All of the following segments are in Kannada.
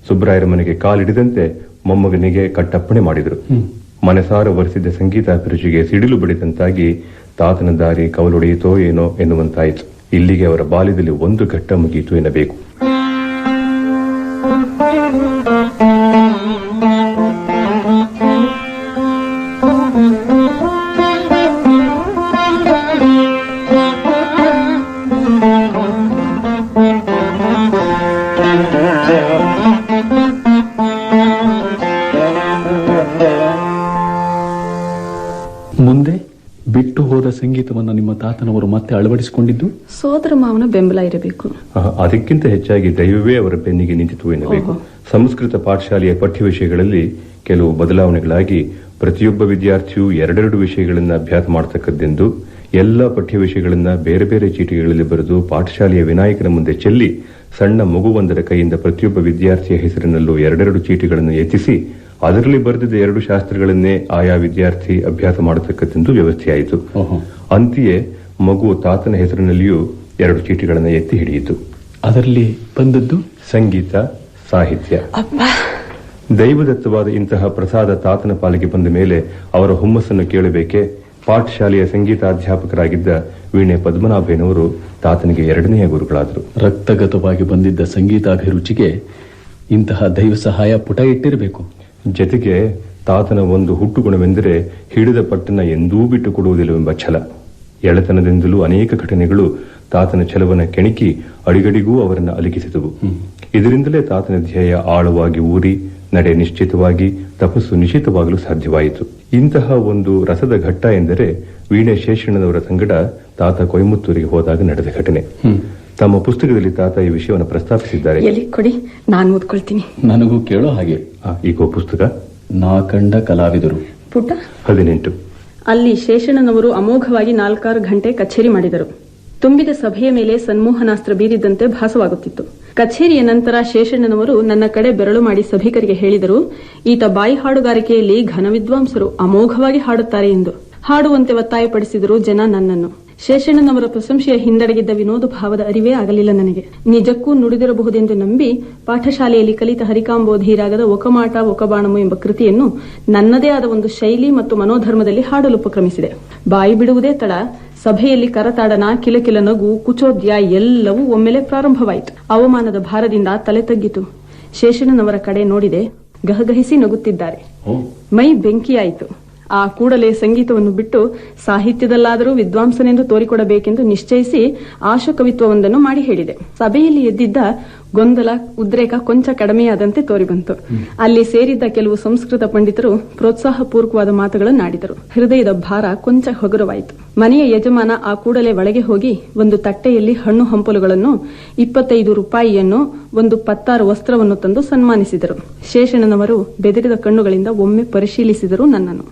ಸುಬ್ರಾಯರ ಮನೆಗೆ ಕಾಲಿಡಿದಂತೆ ಮೊಮ್ಮಗನಿಗೆ ಕಟ್ಟಪ್ಪಣೆ ಮಾಡಿದರು. ಮನಸಾರ ವರಿಸಿದ ಸಂಗೀತಾಭಿರುಚಿಗೆ ಸಿಡಿಲು ಬಡಿದಂತಾಗಿ ತಾತನ ದಾರಿ ಕವಲೊಡೆಯಿತೋ ಏನೋ ಎನ್ನುವಂತಾಯಿತು. ಇಲ್ಲಿಗೆ ಅವರ ಬಾಲ್ಯದಲ್ಲಿ ಒಂದು ಘಟ್ಟ ಮುಗಿಯಿತು ಎನ್ನಬೇಕು. ಮುಂದೆ ಬಿಟ್ಟು ಹೋದ ಸಂಗೀತವನ್ನು ನಿಮ್ಮ ತಾತನವರು ಮತ್ತೆ ಅಳವಡಿಸಿಕೊಂಡಿದ್ದು ಸೋದರ ಮಾವನ ಬೆಂಬಲ ಇರಬೇಕು. ಅದಕ್ಕಿಂತ ಹೆಚ್ಚಾಗಿ ದೈವವೇ ಅವರ ಬೆನ್ನಿಗೆ ನಿಂತಿತು ಎನ್ನಬೇಕು. ಸಂಸ್ಕೃತ ಪಾಠಶಾಲೆಯ ಪಠ್ಯ ವಿಷಯಗಳಲ್ಲಿ ಕೆಲವು ಬದಲಾವಣೆಗಳಾಗಿ ಪ್ರತಿಯೊಬ್ಬ ವಿದ್ಯಾರ್ಥಿಯು ಎರಡೆರಡು ವಿಷಯಗಳನ್ನು ಅಭ್ಯಾಸ ಮಾಡತಕ್ಕದ್ದೆಂದು ಎಲ್ಲ ಪಠ್ಯ ವಿಷಯಗಳನ್ನ ಬೇರೆ ಬೇರೆ ಚೀಟಿಗಳಲ್ಲಿ ಬರೆದು ಪಾಠಶಾಲೆಯ ವಿನಾಯಕನ ಮುಂದೆ ಚೆಲ್ಲಿ ಸಣ್ಣ ಮಗುವೊಂದರ ಕೈಯಿಂದ ಪ್ರತಿಯೊಬ್ಬ ವಿದ್ಯಾರ್ಥಿಯ ಹೆಸರಿನಲ್ಲೂ ಎರಡೆರಡು ಚೀಟಿಗಳನ್ನು ಎತ್ತಿಸಿ ಅದರಲ್ಲಿ ಬರೆದಿದ್ದ ಎರಡು ಶಾಸ್ತ್ರಗಳನ್ನೇ ಆಯಾ ವಿದ್ಯಾರ್ಥಿ ಅಭ್ಯಾಸ ಮಾಡತಕ್ಕದ್ದೆಂದು ವ್ಯವಸ್ಥೆಯಾಯಿತು. ಅಂತೆಯೇ ಮಗು ತಾತನ ಹೆಸರಿನಲ್ಲಿಯೂ ಎರಡು ಚೀಟಿಗಳನ್ನು ಎತ್ತಿ ಹಿಡಿಯಿತು. ಅದರಲ್ಲಿ ಬಂದದ್ದು ಸಂಗೀತ, ಸಾಹಿತ್ಯ. ದೈವದತ್ತವಾದ ಇಂತಹ ಪ್ರಸಾದ ತಾತನ ಪಾಲಿಗೆ ಬಂದ ಮೇಲೆ ಅವರ ಹುಮ್ಮಸ್ಸನ್ನು ಕೇಳಬೇಕೆ ಪಾಠಶಾಲೆಯ ಸಂಗೀತಾಧ್ಯಾಪಕರಾಗಿದ್ದ ವೀಣೆ ಪದ್ಮನಾಭಯ್ಯನವರು ತಾತನಿಗೆ ಎರಡನೆಯ ಗುರುಗಳಾದರು. ರಕ್ತಗತವಾಗಿ ಬಂದಿದ್ದ ಸಂಗೀತಾಭಿರುಚಿಗೆ ಇಂತಹ ದೈವ ಸಹಾಯ ಪುಟ ಇಟ್ಟಿರಬೇಕು. ಜತೆಗೆ ತಾತನ ಒಂದು ಹುಟ್ಟುಗುಣವೆಂದರೆ ಹಿಡಿದ ಪಟ್ಟಣ ಎಂದೂ ಬಿಟ್ಟು ಕೊಡುವುದಿಲ್ಲವೆಂಬ ಛಲ. ಎಳೆತನದಿಂದಲೂ ಅನೇಕ ಘಟನೆಗಳು ತಾತನ ಛಲವನ್ನು ಕೆಣಕಿ ಅಡಿಗಡಿಗೂ ಅವರನ್ನು ಅಲಿಗಿಸಿದವು. ಇದರಿಂದಲೇ ತಾತನ ಧ್ಯೇಯ ಆಳವಾಗಿ ಊರಿ ನಡೆ ನಿಶ್ಚಿತವಾಗಿ ತಪಸ್ಸು ನಿಶ್ಚಿತವಾಗಲು ಸಾಧ್ಯವಾಯಿತು. ಇಂತಹ ಒಂದು ರಸದ ಘಟ್ಟ ಎಂದರೆ ವೀಣೆ ಶೇಷಣ್ಣನವರ ಸಂಗಡ ತಾತ ಕೊಯಮತ್ತೂರಿಗೆ ಹೋದಾಗ ನಡೆದ ಘಟನೆ. ತಮ್ಮ ಪುಸ್ತಕದಲ್ಲಿ ತಾತ ಈ ವಿಷಯವನ್ನು ಪ್ರಸ್ತಾಪಿಸಿದ್ದಾರೆ. ಕೊಡಿ, ನಾನು ಓದ್ಕೊಳ್ತೀನಿ. ನನಗೂ ಕೇಳೋ ಹಾಗೆ. ಈಗ ಪುಸ್ತಕ ನಾ ಕಂಡ ಕಲಾವಿದರು, ಪುಟ 18. ಅಲ್ಲಿ ಶೇಷಣ್ಣನವರು ಅಮೋಘವಾಗಿ 4-6 ಗಂಟೆ ಕಚೇರಿ ಮಾಡಿದರು. ತುಂಬಿದ ಸಭೆಯ ಮೇಲೆ ಸನ್ಮೋಹನಾಸ್ತ್ರ ಬೀರಿದಂತೆ ಭಾಸವಾಗುತ್ತಿತ್ತು. ಕಚೇರಿಯ ನಂತರ ಶೇಷಣ್ಣನವರು ನನ್ನ ಕಡೆ ಬೆರಳು ಮಾಡಿ ಸಭಿಕರಿಗೆ ಹೇಳಿದರು, ಈತ ಬಾಯಿ ಹಾಡುಗಾರಿಕೆಯಲ್ಲಿ ಘನ ವಿದ್ವಾಂಸರು, ಅಮೋಘವಾಗಿ ಹಾಡುತ್ತಾರೆ ಎಂದು. ಹಾಡುವಂತೆ ಒತ್ತಾಯಪಡಿಸಿದರು ಜನ ನನ್ನನ್ನು. ಶೇಷಣ್ಣನವರ ಪ್ರಶಂಸೆಯ ಹಿಂದಡಗಿದ್ದ ವಿನೋದ ಭಾವದ ಅರಿವೇ ಆಗಲಿಲ್ಲ ನನಗೆ. ನಿಜಕ್ಕೂ ನುಡಿದಿರಬಹುದೆಂದು ನಂಬಿ ಪಾಠಶಾಲೆಯಲ್ಲಿ ಕಲಿತ ಹರಿಕಾಂಬೋಧಿ ರಾಗದ ಒಕಮಾಟ ಒಕಬಾಣಮು ಎಂಬ ಕೃತಿಯನ್ನು ನನ್ನದೇ ಆದ ಒಂದು ಶೈಲಿ ಮತ್ತು ಮನೋಧರ್ಮದಲ್ಲಿ ಹಾಡಲು ಉಪಕ್ರಮಿಸಿದೆ. ಬಾಯಿ ಬಿಡುವುದೇ ತಡ, ಸಭೆಯಲ್ಲಿ ಕರತಾಡನ, ಕಿಲಕಿಲ ನಗು, ಕುಚೋದ್ಯ ಎಲ್ಲವೂ ಒಮ್ಮೆಲೆ ಪ್ರಾರಂಭವಾಯಿತು. ಅವಮಾನದ ಭಾರದಿಂದ ತಲೆ ತಗ್ಗಿತು. ಶೇಷಣ್ಣನವರ ಕಡೆ ನೋಡಿದೆ. ಗಹಗಹಿಸಿ ನಗುತ್ತಿದ್ದಾರೆ. ಮೈ ಬೆಂಕಿಯಾಯಿತು. ಆ ಕೂಡಲೇ ಸಂಗೀತವನ್ನು ಬಿಟ್ಟು ಸಾಹಿತ್ಯದಲ್ಲಾದರೂ ವಿದ್ವಾಂಸನೆಂದು ತೋರಿಕೊಡಬೇಕೆಂದು ನಿಶ್ಚಯಿಸಿ ಆಶು ಕವಿತ್ವವೊಂದನ್ನು ಮಾಡಿ ಹೇಳಿದೆ. ಸಭೆಯಲ್ಲಿ ಎದ್ದಿದ್ದ ಗೊಂದಲ, ಉದ್ರೇಕ ಕೊಂಚ ಕಡಿಮೆಯಾದಂತೆ ತೋರಿಬಂತು. ಅಲ್ಲಿ ಸೇರಿದ್ದ ಕೆಲವು ಸಂಸ್ಕೃತ ಪಂಡಿತರು ಪ್ರೋತ್ಸಾಹಪೂರ್ವಕವಾದ ಮಾತುಗಳನ್ನಾಡಿದರು. ಹೃದಯದ ಭಾರ ಕೊಂಚ ಹಗುರವಾಯಿತು. ಮನೆಯ ಯಜಮಾನ ಆ ಕೂಡಲೇ ಒಳಗೆ ಹೋಗಿ ಒಂದು ತಟ್ಟೆಯಲ್ಲಿ ಹಣ್ಣು ಹಂಪಲುಗಳನ್ನು, 25 ರೂಪಾಯಿಯನ್ನು, ಒಂದು 16 ವಸ್ತ್ರವನ್ನು ತಂದು ಸನ್ಮಾನಿಸಿದರು. ಶೇಷಣ್ಣನವರು ಬೆದರಿದ ಕಣ್ಣುಗಳಿಂದ ಒಮ್ಮೆ ಪರಿಶೀಲಿಸಿದರು ನನ್ನನ್ನು.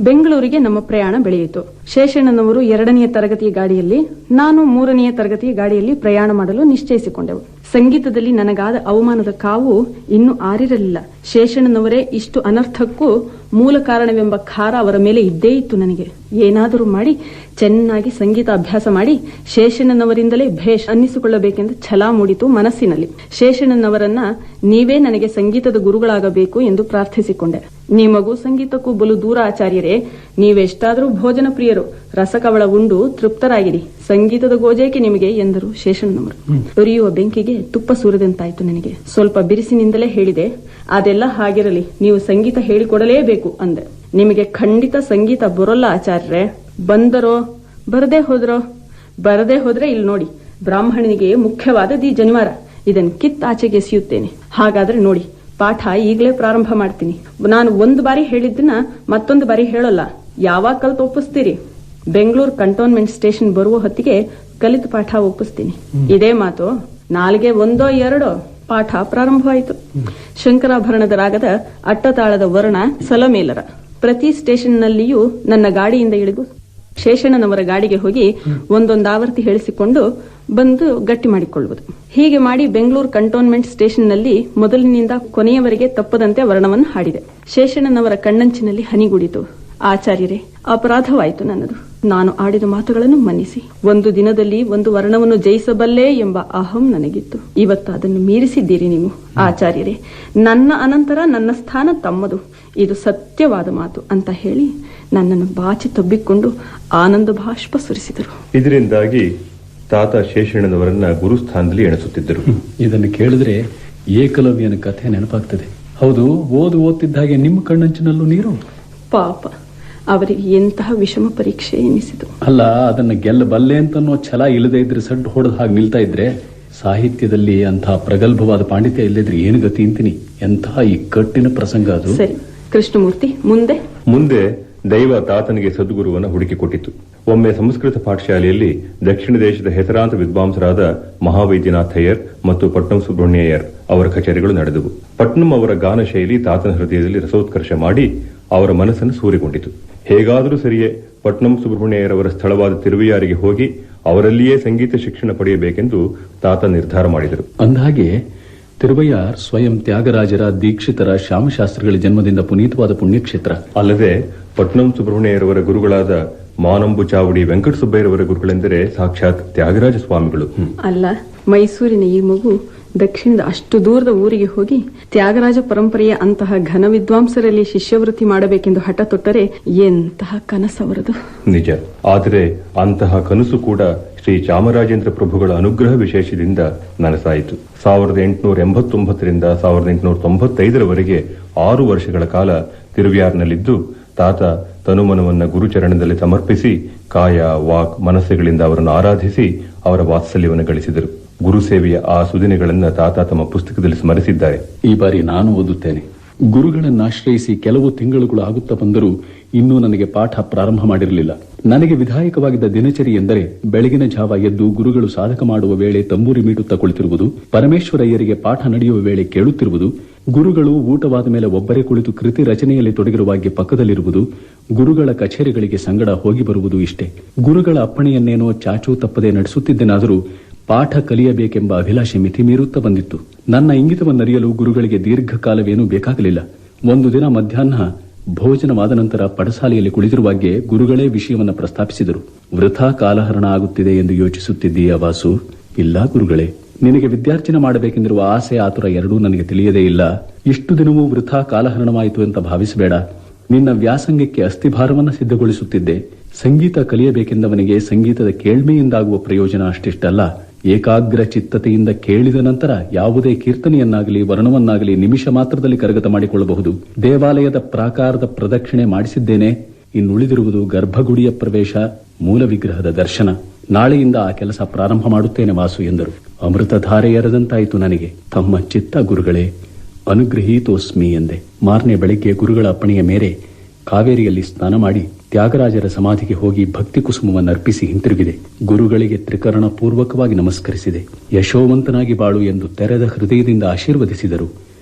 ಬೆಂಗಳೂರಿಗೆ ನಮ್ಮ ಪ್ರಯಾಣ ಬೆಳೆಯಿತು. ಶೇಷಣ್ಣನವರು 2ನೇ ತರಗತಿಯ ಗಾಡಿಯಲ್ಲಿ, ನಾನು 3ನೇ ತರಗತಿಯ ಗಾಡಿಯಲ್ಲಿ ಪ್ರಯಾಣ ಮಾಡಲು ನಿಶ್ಚಯಿಸಿಕೊಂಡೆವು. ಸಂಗೀತದಲ್ಲಿ ನನಗಾದ ಅವಮಾನದ ಕಾವು ಇನ್ನೂ ಆರಿರಲಿಲ್ಲ. ಶೇಷಣ್ಣನವರೇ ಇಷ್ಟು ಅನರ್ಥಕ್ಕೂ ಮೂಲ ಕಾರಣವೆಂಬ ಖಾರ ಅವರ ಮೇಲೆ ಇದ್ದೇ ಇತ್ತು. ನನಗೆ ಏನಾದರೂ ಮಾಡಿ ಚೆನ್ನಾಗಿ ಸಂಗೀತ ಅಭ್ಯಾಸ ಮಾಡಿ ಶೇಷಣ್ಣನವರಿಂದಲೇ ಭೇಷ್ ಅನ್ನಿಸಿಕೊಳ್ಳಬೇಕೆಂದು ಛಲ ಮೂಡಿತು ಮನಸ್ಸಿನಲ್ಲಿ. ಶೇಷಣ್ಣನವರನ್ನ ನೀವೇ ನನಗೆ ಸಂಗೀತದ ಗುರುಗಳಾಗಬೇಕು ಎಂದು ಪ್ರಾರ್ಥಿಸಿಕೊಂಡೆ. ನಿಮಗೂ ಸಂಗೀತಕ್ಕೂ ಬಲು ದೂರ ಆಚಾರ್ಯರೇ, ನೀವೆಷ್ಟಾದರೂ ಭೋಜನ ಪ್ರಿಯರು, ರಸಕವಳ ಉಂಡು ತೃಪ್ತರಾಗಿರಿ, ಸಂಗೀತದ ಗೋಜೇಕೆ ನಿಮಗೆ ಎಂದರು ಶೇಷಣ್ಣನವರು. ಉರಿಯುವ ಬೆಂಕಿಗೆ ತುಪ್ಪ ಸುರಿದಂತಾಯ್ತು ನನಗೆ. ಸ್ವಲ್ಪ ಬಿರುಸಿನಿಂದಲೇ ಹೇಳಿದೆ, ಅದೆಲ್ಲ ಹಾಗಿರಲಿ, ನೀವು ಸಂಗೀತ ಹೇಳಿಕೊಡಲೇಬೇಕು ಅಂದೆ. ನಿಮಗೆ ಖಂಡಿತ ಸಂಗೀತ ಬರೋಲ್ಲ ಆಚಾರ್ಯರೇ. ಬಂದರೋ ಬರದೇ ಹೋದ್ರೆ ಇಲ್ಲಿ ನೋಡಿ, ಬ್ರಾಹ್ಮಣನಿಗೆ ಮುಖ್ಯವಾದದ್ದು ಈ ಜನಿವಾರ, ಇದನ್ನು ಕಿತ್ತಾಚೆಗೆ ಎಸೆಯುತ್ತೇನೆ. ಹಾಗಾದ್ರೆ ನೋಡಿ, ಪಾಠ ಈಗಲೇ ಪ್ರಾರಂಭ ಮಾಡ್ತೀನಿ. ನಾನು ಒಂದು ಬಾರಿ ಹೇಳಿದ್ದನ್ನ ಮತ್ತೊಂದು ಬಾರಿ ಹೇಳೋಲ್ಲ. ಯಾವಾಗ ಕಲಿತು ಒಪ್ಪಿಸ್ತೀರಿ? ಬೆಂಗಳೂರು ಕಂಟೋನ್ಮೆಂಟ್ ಸ್ಟೇಷನ್ ಬರುವ ಹೊತ್ತಿಗೆ ಕಲಿತು ಪಾಠ ಒಪ್ಪಿಸ್ತೀನಿ. ಇದೇ ಮಾತು. 4ಗೆ 1-2 ಪಾಠ ಪ್ರಾರಂಭವಾಯಿತು. ಶಂಕರಾಭರಣದ ರಾಗದ ಅಟ್ಟತಾಳದ ವರ್ಣ ಸಲಮೇಲರ. ಪ್ರತಿ ಸ್ಟೇಷನ್ನಲ್ಲಿಯೂ ನನ್ನ ಗಾಡಿಯಿಂದ ಇಳಿದು ಶೇಷಣ್ಣನವರ ಗಾಡಿಗೆ ಹೋಗಿ ಒಂದೊಂದು ಆವರ್ತಿ ಹೇಳಿಸಿಕೊಂಡು ಬಂದು ಗಟ್ಟಿ ಮಾಡಿಕೊಳ್ಳುವುದು. ಹೀಗೆ ಮಾಡಿ ಬೆಂಗಳೂರು ಕಂಟೋನ್ಮೆಂಟ್ ಸ್ಟೇಷನ್ನಲ್ಲಿ ಮೊದಲಿನಿಂದ ಕೊನೆಯವರೆಗೆ ತಪ್ಪದಂತೆ ವರ್ಣವನ್ನು ಹಾಡಿದೆ. ಶೇಷಣ್ಣನವರ ಕಣ್ಣಂಚಿನಲ್ಲಿ ಹನಿಗೂಡಿತು. ಆಚಾರ್ಯರೇ, ಅಪರಾಧವಾಯಿತು ನನ್ನದು. ನಾನು ಆಡಿದ ಮಾತುಗಳನ್ನು ಮನ್ನಿಸಿ. ಒಂದು ದಿನದಲ್ಲಿ ಒಂದು ವರ್ಣವನ್ನು ಜಯಿಸಬಲ್ಲೆ ಎಂಬ ಅಹಂ ನನಗಿತ್ತು. ಇವತ್ತು ಅದನ್ನು ಮೀರಿಸಿದ್ದೀರಿ ನೀವು. ಆಚಾರ್ಯರೇ, ನನ್ನ ಅನಂತರ ನನ್ನ ಸ್ಥಾನ ತಮ್ಮದು, ಇದು ಸತ್ಯವಾದ ಮಾತು ಅಂತ ಹೇಳಿ ನನ್ನನ್ನು ಬಾಚಿ ತಬ್ಬಿಕೊಂಡು ಆನಂದ ಬಾಷ್ಪ ಸುರಿಸಿದರು. ಇದರಿಂದಾಗಿ ತಾತ ಶೇಷಣ್ಣನವರನ್ನ ಗುರುಸ್ಥಾನದಲ್ಲಿ ಎಣಿಸುತ್ತಿದ್ದರು. ಇದನ್ನು ಕೇಳಿದ್ರೆ ಏಕಲವ್ಯನ ಕಥೆ ನೆನಪಾಗ್ತದೆ. ಹೌದು, ಓದ್ತಿದ್ದ ಹಾಗೆ ನಿಮ್ಮ ಕಣ್ಣಂಚಿನಲ್ಲೂ ನೀರು. ಪಾಪ, ಅವರಿಗೆ ಎಂತಹ ವಿಷಮ ಪರೀಕ್ಷೆ ಎನ್ನಿಸಿತು. ಅಲ್ಲ, ಅದನ್ನ ಗೆಲ್ಲಬಲ್ಲೆ ಅಂತನೋ ಛಲ ಇಲ್ಲದೆ ಇದ್ರೆ ಸಡ್ಡು ಹೊಡೆದ ಹಾಗೆ ನಿಲ್ತಾ ಇದ್ರೆ, ಸಾಹಿತ್ಯದಲ್ಲಿ ಅಂತಹ ಪ್ರಗಲ್ಭವಾದ ಪಾಂಡಿತ್ಯ ಇಲ್ಲದಿದ್ರೆ ಏನು ಗತಿ ಅಂತೀನಿ. ಎಂತಹ ಇಕ್ಕಟ್ಟಿನ ಪ್ರಸಂಗ ಅದು. ಸರಿ ಕೃಷ್ಣಮೂರ್ತಿ, ಮುಂದೆ ದೈವ ತಾತನಿಗೆ ಸದ್ಗುರುವನ್ನ ಹುಡುಕಿಕೊಟ್ಟಿತು. ಒಮ್ಮೆ ಸಂಸ್ಕೃತ ಪಾಠಶಾಲೆಯಲ್ಲಿ ದಕ್ಷಿಣ ದೇಶದ ಹೆಸರಾಂತ ವಿದ್ವಾಂಸರಾದ ಮಹಾವೈದ್ಯನಾಥಯ್ಯರ್ ಮತ್ತು ಪಟ್ನಂ ಸುಬ್ರಹ್ಮಣ್ಯಯ್ಯರ್ ಅವರ ಕಚೇರಿಗಳು ನಡೆದವು. ಪಟ್ನಂ ಅವರ ಗಾನ ಶೈಲಿ ತಾತನ ಹೃದಯದಲ್ಲಿ ರಸೋತ್ಕರ್ಷ ಮಾಡಿ ಅವರ ಮನಸ್ಸನ್ನು ಸೂರಿಕೊಂಡಿತು. ಹೇಗಾದರೂ ಸರಿಯೇ ಪಟ್ನಂ ಸುಬ್ರಹ್ಮಣ್ಯಯ್ಯರ್ ಅವರ ಸ್ಥಳವಾದ ತಿರುವಿಯಾರಿಗೆ ಹೋಗಿ ಅವರಲ್ಲಿಯೇ ಸಂಗೀತ ಶಿಕ್ಷಣ ಪಡೆಯಬೇಕೆಂದು ತಾತ ನಿರ್ಧಾರ ಮಾಡಿದರು. ಅಂದಹಾಗೆ ತಿರುವಯ್ಯಾರ್ ಸ್ವಯಂ ತ್ಯಾಗರಾಜರ, ದೀಕ್ಷಿತರ, ಶ್ಯಾಮಶಾಸ್ತ್ರಿಗಳ ಜನ್ಮದಿಂದ ಪುನೀತವಾದ ಪುಣ್ಯಕ್ಷೇತ್ರ. ಅಲ್ಲದೆ ಪಟ್ನಂ ಸುಬ್ರಹ್ಮಣ್ಯರವರ ಗುರುಗಳಾದ ಮಾನಂಬು ಚಾವಡಿ ವೆಂಕಟ ಸುಬ್ಬಯ್ಯರವರ ಗುರುಗಳೆಂದರೆ ಸಾಕ್ಷಾತ್ ತ್ಯಾಗರಾಜ ಸ್ವಾಮಿಗಳು. ಅಲ್ಲ, ಮೈಸೂರಿನ ಈ ಮಗು ದಕ್ಷಿಣದ ಅಷ್ಟು ದೂರದ ಊರಿಗೆ ಹೋಗಿ ತ್ಯಾಗರಾಜ ಪರಂಪರೆಯ ಅಂತಹ ಘನ ವಿದ್ವಾಂಸರಲ್ಲಿ ಶಿಷ್ಯವೃತ್ತಿ ಮಾಡಬೇಕೆಂದು ಹಠ ತೊಟ್ಟರೆ ಎಂತಹ ಕನಸವರದು. ನಿಜ. ಆದರೆ ಅಂತಹ ಕನಸು ಕೂಡ ಶ್ರೀ ಚಾಮರಾಜೇಂದ್ರ ಪ್ರಭುಗಳ ಅನುಗ್ರಹ ವಿಶೇಷದಿಂದ ನನಸಾಯಿತು. 1889ರಿಂದ 1895ರವರೆಗೆ 6 ವರ್ಷಗಳ ಕಾಲ ತಿರುವಿಯಾರ್ನಲ್ಲಿದ್ದು ತಾತ ತನುಮನವನ್ನ ಗುರುಚರಣದಲ್ಲಿ ಸಮರ್ಪಿಸಿ ಕಾಯ, ವಾಕ್, ಮನಸ್ಸುಗಳಿಂದ ಅವರನ್ನು ಆರಾಧಿಸಿ ಅವರ ವಾತ್ಸಲ್ಯವನ್ನು ಗಳಿಸಿದರು. ಗುರು ಸೇವೆಯ ಆ ಸುದಿನಗಳನ್ನು ತಾತ ತಮ್ಮ ಪುಸ್ತಕದಲ್ಲಿ ಸ್ಮರಿಸಿದ್ದಾರೆ. ಈ ಬಾರಿ ನಾನು ಓದುತ್ತೇನೆ. ಗುರುಗಳನ್ನಾಶ್ರಯಿಸಿ ಕೆಲವು ತಿಂಗಳುಗಳು ಆಗುತ್ತಾ ಬಂದರೂ ಇನ್ನೂ ನನಗೆ ಪಾಠ ಪ್ರಾರಂಭ ಮಾಡಿರಲಿಲ್ಲ. ನನಗೆ ವಿಧಾಯಕವಾಗಿದ್ದ ದಿನಚರಿ ಎಂದರೆ ಬೆಳಗಿನ ಜಾವ ಎದ್ದು ಗುರುಗಳು ಸಾಧಕ ಮಾಡುವ ವೇಳೆ ತಂಬೂರಿ ಮೀಟುತ್ತಾ ಕುಳಿತಿರುವುದು, ಪರಮೇಶ್ವರಯ್ಯರಿಗೆ ಪಾಠ ನಡೆಯುವ ವೇಳೆ ಕೇಳುತ್ತಿರುವುದು, ಗುರುಗಳು ಊಟವಾದ ಮೇಲೆ ಒಬ್ಬರೇ ಕುಳಿತು ಕೃತಿ ರಚನೆಯಲ್ಲಿ ತೊಡಗಿರುವಾಗೆ ಪಕ್ಕದಲ್ಲಿರುವುದು, ಗುರುಗಳ ಕಚೇರಿಗಳಿಗೆ ಸಂಗಡ ಹೋಗಿ ಬರುವುದು. ಇಷ್ಟೇ. ಗುರುಗಳ ಅಪ್ಪಣೆಯನ್ನೇನೋ ಚಾಚೂ ತಪ್ಪದೆ ನಡೆಸುತ್ತಿದ್ದೆನಾದರೂ ಪಾಠ ಕಲಿಯಬೇಕೆಂಬ ಅಭಿಲಾಷೆ ಮಿತಿ ಮೀರುತ್ತಾ ಬಂದಿತ್ತು. ನನ್ನ ಇಂಗಿತವನ್ನರಿಯಲು ಗುರುಗಳಿಗೆ ದೀರ್ಘಕಾಲವೇನೂ ಬೇಕಾಗಲಿಲ್ಲ. ಒಂದು ದಿನ ಮಧ್ಯಾಹ್ನ ಭೋಜನವಾದ ನಂತರ ಪಡಸಾಲೆಯಲ್ಲಿ ಕುಳಿತಿರುವಾಗೆ ಗುರುಗಳೇ ವಿಷಯವನ್ನು ಪ್ರಸ್ತಾಪಿಸಿದರು. ವೃಥಾ ಕಾಲಹರಣ ಆಗುತ್ತಿದೆ ಎಂದು ಯೋಚಿಸುತ್ತಿದ್ದೀಯ ವಾಸು? ಇಲ್ಲ ಗುರುಗಳೇ, ನಿನಗೆ ವಿದ್ಯಾರ್ಜನೆ ಮಾಡಬೇಕೆಂದಿರುವ ಆಸೆ ಆತುರ ಎರಡೂ ನನಗೆ ತಿಳಿಯದೇ ಇಲ್ಲ. ಇಷ್ಟು ದಿನವೂ ವೃಥಾ ಕಾಲಹರಣವಾಯಿತು ಅಂತ ಭಾವಿಸಬೇಡ. ನಿನ್ನ ವ್ಯಾಸಂಗಕ್ಕೆ ಅಸ್ಥಿಭಾರವನ್ನು ಸಿದ್ಧಗೊಳಿಸುತ್ತಿದ್ದೆ. ಸಂಗೀತ ಕಲಿಯಬೇಕೆಂದವನಿಗೆ ಸಂಗೀತದ ಕೇಳ್ಮೆಯಿಂದಾಗುವ ಪ್ರಯೋಜನ ಅಷ್ಟಿಷ್ಟಲ್ಲ. ಏಕಾಗ್ರ ಚಿತ್ತತೆಯಿಂದ ಕೇಳಿದ ನಂತರ ಯಾವುದೇ ಕೀರ್ತನೆಯನ್ನಾಗಲಿ ವರ್ಣವನ್ನಾಗಲಿ ನಿಮಿಷ ಮಾತ್ರದಲ್ಲಿ ಕರಗತ ಮಾಡಿಕೊಳ್ಳಬಹುದು. ದೇವಾಲಯದ ಪ್ರಾಕಾರದ ಪ್ರದಕ್ಷಿಣೆ ಮಾಡಿಸಿದ್ದೇನೆ. ಇನ್ನುಳಿದಿರುವುದು ಗರ್ಭಗುಡಿಯ ಪ್ರವೇಶ, ಮೂಲ ವಿಗ್ರಹದ ದರ್ಶನ. ನಾಳೆಯಿಂದ ಆ ಕೆಲಸ ಪ್ರಾರಂಭ ಮಾಡುತ್ತೇನೆ ವಾಸು ಎಂದರು. ಅಮೃತಧಾರೆ ಎರೆದಂತಾಯಿತು ನನಗೆ. ತಮ್ಮ ಚಿತ್ತ ಗುರುಗಳೇ, ಅನುಗ್ರಹೀತೋಸ್ಮಿ ಎಂದೆ. ಮಾರನೇ ಬೆಳಿಗ್ಗೆ ಗುರುಗಳ ಅಪ್ಪಣೆಯ ಮೇರೆ ಕಾವೇರಿಯಲ್ಲಿ ಸ್ನಾನ ಮಾಡಿ ತ್ಯಾಗರಾಜರ ಸಮಾಧಿಗೆ ಹೋಗಿ ಭಕ್ತಿ ಕುಸುಮವನ್ನು ಅರ್ಪಿಸಿ ಹಿಂತಿರುಗಿದೆ. ಗುರುಗಳಿಗೆ ತ್ರಿಕರಣ ಪೂರ್ವಕವಾಗಿ ನಮಸ್ಕರಿಸಿದೆ. ಯಶೋವಂತನಾಗಿ ಬಾಳು ಎಂದು ತೆರೆದ ಹೃದಯದಿಂದ ಆಶೀರ್ವದಿಸಿದರು.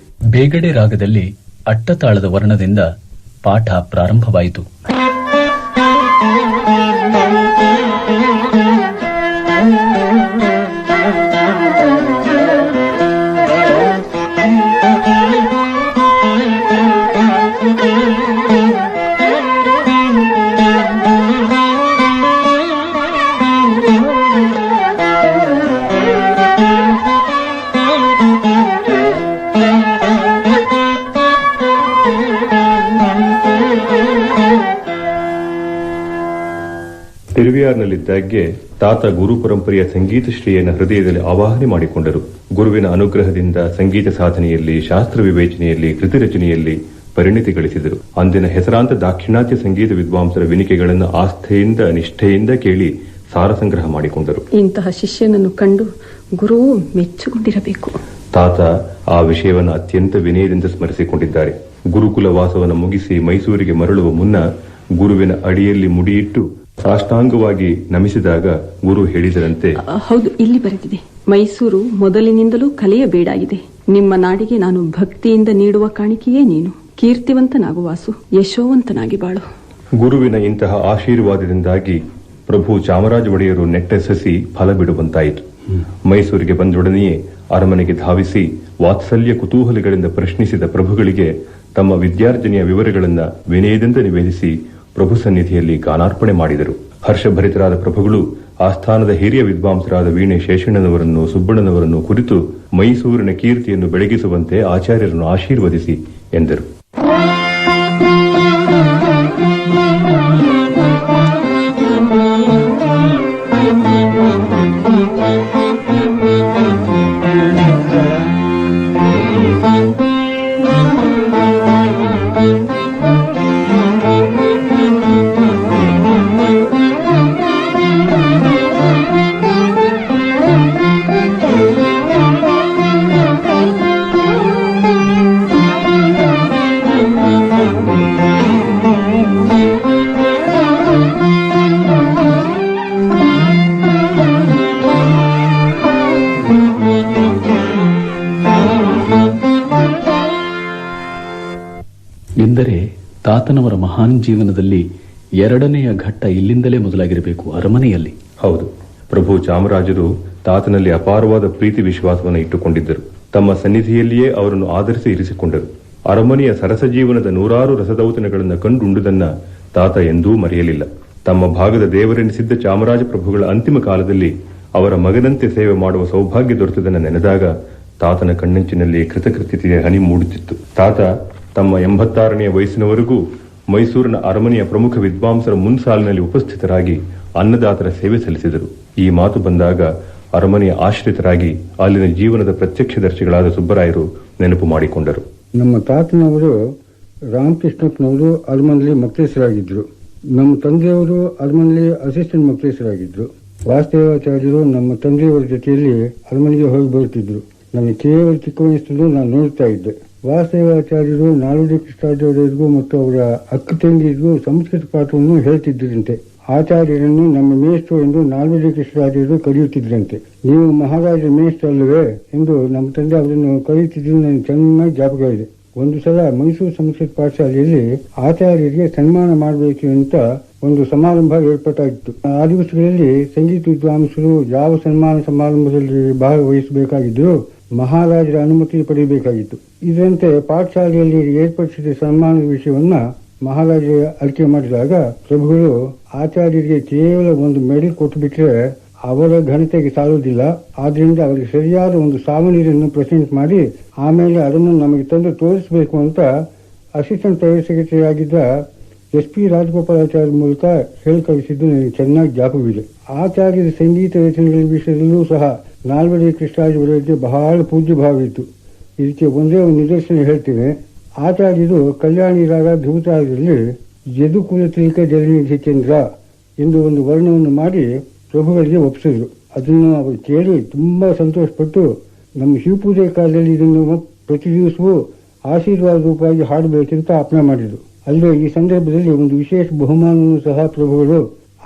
ಬೇಗಡೆ ರಾಗದಲ್ಲಿ ಅಟ್ಟತಾಳದ ವರ್ಣದಿಂದ ಪಾಠ ಪ್ರಾರಂಭವಾಯಿತು. ತಿರುವಿಯಾರ್ನಲ್ಲಿದ್ದಾಗೆ ತಾತ ಗುರು ಪರಂಪರೆಯ ಸಂಗೀತ ಶ್ರೀಯನ್ನು ಹೃದಯದಲ್ಲಿ ಆವಾಹನೆ ಮಾಡಿಕೊಂಡರು. ಗುರುವಿನ ಅನುಗ್ರಹದಿಂದ ಸಂಗೀತ ಸಾಧನೆಯಲ್ಲಿ, ಶಾಸ್ತ್ರ ವಿವೇಚನೆಯಲ್ಲಿ, ಕೃತಿ ರಚನೆಯಲ್ಲಿ ಪರಿಣಿತಿ ಗಳಿಸಿದರು. ಅಂದಿನ ಹೆಸರಾಂತ ದಾಕ್ಷಿಣಾತ್ಯ ಸಂಗೀತ ವಿದ್ವಾಂಸರ ವಿನಿಕೆಗಳನ್ನು ಆಸ್ಥೆಯಿಂದ, ನಿಷ್ಠೆಯಿಂದ ಕೇಳಿ ಸಾರ ಸಂಗ್ರಹ ಮಾಡಿಕೊಂಡರು. ಇಂತಹ ಶಿಷ್ಯನನ್ನು ಕಂಡು ಗುರು ಮೆಚ್ಚುಕೊಂಡಿರಬೇಕು. ತಾತ ಆ ವಿಷಯವನ್ನು ಅತ್ಯಂತ ವಿನಯದಿಂದ ಸ್ಮರಿಸಿಕೊಂಡಿದ್ದಾರೆ. ಗುರುಕುಲ ವಾಸವನ್ನು ಮುಗಿಸಿ ಮೈಸೂರಿಗೆ ಮರಳುವ ಮುನ್ನ ಗುರುವಿನ ಅಡಿಯಲ್ಲಿ ಮುಡಿಯಿಟ್ಟು ಸಾಷ್ಟಾಂಗವಾಗಿ ನಮಿಸಿದಾಗ ಗುರು ಹೇಳಿದರಂತೆ, ಹೌದು, ಇಲ್ಲಿ ಬರೆದಿದೆ. ಮೈಸೂರು ಮೊದಲಿನಿಂದಲೂ ಕಲೆಯ ಬೇಡಾಗಿದೆ. ನಿಮ್ಮ ನಾಡಿಗೆ ನಾನು ಭಕ್ತಿಯಿಂದ ನೀಡುವ ಕಾಣಿಕೆಯೇ ನೀನು. ಕೀರ್ತಿವಂತನಾಗು ವಾಸು, ಯಶೋವಂತನಾಗಿ ಬಾಳು. ಗುರುವಿನ ಇಂತಹ ಆಶೀರ್ವಾದದಿಂದಾಗಿ ಪ್ರಭು ಚಾಮರಾಜ ಒಡೆಯರು ನೆಟ್ಟ ಸಸಿ ಫಲ ಬಿಡುವಂತಾಯಿತು. ಮೈಸೂರಿಗೆ ಬಂದೊಡನೆಯೇ ಅರಮನೆಗೆ ಧಾವಿಸಿ ವಾತ್ಸಲ್ಯ ಕುತೂಹಲಗಳಿಂದ ಪ್ರಶ್ನಿಸಿದ ಪ್ರಭುಗಳಿಗೆ ತಮ್ಮ ವಿದ್ಯಾರ್ಜನೆಯ ವಿವರಗಳನ್ನು ವಿನಯದಿಂದ ನಿವೇದಿಸಿ ಪ್ರಭು ಸನ್ನಿಧಿಯಲ್ಲಿ ಗಾನಾರ್ಪಣೆ ಮಾಡಿದರು. ಹರ್ಷಭರಿತರಾದ ಪ್ರಭುಗಳು ಆಸ್ಥಾನದ ಹಿರಿಯ ವಿದ್ವಾಂಸರಾದ ವೀಣೆ ಶೇಷಣ್ಣನವರನ್ನು, ಸುಬ್ಬಣ್ಣನವರನ್ನು ಕುರಿತು ಮೈಸೂರಿನ ಕೀರ್ತಿಯನ್ನು ಬೆಳಗಿಸುವಂತೆ ಆಚಾರ್ಯರನ್ನು ಆಶೀರ್ವದಿಸಿ ಎಂದರು. ಎಂದರೆ ತಾತನವರ ಮಹಾನ್ ಜೀವನದಲ್ಲಿ ಎರಡನೆಯ ಘಟ್ಟ ಇಲ್ಲಿಂದಲೇ ಮೊದಲಾಗಿರಬೇಕು, ಅರಮನೆಯಲ್ಲಿ. ಹೌದು, ಪ್ರಭು ಚಾಮರಾಜರು ತಾತನಲ್ಲಿ ಅಪಾರವಾದ ಪ್ರೀತಿ ವಿಶ್ವಾಸವನ್ನು ಇಟ್ಟುಕೊಂಡಿದ್ದರು. ತಮ್ಮ ಸನ್ನಿಧಿಯಲ್ಲಿಯೇ ಅವರನ್ನು ಆಧರಿಸಿ ಇರಿಸಿಕೊಂಡರು. ಅರಮನೆಯ ಸರಸ ಜೀವನದ ನೂರಾರು ರಸದೌತಣಗಳನ್ನು ಕಂಡುಂಡುದನ್ನ ತಾತ ಎಂದೂ ಮರೆಯಲಿಲ್ಲ. ತಮ್ಮ ಭಾಗದ ದೇವರೆನಿಸಿದ್ದ ಚಾಮರಾಜ ಪ್ರಭುಗಳ ಅಂತಿಮ ಕಾಲದಲ್ಲಿ ಅವರ ಮಗನಂತೆ ಸೇವೆ ಮಾಡುವ ಸೌಭಾಗ್ಯ ದೊರೆತದನ್ನು ನೆನೆದಾಗ ತಾತನ ಕಣ್ಣಂಚಿನಲ್ಲಿ ಕೃತಕೃತ್ಯತೆಯ ಹನಿ ಮೂಡುತ್ತಿತ್ತು. ತಾತ ತಮ್ಮ 86ನೇ ವಯಸ್ಸಿನವರೆಗೂ ಮೈಸೂರಿನ ಅರಮನೆಯ ಪ್ರಮುಖ ವಿದ್ವಾಂಸರ ಮುನ್ಸಾಲಿನಲ್ಲಿ ಉಪಸ್ಥಿತರಾಗಿ ಅನ್ನದಾತರ ಸೇವೆ ಸಲ್ಲಿಸಿದರು. ಈ ಮಾತು ಬಂದಾಗ ಅರಮನೆಯ ಆಶ್ರಿತರಾಗಿ ಅಲ್ಲಿನ ಜೀವನದ ಪ್ರತ್ಯಕ್ಷದರ್ಶಿಗಳಾದ ಸುಬ್ಬರಾಯರು ನೆನಪು ಮಾಡಿಕೊಂಡರು. ನಮ್ಮ ತಾತನವರು ರಾಮಕೃಷ್ಣಪ್ಪನವರು ಅರಮನೆಯಲ್ಲಿ ಮಕ್ಲೇಸರಾಗಿದ್ರು. ನಮ್ಮ ತಂದೆಯವರು ಅರಮನೆಯಲ್ಲಿ ಅಸಿಸ್ಟೆಂಟ್ ಮಕ್ಲೇಸರಾಗಿದ್ರು. ವಾಸುದೇವಾಚಾರ್ಯರು ನಮ್ಮ ತಂದೆಯವರ ಜೊತೆಯಲ್ಲಿ ಅರಮನೆಗೆ ಹೋಗಿ ಬರುತ್ತಿದ್ರು. ನನಗೆ ಕೇವಲ ಚಿಕ್ಕ ವಯಸ್ಸಲ್ಲೂ ನಾನು ನೋಡ್ತಾ ಇದ್ದೆ. ವಾಸುದೇವಾಚಾರ್ಯರು ನಾಲ್ವಡಿ ಕೃಷ್ಣರಾಜರಿಗೂ ಮತ್ತು ಅವರ ಅಕ್ಕ ತಂಗಿಗೂ ಸಂಸ್ಕೃತ ಪಾಠವನ್ನು ಹೇಳ್ತಿದ್ದರಂತೆ. ಆಚಾರ್ಯರನ್ನು ನಮ್ಮ ಮೇಷ್ಟ್ರು ಎಂದು ನಾಲ್ವಡಿ ಕೃಷ್ಣರಾಜರು ಕರೆಯುತ್ತಿದ್ರಂತೆ. ನೀವು ಮಹಾರಾಜರ ಮೇಷ್ಟ್ರು ಅಲ್ಲವೇ ಎಂದು ನಮ್ಮ ತಂದೆ ಅವರನ್ನು ಕರೆಯುತ್ತಿದ್ದು ನನಗೆ ಚೆನ್ನಾಗಿ ಜ್ಞಾಪಕ ಇದೆ. ಒಂದು ಸಲ ಮೈಸೂರು ಸಂಸ್ಕೃತ ಪಾಠಶಾಲೆಯಲ್ಲಿ ಆಚಾರ್ಯರಿಗೆ ಸನ್ಮಾನ ಮಾಡಬೇಕು ಅಂತ ಒಂದು ಸಮಾರಂಭ ಏರ್ಪಟ್ಟಾಗಿತ್ತು. ಆ ದಿವಸಗಳಲ್ಲಿ ಸಂಗೀತ ವಿದ್ವಾಂಸರು ಯಾವ ಸನ್ಮಾನ ಸಮಾರಂಭದಲ್ಲಿ ಭಾಗವಹಿಸಬೇಕಾಗಿದ್ದು ಮಹಾರಾಜರ ಅನುಮತಿ ಪಡೆಯಬೇಕಾಗಿತ್ತು. ಇದರಂತೆ ಪಾಠಶಾಲೆಯಲ್ಲಿ ಏರ್ಪಡಿಸಿದ ಸನ್ಮಾನದ ವಿಷಯವನ್ನ ಮಹಾರಾಜರು ಆಯ್ಕೆ ಮಾಡಿದಾಗ ಪ್ರಭುಗಳು ಆಚಾರ್ಯರಿಗೆ ಕೇವಲ ಒಂದು ಮೆಡಲ್ ಕೊಟ್ಟು ಬಿಟ್ರೆ ಅವರ ಘನತೆಗೆ ಸಾಲುವುದಿಲ್ಲ. ಆದ್ರಿಂದ ಅವರಿಗೆ ಸರಿಯಾದ ಒಂದು ಸಾವನೀರನ್ನು ಪ್ರೆಸೆಂಟ್ ಮಾಡಿ ಆಮೇಲೆ ಅದನ್ನು ನಮಗೆ ತಂದು ತೋರಿಸಬೇಕು ಅಂತ ಅಸಿಸ್ಟೆಂಟ್ ಪ್ರೈವೇಟ್ ಸೆಕ್ರೆಟರಿ ಆಗಿದ್ದ SP ರಾಜಗೋಪಾಲಾಚಾರ್ಯ ಮೂಲಕ ಹೇಳಿ ಕಳಿಸಿದ್ದು ನನಗೆ ಚೆನ್ನಾಗಿ ಜ್ಞಾಪಕವಿದೆ. ಆಚಾರ್ಯರ ಸಂಗೀತ ರಚನೆಗಳ ವಿಷಯದಲ್ಲೂ ಸಹ ನಾಲ್ವಡಿ ಕೃಷ್ಣರಾಜರಿಗೆ ಬಹಳ ಪೂಜ್ಯ ಭಾವ ಇತ್ತು. ಇದಕ್ಕೆ ಒಂದೇ ಒಂದು ನಿದರ್ಶನ ಹೇಳ್ತೇನೆ. ಆಚಾರ್ಯರು ಕಲ್ಯಾಣಿ ರಾಗ ಧ್ರುವತಾಳದಲ್ಲಿ ಯದುಕುಲ ತಿಲಕ ಜಲನಿಧಿ ಚಂದ್ರ ಎಂದು ಒಂದು ವರ್ಣವನ್ನು ಮಾಡಿ ಪ್ರಭುಗಳಿಗೆ ಒಪ್ಪಿಸಿದ್ರು. ಅದನ್ನು ಅವರು ಕೇಳಿ ತುಂಬಾ ಸಂತೋಷಪಟ್ಟು ನಮ್ಮ ಶಿವಪೂಜೆ ಕಾಲದಲ್ಲಿ ಇದನ್ನು ಪ್ರತಿ ದಿವಸವೂ ಆಶೀರ್ವಾದ ರೂಪವಾಗಿ ಹಾಡಬೇಕೆಂತ ಅಪ್ಪಣೆ ಮಾಡಿದ್ರು. ಅಲ್ಲದೆ ಈ ಸಂದರ್ಭದಲ್ಲಿ ಒಂದು ವಿಶೇಷ ಬಹುಮಾನವನ್ನು ಸಹ ಪ್ರಭುಗಳು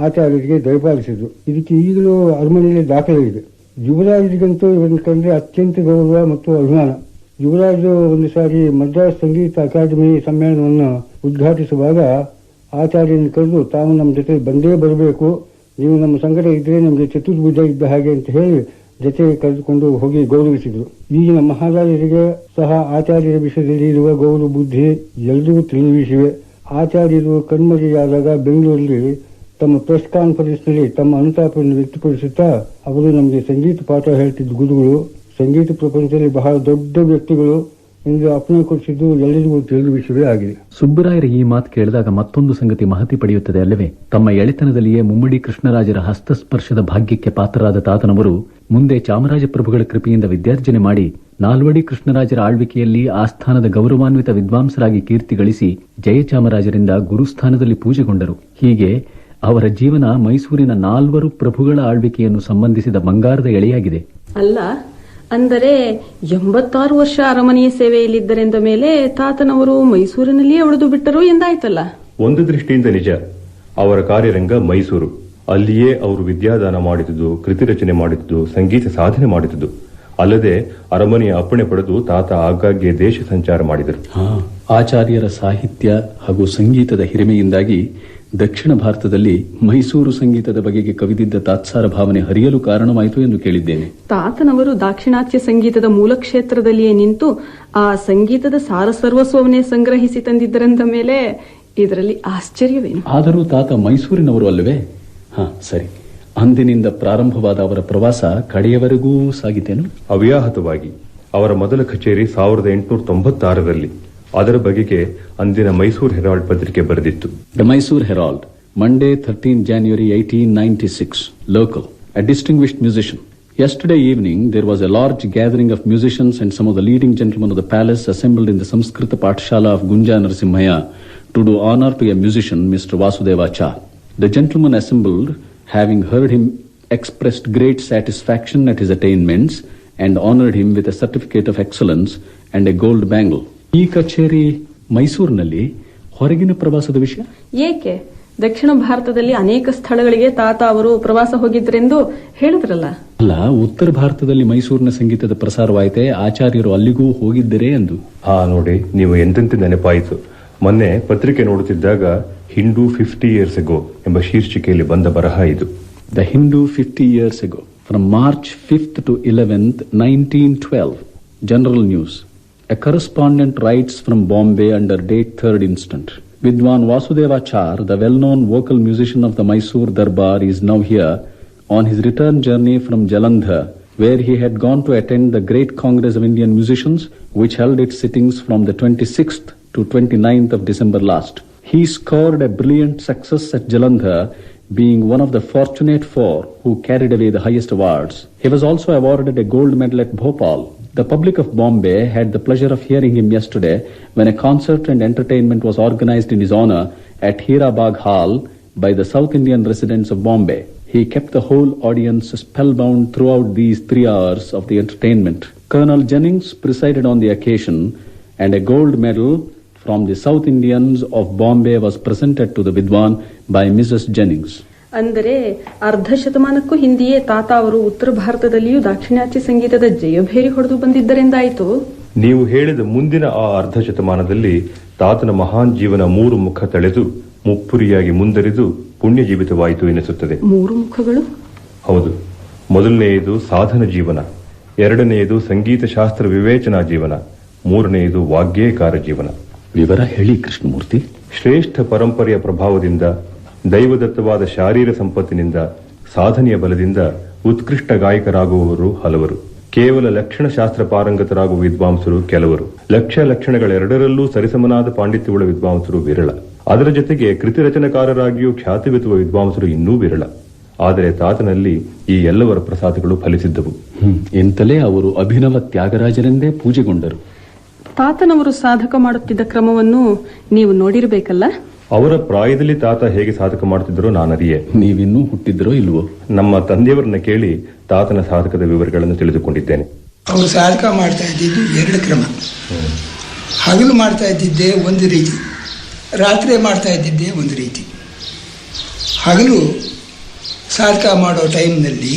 ಆಚಾರ್ಯರಿಗೆ ದಯಪಾಲಿಸಿದ್ರು. ಇದಕ್ಕೆ ಈಗಲೂ ಅರಮನೆಯಲ್ಲಿ ದಾಖಲೆ ಇದೆ. ಯುವರಾಜರಿಗಂತೂ ಇವರನ್ನು ಕಂಡ್ರೆ ಅತ್ಯಂತ ಗೌರವ ಮತ್ತು ಅಭಿಮಾನ. ಯುವರಾಜರು ಒಂದು ಸಾರಿ ಮದ್ರಾಸ್ ಸಂಗೀತ ಅಕಾಡೆಮಿ ಸಮ್ಮೇಳನವನ್ನು ಉದ್ಘಾಟಿಸುವಾಗ ಆಚಾರ್ಯರನ್ನು ಕರೆದು ತಾವು ನಮ್ಮ ಜೊತೆ ಬಂದೇ ಬರಬೇಕು, ನೀವು ನಮ್ಮ ಸಂಗಡ ಇದ್ರೆ ನಮಗೆ ಚತುರ್ಭುಜ ಇದ್ದ ಹಾಗೆ ಅಂತ ಹೇಳಿ ಜೊತೆ ಕರೆದುಕೊಂಡು ಹೋಗಿ ಗೌರವಿಸಿದ್ರು. ಈಗಿನ ಮಹಾರಾಜರಿಗೆ ಸಹ ಆಚಾರ್ಯರ ವಿಷಯದಲ್ಲಿ ಇರುವ ಗೌರವ ಬುದ್ಧಿ ಎಲ್ಲರಿಗೂ ತಿಳಿದ ವಿಷಯವೇ. ಆಚಾರ್ಯರು ಕಣ್ಮರೆಯಾದಾಗ ಬೆಂಗಳೂರಲ್ಲಿ ತಮ್ಮ ಪ್ರೆಸ್ ಕಾನ್ಫರೆನ್ಸ್ ನಲ್ಲಿ ತಮ್ಮ ಅನುತಾಪವನ್ನು ವ್ಯಕ್ತಪಡಿಸುತ್ತಾ ಅವರು ನಮಗೆ ಸಂಗೀತ ಪಾಠ ಹೇಳ್ತಿದ್ದ ಗುರುಗಳು, ಸಂಗೀತ ಪ್ರಪಂಚದಲ್ಲಿ ಬಹಳ ದೊಡ್ಡ ವ್ಯಕ್ತಿಗಳು ಎಂದು ಅಪ್ಪಣೆ ಕೊಡಿಸಿದ್ದು ಎಲ್ಲರಿಗೂ ತಿಳಿದ ವಿಷಯವೇ ಆಗಿದೆ. ಸುಬ್ಬರಾಯರ ಈ ಮಾತು ಕೇಳಿದಾಗ ಮತ್ತೊಂದು ಸಂಗತಿ ಮಹತಿ ಪಡೆಯುತ್ತದೆ ಅಲ್ಲವೇ? ತಮ್ಮ ಎಳೆತನದಲ್ಲಿಯೇ ಮುಮ್ಮಡಿ ಕೃಷ್ಣರಾಜರ ಹಸ್ತಸ್ಪರ್ಶದ ಭಾಗ್ಯಕ್ಕೆ ಪಾತ್ರರಾದ ತಾತನವರು ಮುಂದೆ ಚಾಮರಾಜ ಪ್ರಭುಗಳ ಕೃಪೆಯಿಂದ ವಿದ್ಯಾರ್ಜನೆ ಮಾಡಿ ನಾಲ್ವಡಿ ಕೃಷ್ಣರಾಜರ ಆಳ್ವಿಕೆಯಲ್ಲಿ ಆಸ್ಥಾನದ ಗೌರವಾನ್ವಿತ ವಿದ್ವಾಂಸರಾಗಿ ಕೀರ್ತಿ ಗಳಿಸಿ ಜಯಚಾಮರಾಜರಿಂದ ಗುರುಸ್ಥಾನದಲ್ಲಿ ಪೂಜೆಗೊಂಡರು. ಹೀಗೆ ಅವರ ಜೀವನ ಮೈಸೂರಿನ 4 ಪ್ರಭುಗಳ ಆಳ್ವಿಕೆಯನ್ನು ಸಂಬಂಧಿಸಿದ ಬಂಗಾರದ ಎಳೆಯಾಗಿದೆ. ಅಲ್ಲ, ಅಂದರೆ 86 ವರ್ಷ ಅರಮನೆಯ ಸೇವೆಯಲ್ಲಿದ್ದರೆಂದ ಮೇಲೆ ತಾತನವರು ಮೈಸೂರಿನಲ್ಲಿಯೇ ಉಳಿದು ಬಿಟ್ಟರು ಎಂದಾಯ್ತಲ್ಲ. ಒಂದು ದೃಷ್ಟಿಯಿಂದ ನಿಜ. ಅವರ ಕಾರ್ಯರಂಗ ಮೈಸೂರು. ಅಲ್ಲಿಯೇ ಅವರು ವಿದ್ಯಾದಾನ ಮಾಡಿದುದು, ಕೃತಿ ರಚನೆ ಮಾಡಿದುದು, ಸಂಗೀತ ಸಾಧನೆ ಮಾಡಿದುದು. ಅಲ್ಲದೆ ಅರಮನೆಯ ಅಪ್ಪಣೆ ಪಡೆದು ತಾತ ಆಗಾಗ್ಗೆ ದೇಶ ಸಂಚಾರ ಮಾಡಿದರು. ಆಚಾರ್ಯರ ಸಾಹಿತ್ಯ ಹಾಗೂ ಸಂಗೀತದ ಹಿರಿಮೆಯಿಂದಾಗಿ ದಕ್ಷಿಣ ಭಾರತದಲ್ಲಿ ಮೈಸೂರು ಸಂಗೀತದ ಬಗೆಗೆ ಕವಿದಿದ್ದ ತಾತ್ಸಾರ ಭಾವನೆ ಹರಿಯಲು ಕಾರಣವಾಯಿತು ಎಂದು ಕೇಳಿದ್ದೇನೆ. ತಾತನವರು ದಾಕ್ಷಿಣಾತ್ಯ ಸಂಗೀತದ ಮೂಲ ಕ್ಷೇತ್ರದಲ್ಲಿಯೇ ನಿಂತು ಆ ಸಂಗೀತದ ಸಾರಸರ್ವಸ್ವವನ್ನೇ ಸಂಗ್ರಹಿಸಿ ತಂದಿದ್ದರಂದ ಮೇಲೆ ಇದರಲ್ಲಿ ಆಶ್ಚರ್ಯವೇನು? ಆದರೂ ತಾತ ಮೈಸೂರಿನವರು ಅಲ್ಲವೇ? ಸರಿ. ಅಂದಿನಿಂದ ಪ್ರಾರಂಭವಾದ ಅವರ ಪ್ರವಾಸ ಕಡೆಯವರೆಗೂ ಸಾಗಿತೇನು? ಅವ್ಯಾಹತವಾಗಿ. ಅವರ ಮೊದಲ ಕಚೇರಿ 1896ರಲ್ಲಿ. ಅದರ ಬಗೆಗೆ ಅಂದಿನ ಮೈಸೂರು ಹೆರಾಲ್ಡ್ ಪತ್ರಿಕೆ ಬರೆದಿತ್ತು. The Mysore Herald, Monday, 13 January 1896. Local. A distinguished musician. Yesterday evening, there was a large gathering of musicians and some of the leading gentlemen of the palace assembled in the Samskrita Pathshala of Gunja Narasimhaya to do honor to a musician, Mr. Vasudevachar. The gentlemen assembled, having heard him, expressed great satisfaction at his attainments and honored him with a certificate of excellence and a gold bangle. ಈ ಕಚೇರಿ ಮೈಸೂರಿನಲ್ಲಿ ಹೊರಗಿನ ಪ್ರವಾಸದ ವಿಷಯ ಏಕೆ? ದಕ್ಷಿಣ ಭಾರತದಲ್ಲಿ ಅನೇಕ ಸ್ಥಳಗಳಿಗೆ ತಾತ ಅವರು ಪ್ರವಾಸ ಹೋಗಿದ್ರೆಂದು ಹೇಳಿದ್ರಲ್ಲ. ಅಲ್ಲ, ಉತ್ತರ ಭಾರತದಲ್ಲಿ ಮೈಸೂರಿನ ಸಂಗೀತದ ಪ್ರಸಾರವಾಯಿತೆ, ಆಚಾರ್ಯರು ಅಲ್ಲಿಗೂ ಹೋಗಿದ್ದರೆ ಎಂದು. ನೋಡಿ, ನೀವು ಎಂತೆಂತೆ ನೆನಪಾಯಿತು. ಮೊನ್ನೆ ಪತ್ರಿಕೆ ನೋಡುತ್ತಿದ್ದಾಗ ಹಿಂದೂ 50 years ago ಎಂಬ ಶೀರ್ಷಿಕೆಯಲ್ಲಿ ಬಂದ ಬರಹ ಇದು. The Hindu 50 years ago, from March 5th to 11th, 1912. General news. A correspondent writes from Bombay under date 3rd instant. Vidwan Vasudevachar, the well-known vocal musician of the Mysore Darbar, is now here on his return journey from Jalandhar, where he had gone to attend the Great Congress of Indian Musicians, which held its sittings from the 26th to 29th of December last. He scored a brilliant success at Jalandhar, being one of the fortunate 4 who carried away the highest awards. He was also awarded a gold medal at Bhopal. The public of Bombay had the pleasure of hearing him yesterday when a concert and entertainment was organized in his honor at Hirabag Hall by the South Indian residents of Bombay. He kept the whole audience spellbound throughout these 3 hours of the entertainment. Colonel Jennings presided on the occasion, and a gold medal from the South Indians of Bombay was presented to the Vidwan by Mrs. Jennings. ಅಂದರೆ ಅರ್ಧ ಶತಮಾನಕ್ಕೂ ಹಿಂದೆಯೇ ತಾತ ಅವರು ಉತ್ತರ ಭಾರತದಲ್ಲಿಯೂ ದಾಕ್ಷಿಣಾತ್ಯ ಸಂಗೀತದ ಜಯಭೇರಿ ಹೊಡೆದು ಬಂದಿದ್ದರೆಂದಾಯಿತು. ನೀವು ಹೇಳಿದ ಮುಂದಿನ ಆ ಅರ್ಧ ಶತಮಾನದಲ್ಲಿ ತಾತನ ಮಹಾನ್ ಜೀವನ 3 ಮುಖ ತಳೆದು ಮುಪ್ಪುರಿಯಾಗಿ ಮುಂದರಿದು ಪುಣ್ಯ ಜೀವಿತವಾಯಿತು ಎನಿಸುತ್ತದೆ. 3 ಮುಖಗಳು? ಹೌದು. ಮೊದಲನೆಯದು ಸಾಧನ ಜೀವನ, ಎರಡನೆಯದು ಸಂಗೀತ ಶಾಸ್ತ್ರ ವಿವೇಚನಾ ಜೀವನ, ಮೂರನೆಯದು ವಾಗ್ಗೇಯಕಾರ ಜೀವನ. ವಿವರ ಹೇಳಿ ಕೃಷ್ಣಮೂರ್ತಿ. ಶ್ರೇಷ್ಠ ಪರಂಪರೆಯ ಪ್ರಭಾವದಿಂದ, ದೈವದತ್ತವಾದ ಶಾರೀರ ಸಂಪತ್ತಿನಿಂದ, ಸಾಧನೆಯ ಬಲದಿಂದ ಉತ್ಕೃಷ್ಟ ಗಾಯಕರಾಗುವವರು ಹಲವರು. ಕೇವಲ ಲಕ್ಷಣಶಾಸ್ತ್ರ ಪಾರಂಗತರಾಗುವ ವಿದ್ವಾಂಸರು ಕೆಲವರು. ಲಕ್ಷಣಗಳೆರಡರಲ್ಲೂ ಸರಿಸಮನಾದ ಪಾಂಡಿತ್ಯವುಳ್ಳ ವಿದ್ವಾಂಸರು ವಿರಳ. ಅದರ ಜೊತೆಗೆ ಕೃತಿರಚನಕಾರರಾಗಿಯೂ ಖ್ಯಾತಿವೆತ್ತುವ ವಿದ್ವಾಂಸರು ಇನ್ನೂ ವಿರಳ. ಆದರೆ ತಾತನಲ್ಲಿ ಈ ಎಲ್ಲವರ ಪ್ರಸಾದಗಳು ಫಲಿಸಿದ್ದವು. ಎಂತಲೇ ಅವರು ಅಭಿನವ ತ್ಯಾಗರಾಜರೆಂದೇ ಪೂಜೆಗೊಂಡರು. ತಾತನವರು ಸಾಧಕ ಮಾಡುತ್ತಿದ್ದ ಕ್ರಮವನ್ನು ನೀವು ನೋಡಿರಬೇಕಲ್ಲ. ಅವರ ಪ್ರಾಯದಲ್ಲಿ ತಾತ ಹೇಗೆ ಸಾಧಕ ಮಾಡುತ್ತಿದ್ದರೋ ನಾನರಿಯೆ. ನೀವಿನ್ನೂ ಹುಟ್ಟಿದ್ರೋ ಇಲ್ವೋ? ನಮ್ಮ ತಂದೆಯವರನ್ನ ಕೇಳಿ ತಾತನ ಸಾಧಕದ ವಿವರಗಳನ್ನು ತಿಳಿದುಕೊಂಡಿದ್ದೇನೆ. ಅವರು ಸಾಧಕ ಮಾಡ್ತಾ ಇದ್ದಿದ್ದು 2 ಕ್ರಮ. ಹಗಲು ಮಾಡ್ತಾ ಇದ್ದಿದ್ದೇ ಒಂದು ರೀತಿ, ರಾತ್ರಿ ಮಾಡ್ತಾ ಇದ್ದಿದ್ದೇ ಒಂದು ರೀತಿ. ಹಗಲು ಸಾಧಕ ಮಾಡೋ ಟೈಮ್ನಲ್ಲಿ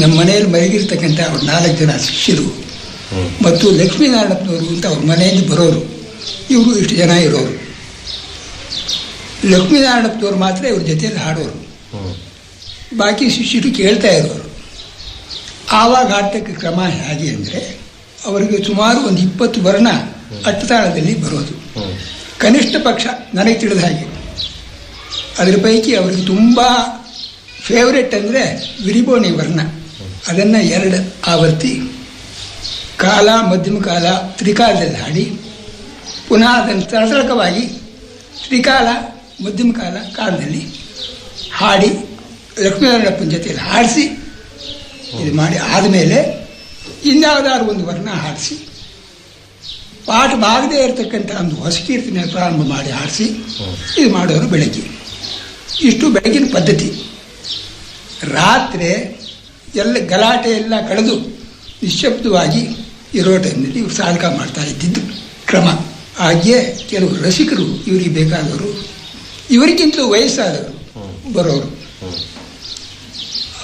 ನಮ್ಮ ಮನೆಯಲ್ಲಿ ಮಲಗಿರ್ತಕ್ಕಂಥ ಅವ್ರ 4 ಜನ ಶಿಷ್ಯರು ಮತ್ತು ಲಕ್ಷ್ಮೀನಾರಾಯಣಪ್ಪನವರು ಅಂತ ಅವ್ರ ಮನೆಯಿಂದ ಬರೋರು, ಇವರು ಇಷ್ಟು ಜನ ಇರೋರು. ಲಕ್ಷ್ಮೀನಾರಾಯಣಪ್ಪನವರು ಮಾತ್ರ ಇವ್ರ ಜೊತೆಯಲ್ಲಿ ಹಾಡೋರು, ಬಾಕಿ ಶಿಷ್ಯರು ಕೇಳ್ತಾ ಇರೋರು. ಆವಾಗ ಹಾಡ್ತಕ್ಕ ಕ್ರಮ ಹೇಗೆ ಅಂದರೆ, ಅವರಿಗೆ ಸುಮಾರು ಒಂದು 20 ವರ್ಣ ಅಟ್ಟತಾಳದಲ್ಲಿ ಬರೋದು ಕನಿಷ್ಠ ಪಕ್ಷ ನನಗೆ ತಿಳಿದ ಹಾಗೆ. ಅದರ ಪೈಕಿ ಅವರಿಗೆ ತುಂಬ ಫೇವ್ರೆಟ್ ಅಂದರೆ ವಿರಿಬೋಣಿ ವರ್ಣ. ಅದನ್ನು 2 ಆವರ್ತಿ ಕಾಲ, ಮಧ್ಯಮ ಕಾಲ, ತ್ರಿಕಾಲದಲ್ಲಿ ಹಾಡಿ ಪುನಃ ಅದನ್ನು ತಳತಳಕವಾಗಿ ತ್ರಿಕಾಲ, ಮಧ್ಯಮ ಕಾಲದಲ್ಲಿ ಹಾಡಿ ಲಕ್ಷ್ಮೀನಾರಾಯಣಪ್ಪನ ಜೊತೆಯಲ್ಲಿ ಹಾಡಿಸಿ ಇದು ಮಾಡಿ ಆದಮೇಲೆ ಇನ್ಯಾವುದಾದ್ರು ಒಂದು ವರ್ಣ ಹಾಡಿಸಿ ಪಾಠ ಬಾಗದೇ ಇರತಕ್ಕಂಥ ಒಂದು ಹೊಸ ಕೀರ್ತನೆ ಪ್ರಾರಂಭ ಮಾಡಿ ಹಾಡಿಸಿ ಇದು ಮಾಡೋರು ಬೆಳಗ್ಗೆ. ಇಷ್ಟು ಬೆಳಗಿನ ಪದ್ಧತಿ. ರಾತ್ರಿ ಎಲ್ಲ ಗಲಾಟೆ ಎಲ್ಲ ಕಳೆದು ನಿಶ್ಶಬ್ದವಾಗಿ ಇರೋ ಟೈಮ್ನಲ್ಲಿ ಇವರು ಸಾಧಕ ಮಾಡ್ತಾ ಇದ್ದಿದ್ದು ಕ್ರಮ. ಹಾಗೆಯೇ ಕೆಲವು ರಸಿಕರು ಇವರಿಗೆ ಬೇಕಾದವರು, ಇವರಿಗಿಂತಲೂ ವಯಸ್ಸಾದವರು ಬರೋರು.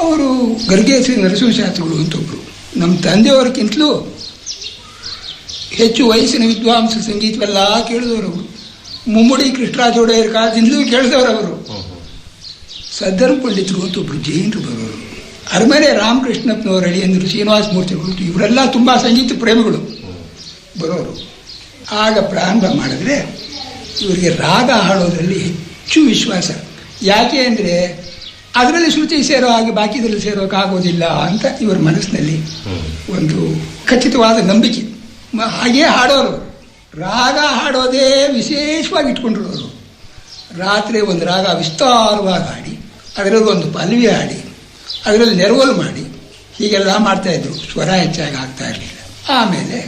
ಅವರು ಗರ್ಗೇಶ್ವರಿ ನರಸಿಂಹಶಾಸ್ತ್ರಿಗಳು ಅಂತ ಒಬ್ಬರು, ನಮ್ಮ ತಂದೆಯವರಿಗಿಂತಲೂ ಹೆಚ್ಚು ವಯಸ್ಸಿನ ವಿದ್ವಾಂಸ ಸಂಗೀತವೆಲ್ಲ ಕೇಳಿದವರವರು. ಮುಮ್ಮಡಿ ಕೃಷ್ಣರಾಜ ಒಡೆಯರ್ ಕಾಲದಿಂದಲೂ ಕೇಳಿದವರವರು. ಸದ್ಧರ್ಮ ಪಂಡಿತರು ಅಂತ ಒಬ್ಬರು ಜೈನರು ಬರೋರು. ಅರಮನೆ ರಾಮಕೃಷ್ಣಪ್ಪನವರ ಅಳಿಯಂದರು ಶ್ರೀನಿವಾಸ ಮೂರ್ತಿಗಳು, ಇವರೆಲ್ಲ ತುಂಬ ಸಂಗೀತ ಪ್ರೇಮಿಗಳು ಬರೋರು. ಆಗ ಪ್ರಾರಂಭ ಮಾಡಿದ್ರೆ ಇವರಿಗೆ ರಾಗ ಹಾಡೋದ್ರಲ್ಲಿ ಹೆಚ್ಚು ವಿಶ್ವಾಸ. ಯಾಕೆ ಅಂದರೆ ಅದರಲ್ಲಿ ಶ್ರುತಿ ಸೇರೋ ಹಾಗೆ ಬಾಕಿದ್ರಲ್ಲಿ ಸೇರೋಕ್ಕಾಗೋದಿಲ್ಲ ಅಂತ ಇವರ ಮನಸ್ಸಿನಲ್ಲಿ ಒಂದು ಖಚಿತವಾದ ನಂಬಿಕೆ. ಹಾಗೇ ಹಾಡೋರು, ರಾಗ ಹಾಡೋದೇ ವಿಶೇಷವಾಗಿ ಇಟ್ಕೊಂಡಿರೋರು. ರಾತ್ರಿ ಒಂದು ರಾಗ ವಿಸ್ತಾರವಾಗಿ ಹಾಡಿ, ಅದರಲ್ಲಿ ಒಂದು ಪಲ್ವಿ ಹಾಡಿ, ಅದರಲ್ಲಿ ನೆರವಲು ಮಾಡಿ ಹೀಗೆಲ್ಲ ಮಾಡ್ತಾಯಿದ್ರು. ಸ್ವರ ಹೆಚ್ಚಾಗಿ ಆಗ್ತಾ ಇರಲಿಲ್ಲ. ಆಮೇಲೆ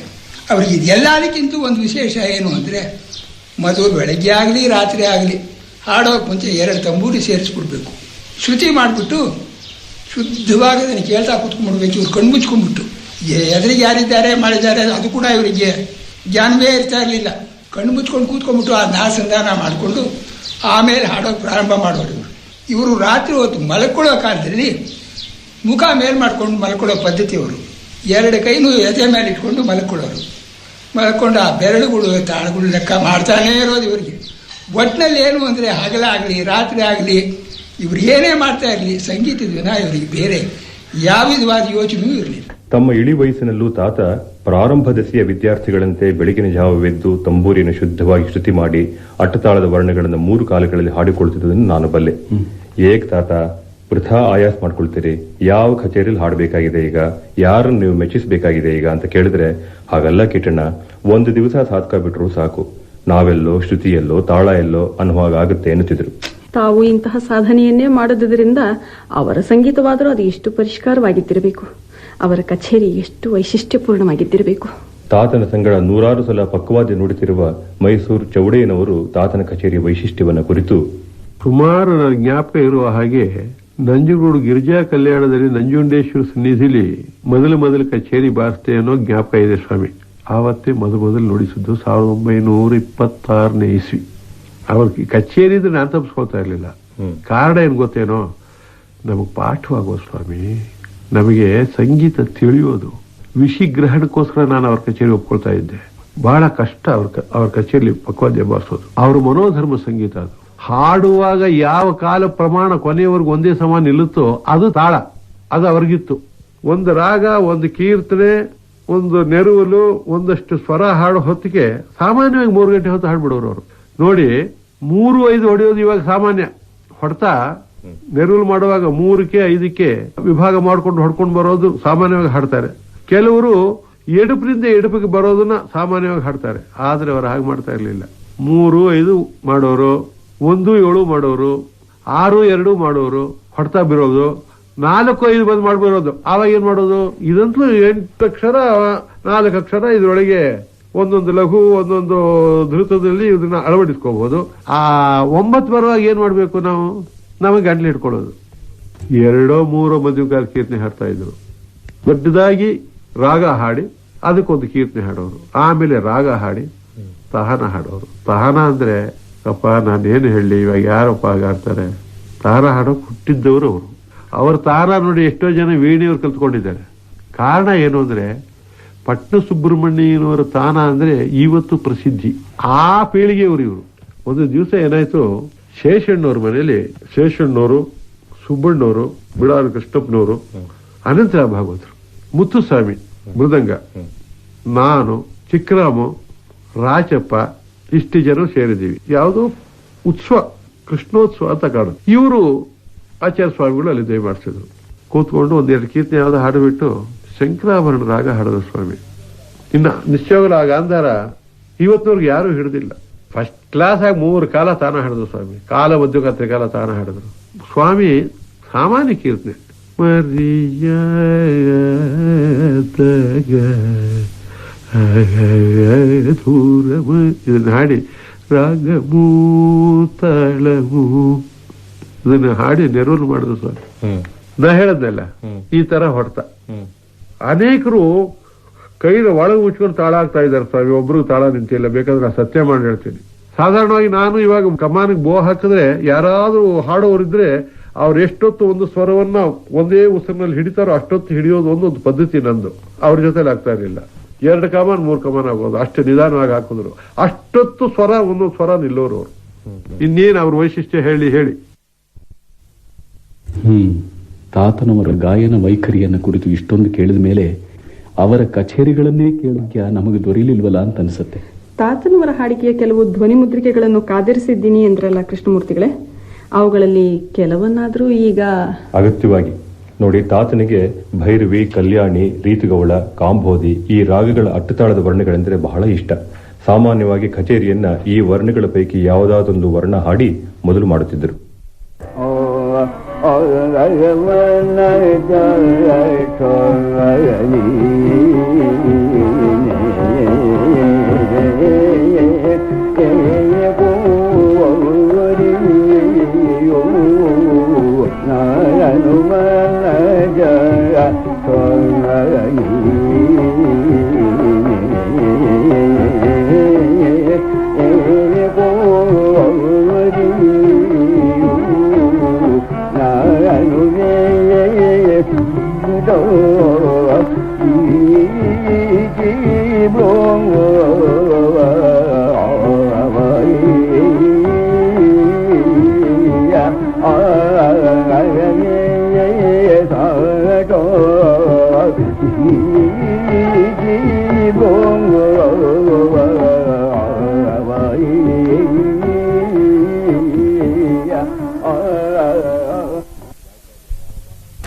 ಅವರಿಗೆ ಇದೆಲ್ಲದಕ್ಕಿಂತ ಒಂದು ವಿಶೇಷ ಏನು ಅಂದರೆ, ಮೊದಲು ಬೆಳಗ್ಗೆ ಆಗಲಿ ರಾತ್ರಿ ಆಗಲಿ ಹಾಡೋಕೆ ಮುಂಚೆ 2 ತಂಬೂರಿ ಸೇರಿಸ್ಬಿಡ್ಬೇಕು. ಶ್ರುತಿ ಮಾಡಿಬಿಟ್ಟು ಶುದ್ಧವಾಗಿ ಅದನ್ನು ಕೇಳ್ತಾ ಕೂತ್ಕೊಂಡ್ಬಿಡ್ಬೇಕು. ಇವ್ರು ಕಣ್ಣು ಮುಚ್ಕೊಂಡ್ಬಿಟ್ಟು ಎದುರಿಗೆ ಯಾರಿದ್ದಾರೆ ಮಾಡಿದ್ದಾರೆ ಅದು ಕೂಡ ಇವರಿಗೆ ಜ್ಞಾನವೇ ಇರ್ತಾ ಇರಲಿಲ್ಲ. ಕಣ್ಣು ಮುಚ್ಕೊಂಡು ಕೂತ್ಕೊಂಡ್ಬಿಟ್ಟು ಆ ನಾಸಂಧಾನ ಮಾಡಿಕೊಂಡು ಆಮೇಲೆ ಹಾಡೋಕೆ ಪ್ರಾರಂಭ ಮಾಡೋರು. ಇವರು ರಾತ್ರಿ ಹೊತ್ತು ಮಲ್ಕೊಳ್ಳೋ ಕಾಲದಲ್ಲಿ ಮುಖ ಮೇಲೆ ಮಾಡ್ಕೊಂಡು ಮಲ್ಕೊಳ್ಳೋ ಪದ್ಧತಿ ಅವರು. 2 ಕೈನೂ ಎದೆ ಮೇಲೆ ಇಟ್ಕೊಂಡು ಮಲ್ಕೊಳ್ಳೋರು. ಮಲ್ಕೊಂಡು ಆ ಬೆರಳುಗಳು ತಾಳಗಳು ಲೆಕ್ಕ ಮಾಡ್ತಾನೇ ಇರೋದು ಇವರಿಗೆ. ಒಟ್ಟಿನಲ್ಲಿ ಏನು ಅಂದರೆ ಹಗಲಾಗಲಿ ರಾತ್ರಿ ಆಗಲಿ ಇವರು ಏನೇ ಮಾಡ್ತಾ ಇರಲಿ ಸಂಗೀತದ ವಿನ ಇವರಿಗೆ ಬೇರೆ ಯಾವ ವಿಧವಾದ ಯೋಚನೆಯೂ ಇರಲಿಲ್ಲ. ತಮ್ಮ ಇಳಿ ವಯಸ್ಸಿನಲ್ಲೂ ತಾತ ಪ್ರಾರಂಭ ದೆಸೆಯ ವಿದ್ಯಾರ್ಥಿಗಳಂತೆ ಬೆಳಗಿನ ಜಾವವೆದ್ದು ತಂಬೂರಿನ ಶುದ್ಧವಾಗಿ ಶ್ರುತಿ ಮಾಡಿ ಅಟ್ಟತಾಳದ ವರ್ಣಗಳನ್ನು 3 ಕಾಲಗಳಲ್ಲಿ ಹಾಡಿಕೊಳ್ತಿದ್ದನ್ನು ನಾನು ಬಲ್ಲೆ. ಏಕ್ ತಾತ ವೃಥಾ ಆಯಾಸ ಮಾಡ್ಕೊಳ್ತೀರಿ, ಯಾವ ಕಚೇರಿಯಲ್ಲಿ ಹಾಡಬೇಕಾಗಿದೆ ಈಗ, ಯಾರನ್ನು ನೀವು ಮೆಚ್ಚಿಸಬೇಕಾಗಿದೆ ಈಗ ಅಂತ ಕೇಳಿದ್ರೆ, ಹಾಗಲ್ಲ ಕಿಟ್ಟಣ್ಣ, 1 ದಿವಸ ಸಾಧಕ ಬಿಟ್ರು ಸಾಕು, ನಾವೆಲ್ಲೋ ಶ್ರುತಿಯಲ್ಲೋ ತಾಳ ಎಲ್ಲೋ ಅನ್ನುವಾಗುತ್ತೆ ಎನ್ನುತ್ತಿದ್ರು. ತಾವು ಇಂತಹ ಸಾಧನೆಯನ್ನೇ ಮಾಡದುದರಿಂದ ಅವರ ಸಂಗೀತವಾದರೂ ಅದು ಎಷ್ಟು ಪರಿಷ್ಕಾರವಾಗಿದ್ದಿರಬೇಕು, ಅವರ ಕಚೇರಿ ಎಷ್ಟು ವೈಶಿಷ್ಟ್ಯಪೂರ್ಣವಾಗಿದ್ದಿರಬೇಕು. ತಾತನ ಸಂಗಡ 100 ಸಲ ಪಕ್ವಾದ್ಯ ನುಡಿತಿರುವ ಮೈಸೂರು ಚೌಡಯ್ಯನವರು ತಾತನ ಕಚೇರಿಯ ವೈಶಿಷ್ಟ್ಯವನ್ನ ಕುರಿತು, ಸುಮಾರು ನನ್ನ ಜ್ಞಾಪಕ ಇರುವ ಹಾಗೆ ನಂಜನಗೂಡು ಗಿರಿಜಾ ಕಲ್ಯಾಣದಲ್ಲಿ ನಂಜುಂಡೇಶ್ವರ ಸನ್ನಿಧಿಲಿ ಮೊದಲು ಕಚೇರಿ ಬಾರಿಸ್ತೆ ಅನ್ನೋ ಜ್ಞಾಪಕ ಇದೆ ಸ್ವಾಮಿ. ಆವತ್ತೇ ಮೊದಲು ನುಡಿಸಿದ್ದು 1926ನೇ ಇಸ್ವಿ. ಅವ್ರ ಕಚೇರಿ ಇದ್ರೆ ನಾನು ತಪ್ಪಿಸ್ಕೊಳ್ತಾ ಇರ್ಲಿಲ್ಲ. ಕಾರಣ ಏನ್ ಗೊತ್ತೇನೋ, ನಮಗ್ ಪಾಠವಾಗೋ ಸ್ವಾಮಿ, ನಮಗೆ ಸಂಗೀತ ತಿಳಿಯೋದು, ವಿಷಿ ಗ್ರಹಣಕ್ಕೋಸ್ಕರ ನಾನು ಅವ್ರ ಕಚೇರಿ ಒಪ್ಕೊಳ್ತಾ ಇದ್ದೆ. ಬಹಳ ಕಷ್ಟ ಅವ್ರ ಕಚೇರಿ ಪಕ್ವಾದ್ಯ ಬಾರಿಸೋದು. ಅವ್ರ ಮನೋಧರ್ಮ ಸಂಗೀತ ಅದು. ಹಾಡುವಾಗ ಯಾವ ಕಾಲ ಪ್ರಮಾಣ ಕೊನೆಯವರೆಗೂ ಒಂದೇ ಸಮ ನಿಲ್ಲುತ್ತೋ ಅದು ತಾಳ, ಅದು ಅವ್ರಿಗಿತ್ತು. ಒಂದು ರಾಗ, ಒಂದು ಕೀರ್ತನೆ, ಒಂದು ನೆರವಲು, ಒಂದಷ್ಟು ಸ್ವರ ಹಾಡೋ ಹೊತ್ತಿಗೆ ಸಾಮಾನ್ಯವಾಗಿ 3 ಗಂಟೆ ಹೊತ್ತು ಹಾಡ್ಬಿಡೋರು ಅವರು. ನೋಡಿ, 3-5 ಹೊಡೆಯೋದು ಇವಾಗ ಸಾಮಾನ್ಯ. ಹೊಡ್ತಾ ನೆರವಲು ಮಾಡುವಾಗ 3ಕ್ಕೆ 5ಕ್ಕೆ ವಿಭಾಗ ಮಾಡ್ಕೊಂಡು ಹೊಡ್ಕೊಂಡು ಬರೋದು ಸಾಮಾನ್ಯವಾಗಿ ಹಾಡ್ತಾರೆ. ಕೆಲವರು ಎಡುಪಿನಿಂದ ಎಡುಪಿಗೆ ಬರೋದನ್ನ ಸಾಮಾನ್ಯವಾಗಿ ಹಾಡ್ತಾರೆ. ಆದ್ರೆ ಅವರು ಹಾಗೆ ಮಾಡ್ತಾ ಇರ್ಲಿಲ್ಲ. 3-5 ಮಾಡೋರು, 1-7 ಮಾಡೋರು, 6-2 ಮಾಡೋರು, ಹೊಡ್ತಾ ಬಿರೋದು, 4-5 ಬಂದ್ ಮಾಡ್ಬಿರೋದು. ಆವಾಗ ಏನ್ ಮಾಡೋದು, ಇದಂತೂ 8 ಅಕ್ಷರ 4 ಅಕ್ಷರ, ಇದ್ರೊಳಗೆ ಒಂದೊಂದು ಲಘು ಒಂದೊಂದು ಧೃತದಲ್ಲಿ ಇದನ್ನ ಅಳವಡಿಸ್ಕೋಬಹುದು. ಆ 9 ಬರುವಾಗ ಏನ್ ಮಾಡ್ಬೇಕು, ನಮಗೆ ಗಂಟ್ಲು ಇಟ್ಕೊಳ್ಳೋದು. 2-3 ಮದುವೆಗಾರ ಕೀರ್ತನೆ ಹಾಡ್ತಾ ಇದ್ರು. ದೊಡ್ಡದಾಗಿ ರಾಗ ಹಾಡಿ ಅದಕ್ಕೊಂದು ಕೀರ್ತನೆ ಹಾಡೋರು, ಆಮೇಲೆ ರಾಗ ಹಾಡಿ ತಹನ ಹಾಡೋರು. ತಹನ ಅಂದ್ರೆ ಅಪ್ಪ ನಾನೇನು ಹೇಳಿ, ಇವಾಗ ಯಾರಪ್ಪ ಹಾಗಾಡ್ತಾರೆ? ತಾರ ಹಾಡೋಕ್ ಹುಟ್ಟಿದ್ದವರು ಅವರು. ಅವ್ರ ತಾರ ನೋಡಿ ಎಷ್ಟೋ ಜನ ವೀಣೆಯವ್ರು ಕಲ್ತ್ಕೊಂಡಿದ್ದಾರೆ. ಕಾರಣ ಏನು ಅಂದ್ರೆ, ಪಟ್ನ ಸುಬ್ರಹ್ಮಣ್ಯನವರ ತಾನ ಅಂದ್ರೆ ಇವತ್ತು ಪ್ರಸಿದ್ಧಿ. ಆ ಪೀಳಿಗೆಯವರು ಇವರು. ಒಂದು ದಿವಸ ಏನಾಯ್ತು, ಶೇಷಣ್ಣವ್ರ ಮನೆಯಲ್ಲಿ ಶೇಷಣ್ಣವರು, ಸುಬ್ಬಣ್ಣವರು, ಬಿಡಾರು ಕೃಷ್ಣಪ್ಪನವರು, ಅನಂತರಾವ್ ಭಾಗವತರು, ಮುತ್ತುಸ್ವಾಮಿ ಮೃದಂಗ, ನಾನು, ಚಿಕ್ಕರಾಮು, ರಾಚಪ್ಪ, ಇಷ್ಟು ಜನ ಸೇರಿದ್ದೀವಿ. ಯಾವುದೋ ಉತ್ಸವ, ಕೃಷ್ಣೋತ್ಸವ ಅಂತ ಕಾಣುತ್ತೆ. ಇವರು ಆಚಾರ್ಯ ಸ್ವಾಮಿಗಳು ಅಲ್ಲಿ ದಯ ಮಾಡಿಸಿದ್ರು. ಕೂತ್ಕೊಂಡು 1-2 ಕೀರ್ತನೆ ಯಾವ್ದು ಹಾಡಿಬಿಟ್ಟು ಶಂಕರಾಭರಣ ರಾಗ ಹಾಡಿದ್ರು ಸ್ವಾಮಿ. ಇನ್ನ ನಿಶ್ಚಯಗಳ ಗಾಂಧಾರ ಇವತ್ತಿನವ್ರಿಗೆ ಯಾರು ಹಿಡಿದಿಲ್ಲ. ಫಸ್ಟ್ ಕ್ಲಾಸ್ ಆಗಿ 3 ಕಾಲ ತಾನ ಹಾಡಿದ್ರು ಸ್ವಾಮಿ. ಕಾಲ ಮಧ್ಯಗಾತ್ರಿ ಕಾಲ ತಾನ ಹಾಡಿದ್ರು ಸ್ವಾಮಿ. ಸಾಮಾನ್ಯ ಕೀರ್ತನೆ ಇದನ್ನ ಹಾಡಿ ರಾಗಮೂ ತಾಳಮೂ ಇದನ್ನ ಹಾಡಿ ನೆರವಲು ಮಾಡಿದ್ರು ಸ್ವಾಮಿ. ನಾ ಹೇಳದ್ನಲ್ಲ, ಈ ತರ ಹೊಡ್ತ ಅನೇಕರು ಕೈನ ಒಳಗೆ ಮುಚ್ಕೊಂಡು ತಾಳ ಆಗ್ತಾ ಇದ್ದಾರೆ ಸ್ವಾಮಿ. ಒಬ್ರಿಗೂ ತಾಳ ನಿಂತಿಲ್ಲ. ಬೇಕಾದ್ರೆ ಸತ್ಯ ಮಾಡಿ ಹೇಳ್ತೀನಿ. ಸಾಧಾರಣವಾಗಿ ನಾನು ಇವಾಗ ಕಮಾನಿಗೆ ಬೋ ಹಾಕಿದ್ರೆ ಯಾರಾದ್ರೂ ಹಾಡೋರಿದ್ರೆ ಅವ್ರು ಎಷ್ಟೊತ್ತು ಒಂದು ಸ್ವರವನ್ನ ಒಂದೇ ಉಸಿರಿನಲ್ಲಿ ಹಿಡಿತಾರೋ ಅಷ್ಟೊತ್ತು ಹಿಡಿಯೋದು ಒಂದೊಂದು ಪದ್ಧತಿ ನಂದು. ಅವ್ರ ಜೊತೆಲಿ ಆಗ್ತಾ ಇರಲಿಲ್ಲ. 2 ಕಮಾನ್ 3 ಕಮಾನ್ ಆಗೋದು, ಅಷ್ಟು ನಿಧಾನವಾಗಿ ಹಾಕಿದ್ರು. ಅಷ್ಟೊತ್ತು ಸ್ವರ ಒಂದೊಂದು ಸ್ವರ ನಿಲ್ಲೋರು ಅವರು. ಇನ್ನೇನು ಅವ್ರ ವೈಶಿಷ್ಟ್ಯ ಹೇಳಿ ತಾತನವರ ಗಾಯನ ವೈಖರಿಯನ್ನ ಕುರಿತು ಇಷ್ಟೊಂದು ಕೇಳಿದ ಮೇಲೆ ಅವರ ಕಚೇರಿಗಳನ್ನೇ ಕೇಳೋಕೆ ನಮಗೆ ದೊರೆಯಲಿಲ್ವಲ್ಲ ಅಂತ ಅನ್ಸುತ್ತೆ. ತಾತನವರ ಹಾಡಿಕೆಯ ಕೆಲವು ಧ್ವನಿ ಮುದ್ರಿಕೆಗಳನ್ನು ಕಾದಿರಿಸಿದ್ದೀನಿ ಎಂದ್ರಲ್ಲ ಕೃಷ್ಣಮೂರ್ತಿಗಳೇ, ಅವುಗಳಲ್ಲಿ ಕೆಲವನ್ನಾದರೂ ಈಗ ಅಗತ್ಯವಾಗಿ ನೋಡಿ. ತಾತನಿಗೆ ಭೈರವಿ, ಕಲ್ಯಾಣಿ, ರೀತಿಗೌಳ, ಕಾಂಬೋದಿ ಈ ರಾಗಗಳ ಅಟ್ಟತಾಳದ ವರ್ಣಗಳೆಂದರೆ ಬಹಳ ಇಷ್ಟ. ಸಾಮಾನ್ಯವಾಗಿ ಕಚೇರಿಯನ್ನ ಈ ವರ್ಣಗಳ ಪೈಕಿ ಯಾವುದಾದೊಂದು ವರ್ಣ ಹಾಡಿ ಮೊದಲು ಮಾಡುತ್ತಿದ್ದರು.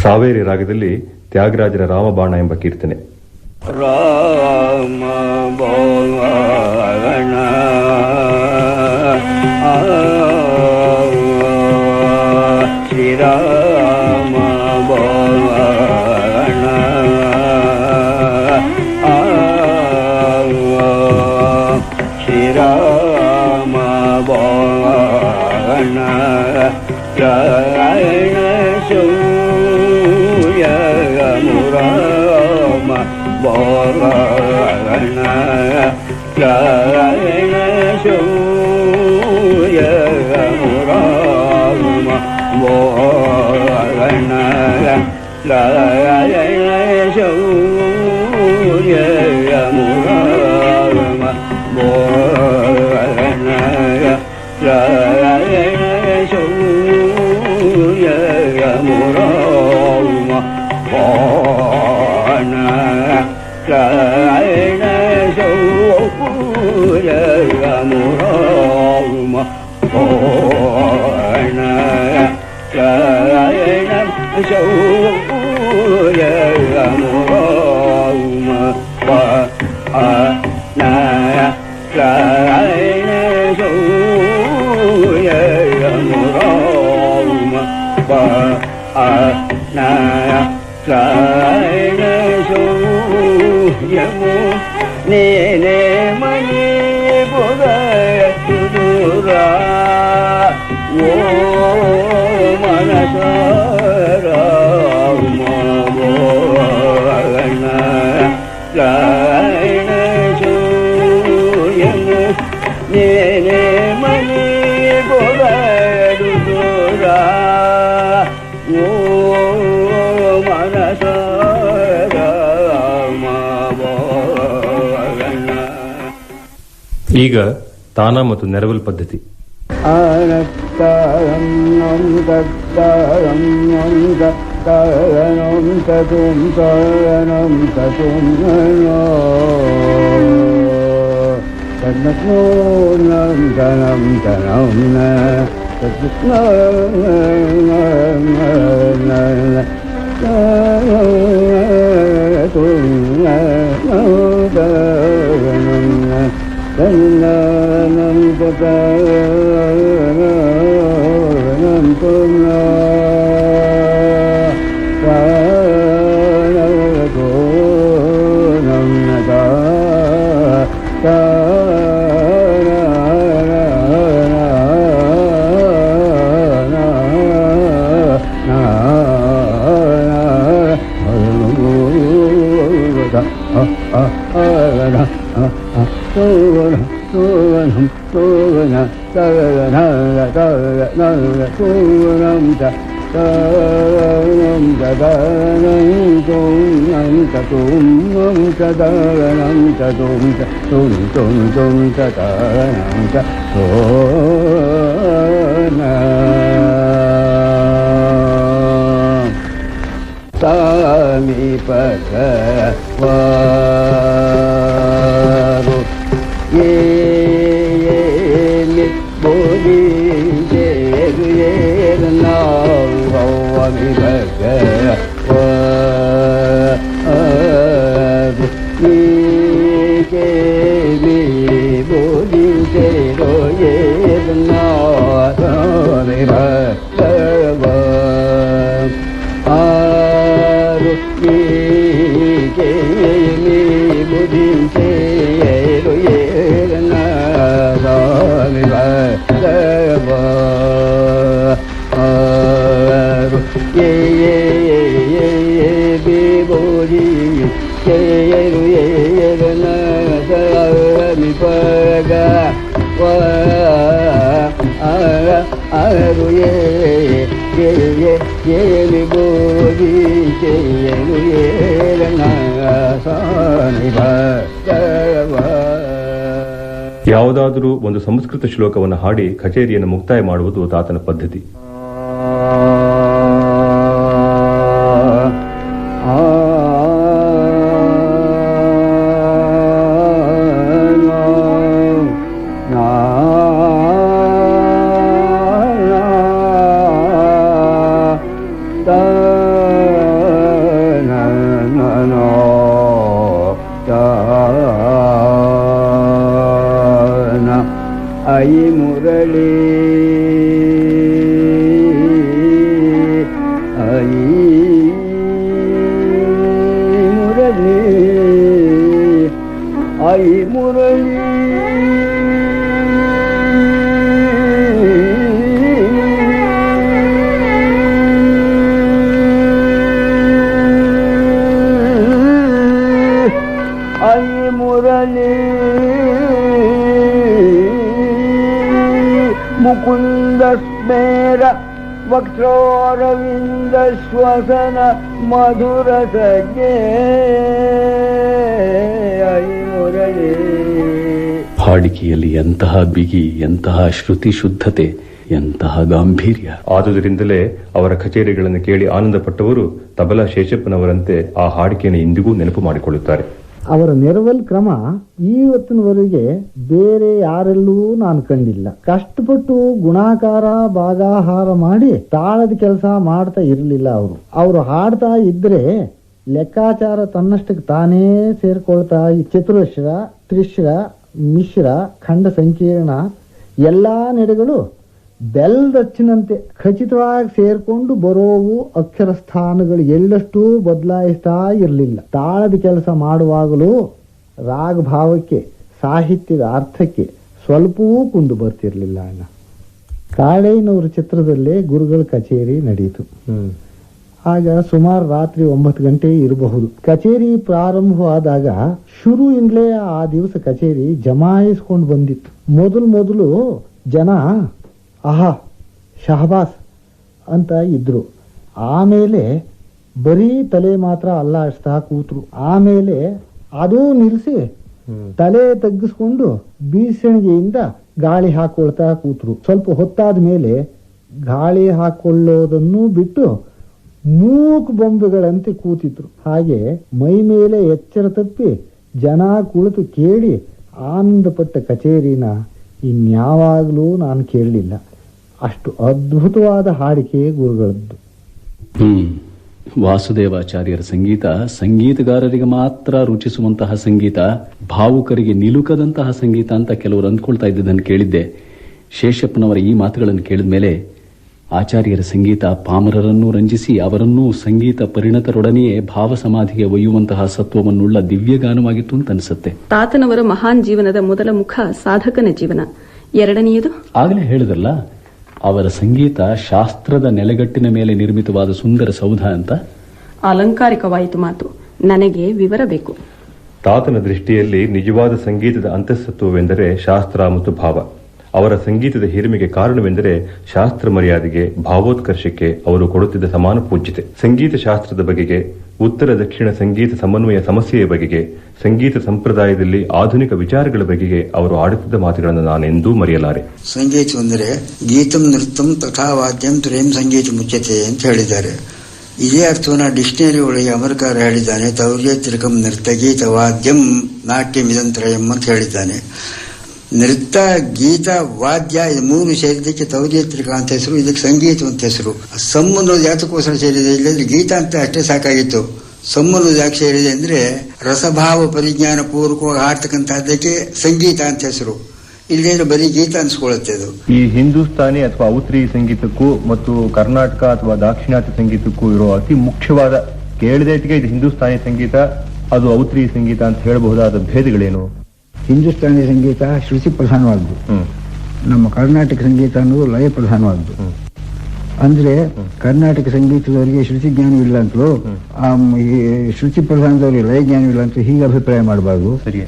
ಸಾವೇರಿ ರಾಗದಲ್ಲಿ ತ್ಯಾಗರಾಜರ ರಾಮಬಾಣ ಎಂಬ ಕೀರ್ತನೆ. ರಾಮ ಬಾಣ ಶ್ರೀರಾಮ ಬಾಣ ಶ್ರೀರಾಮ ಬಾಣ ರಾಯಣ ಸೂಯ ಮುರಾಮ ಬಾಣ ರಾಯಣ ಸೂಯ ಮುರಾಮ ಬಾಣ ರಾಯಣ ಸೂಯ ಮುರಾಮ ಬಾಣ ರಾಯಣ ಸೂಯ ಮುರಾಮ ಬಾಣ ರಾಯಣ ಸೂಯ ಮುರಾಮ ಬಾಣ ರಾಯಣ ಸೂಯ ಮುರಾಮ ಬಾಣ ರಾಯಣ ಸೂಯ ಮುರಾಮ ಬಾಣ ರಾಯಣ ಸೂಯಮು ನೇನೆ ಮನಿ ಬೊಗಯತುರ ಓ ಮನಸ ರಾಮ ಬಾಣ ರಾಯಣ ಸೂಯಮು ನೇನೆ ಮನಿ ಬೊಗಯತುರ ಓ ಮನಸ ರಾಮ ಬಾಣ. ಈಗ ತಾನ ಮತ್ತು ನೆರವಲ್ ಪದ್ಧತಿ. ಏಮಿ ಬೋಲಿ ಜೇರು ಏರು ನಾವು ಅವಿಭಗ ಏಮಿ ಬೋಲಿ ಜೇರು ಏರು ನಾವು ಅವಿಭಗ ಆರು ಏಮಿ ಬೋಲಿ ಜೇರು ಏರು ನಾವು ಅವಿಭಗ ಬೋಲಿ ಏರು ಏರು ನಮಿ ಪಗ ಆರು ಏಲಿ ಬೋಲಿ ಏರು ಏರು ನಮಿ ಪಗ. ಯಾವುದಾದರೂ ಒಂದು ಸಂಸ್ಕೃತ ಶ್ಲೋಕವನ್ನು ಹಾಡಿ ಕಚೇರಿಯನ್ನು ಮುಕ್ತಾಯ ಮಾಡುವುದು ತಾತನ ಪದ್ಧತಿ. ಐ ಮುರಳಿ ಐ ಮುರಳಿ ಐ ಮುರಳಿ ಐ ಮುರಳಿ ಮುಕುಂದ ಸ್ಮೇರ ವಕ್ರೋರವಿಂದ ಶ್ವಸನ ಮಧುರ ಸಜ್ಞೆ ಐ ಮುರಳಿ. ಹಾಡಿಕೆಯಲ್ಲಿ ಎಂತಹ ಬಿಗಿ, ಎಂತಹ ಶ್ರುತಿ ಶುದ್ಧತೆ, ಎಂತಹ ಗಾಂಭೀರ್ಯ. ಆದುದರಿಂದಲೇ ಅವರ ಕಚೇರಿಗಳನ್ನು ಕೇಳಿ ಆನಂದಪಟ್ಟವರು ತಬಲಾ ಶೇಷಪ್ಪನವರಂತೆ ಆ ಹಾಡಿಕೆಯನ್ನು ಇಂದಿಗೂ ನೆನಪು ಮಾಡಿಕೊಳ್ಳುತ್ತಾರೆ. ಅವರ ನೆರವಲ್ ಕ್ರಮ ಇವತ್ತಿನವರೆಗೆ ಬೇರೆ ಯಾರೆಲ್ಲೂ ನಾನು ಕಂಡಿಲ್ಲ. ಕಷ್ಟಪಟ್ಟು ಗುಣಾಕಾರ ಭಾಗಾಹಾರ ಮಾಡಿ ತಾಳದ ಕೆಲಸ ಮಾಡ್ತಾ ಇರಲಿಲ್ಲ. ಅವರು ಹಾಡ್ತಾ ಇದ್ರೆ ಲೆಕ್ಕಾಚಾರ ತನ್ನಷ್ಟಕ್ಕೆ ತಾನೇ ಸೇರ್ಕೊಳ್ತಾ ಈ ಚತುರಶ್ರ, ತ್ರಿಶ್ರ, ಮಿಶ್ರ, ಖಂಡ ಸಂಕೀರ್ಣ ಎಲ್ಲಾ ನೆಡೆಗಳು ಬೆಲ್ದಚ್ಚಿನಂತೆ ಖಚಿತವಾಗಿ ಸೇರ್ಕೊಂಡು ಬರೋವು. ಅಕ್ಷರ ಸ್ಥಾನಗಳು ಎಳ್ಳಷ್ಟು ಬದಲಾಯಿಸ್ತಾ ಇರಲಿಲ್ಲ. ತಾಳದ ಕೆಲಸ ಮಾಡುವಾಗಲೂ ರಾಗ ಭಾವಕ್ಕೆ, ಸಾಹಿತ್ಯದ ಅರ್ಥಕ್ಕೆ ಸ್ವಲ್ಪವೂ ಕುಂದು ಬರ್ತಿರ್ಲಿಲ್ಲ. ಅಣ್ಣ ಕಾಳೇನವರ ಚಿತ್ರದಲ್ಲೇ ಗುರುಗಳ ಕಚೇರಿ ನಡೆಯಿತು. ಆಗ ಸುಮಾರು ರಾತ್ರಿ 9 ಗಂಟೆ ಇರಬಹುದು. ಕಚೇರಿ ಪ್ರಾರಂಭವಾದಾಗ ಶುರುವಿಂದಲೇ ಆ ದಿವಸ ಕಚೇರಿ ಜಮಾಯಿಸ್ಕೊಂಡು ಬಂದಿತ್ತು. ಮೊದಲು ಜನ ಆಹಾ ಶಹಬಾಸ್ ಅಂತ ಇದ್ರು. ಆಮೇಲೆ ಬರೀ ತಲೆ ಮಾತ್ರ ಅಲ್ಲಾಡಿಸ್ತಾ ಕೂತ್ರು. ಆಮೇಲೆ ಅದೂ ನಿಲ್ಲಿಸಿ ತಲೆ ತಗ್ಗಿಸ್ಕೊಂಡು ಬೀಸಣಿಗೆಯಿಂದ ಗಾಳಿ ಹಾಕೊಳ್ತಾ ಕೂತ್ರು. ಸ್ವಲ್ಪ ಹೊತ್ತಾದ ಮೇಲೆ ಗಾಳಿ ಹಾಕೊಳ್ಳೋದನ್ನು ಬಿಟ್ಟು ಮೂಕ್ ಬೊಂಬೆಗಳಂತೆ ಕೂತಿದ್ರು. ಹಾಗೆ ಮೈ ಮೇಲೆ ಎಚ್ಚರ ತಪ್ಪಿ ಜನ ಕುಳಿತು ಕೇಳಿ ಆನಂದಪಟ್ಟ ಕಚೇರಿನ ಇನ್ಯಾವಾಗಲೂ ನಾನು ಕೇಳಲಿಲ್ಲ. ಅಷ್ಟು ಅದ್ಭುತವಾದ ಹಾಡಿಕೆ ಗುರುಗಳದ್ದು. ವಾಸುದೇವಾಚಾರ್ಯರ ಸಂಗೀತ ಸಂಗೀತಗಾರರಿಗೆ ಮಾತ್ರ ರುಚಿಸುವಂತಹ ಸಂಗೀತ, ಭಾವುಕರಿಗೆ ನಿಲುಕದಂತಹ ಸಂಗೀತ ಅಂತ ಕೆಲವರು ಅಂದ್ಕೊಳ್ತಾ ಇದ್ದದನ್ನು ಕೇಳಿದ್ದೆ. ಶೇಷಪ್ಪನವರ ಈ ಮಾತುಗಳನ್ನು ಕೇಳಿದ ಮೇಲೆ ಆಚಾರ್ಯರ ಸಂಗೀತ ಪಾಮರರನ್ನೂ ರಂಜಿಸಿ ಅವರನ್ನೂ ಸಂಗೀತ ಪರಿಣತರೊಡನೆಯೇ ಭಾವ ಸಮಾಧಿಗೆ ಒಯ್ಯುವಂತಹ ಸತ್ವವನ್ನುಳ್ಳ ದಿವ್ಯಗಾನವಾಗಿತ್ತು ಅಂತ ಅನಿಸುತ್ತೆ. ತಾತನವರ ಮಹಾನ್ ಜೀವನದ ಮೊದಲ ಮುಖ ಸಾಧಕನ ಜೀವನ, ಎರಡನೆಯದು ಆಗಲೇ ಹೇಳಿದ್ರಲ್ಲ, ಅವರ ಸಂಗೀತ ಶಾಸ್ತ್ರದ ನೆಲೆಗಟ್ಟಿನ ಮೇಲೆ ನಿರ್ಮಿತವಾದ ಸುಂದರ ಸೌಧ ಅಂತ. ಅಲಂಕಾರಿಕವಾಯಿತು ಮಾತು, ನನಗೆ ವಿವರ ಬೇಕು. ತಾತನ ದೃಷ್ಟಿಯಲ್ಲಿ ನಿಜವಾದ ಸಂಗೀತದ ಅಂತಃಸತ್ವವೆಂದರೆ ಶಾಸ್ತ್ರ ಮತ್ತು ಭಾವ. ಅವರ ಸಂಗೀತದ ಹಿರಿಮೆಗೆ ಕಾರಣವೆಂದರೆ ಶಾಸ್ತ್ರ ಮರ್ಯಾದೆಗೆ, ಭಾವೋತ್ಕರ್ಷಕ್ಕೆ ಅವರು ಕೊಡುತ್ತಿದ್ದ ಸಮಾನ ಪೂಜ್ಯತೆ. ಸಂಗೀತ ಶಾಸ್ತ್ರದ ಬಗೆಗೆ, ಉತ್ತರ ದಕ್ಷಿಣ ಸಂಗೀತ ಸಮನ್ವಯ ಸಮಸ್ಯೆಯ ಬಗೆಗೆ, ಸಂಗೀತ ಸಂಪ್ರದಾಯದಲ್ಲಿ ಆಧುನಿಕ ವಿಚಾರಗಳ ಬಗೆಗೆ ಅವರು ಆಡುತ್ತಿದ್ದ ಮಾತುಗಳನ್ನು ನಾನೆಂದೂ ಮರೆಯಲಾರೆ. ಸಂಗೀತವೆಂದರೆ ಗೀತಂ ನೃತ್ಯಂ ತಥಾ ವಾದ್ಯಂ ತ್ರಯಂ ಸಂಗೀತ ಮುಚ್ಯತೆ ಅಂತ ಹೇಳಿದ್ದಾರೆ. ಇದೇ ಅರ್ಥವನ್ನು ಡಿಕ್ಷನರಿ ಒಳಗೆ ಅಮರಕಾರ ಹೇಳಿದ್ದಾನೆ. ತೌರ್ಯ ತಿರುಕಂ ನೃತ್ಯ ಗೀತ ವಾದ್ಯಂ ನಾಟ್ಯಂ ಇದಂ ತ್ರಯಂ ಅಂತ ಹೇಳಿದ್ದಾನೆ. ನೃತ್ಯ, ಗೀತ, ವಾದ್ಯ ಇದು ಮೂರು ಸೇರಿದಕ್ಕೆ ತೌರ್ಯತ್ರಿಕ ಅಂತ ಹೆಸರು, ಇದಕ್ಕೆ ಸಂಗೀತ ಅಂತ ಹೆಸರು. ಸಮ್ಮನ್ನೋದು ಯಾತಕ್ಕೋಸ್ಕರ ಸೇರಿದೆ, ಇಲ್ಲದ್ರೆ ಗೀತ ಅಂತ ಅಷ್ಟೇ ಸಾಕಾಗಿತ್ತು. ಸಮ್ಮನ್ನೋದು ಯಾಕೆ ಸೇರಿದೆ ಅಂದ್ರೆ ರಸಭಾವ ಪರಿಜ್ಞಾನ ಪೂರ್ವಕವಾಗಿ ಹಾಡ್ತಕ್ಕಂಥದ್ದಕ್ಕೆ ಸಂಗೀತ ಅಂತ ಹೆಸರು. ಇಲ್ಲದೇ ಬರೀ ಗೀತ ಅನ್ಸ್ಕೊಳ್ಳುತ್ತೆ ಅದು. ಈ ಹಿಂದೂಸ್ತಾನಿ ಅಥವಾ ಔತ್ರಿ ಸಂಗೀತಕ್ಕೂ ಮತ್ತು ಕರ್ನಾಟಕ ಅಥವಾ ದಾಕ್ಷಿಣಾತ್ಯ ಸಂಗೀತಕ್ಕೂ ಇರೋ ಅತಿ ಮುಖ್ಯವಾದ ಕೇಳಿದೈತಿಗೆ ಇದು ಹಿಂದೂಸ್ತಾನಿ ಸಂಗೀತ, ಅದು ಔತ್ರಿ ಸಂಗೀತ ಅಂತ ಹೇಳಬಹುದಾದ ಭೇದಗಳೇನು? ಹಿಂದೂಸ್ತಾನಿ ಸಂಗೀತ ಶ್ರುತಿ ಪ್ರಧಾನವಾದ್ದು, ನಮ್ಮ ಕರ್ನಾಟಕ ಸಂಗೀತ ಅನ್ನೋದು ಲಯ ಪ್ರಧಾನವಾದ್ದು. ಅಂದ್ರೆ ಕರ್ನಾಟಕ ಸಂಗೀತದವರಿಗೆ ಶ್ರುತಿ ಜ್ಞಾನವಿಲ್ಲ ಅಂತಲೂ ಶ್ರುತಿ ಪ್ರಧಾನದವರಿಗೆ ಲಯ ಜ್ಞಾನವಿಲ್ಲ ಅಂತ ಹೀಗೆ ಅಭಿಪ್ರಾಯ ಮಾಡಬಾರ್ದು. ಸರಿ,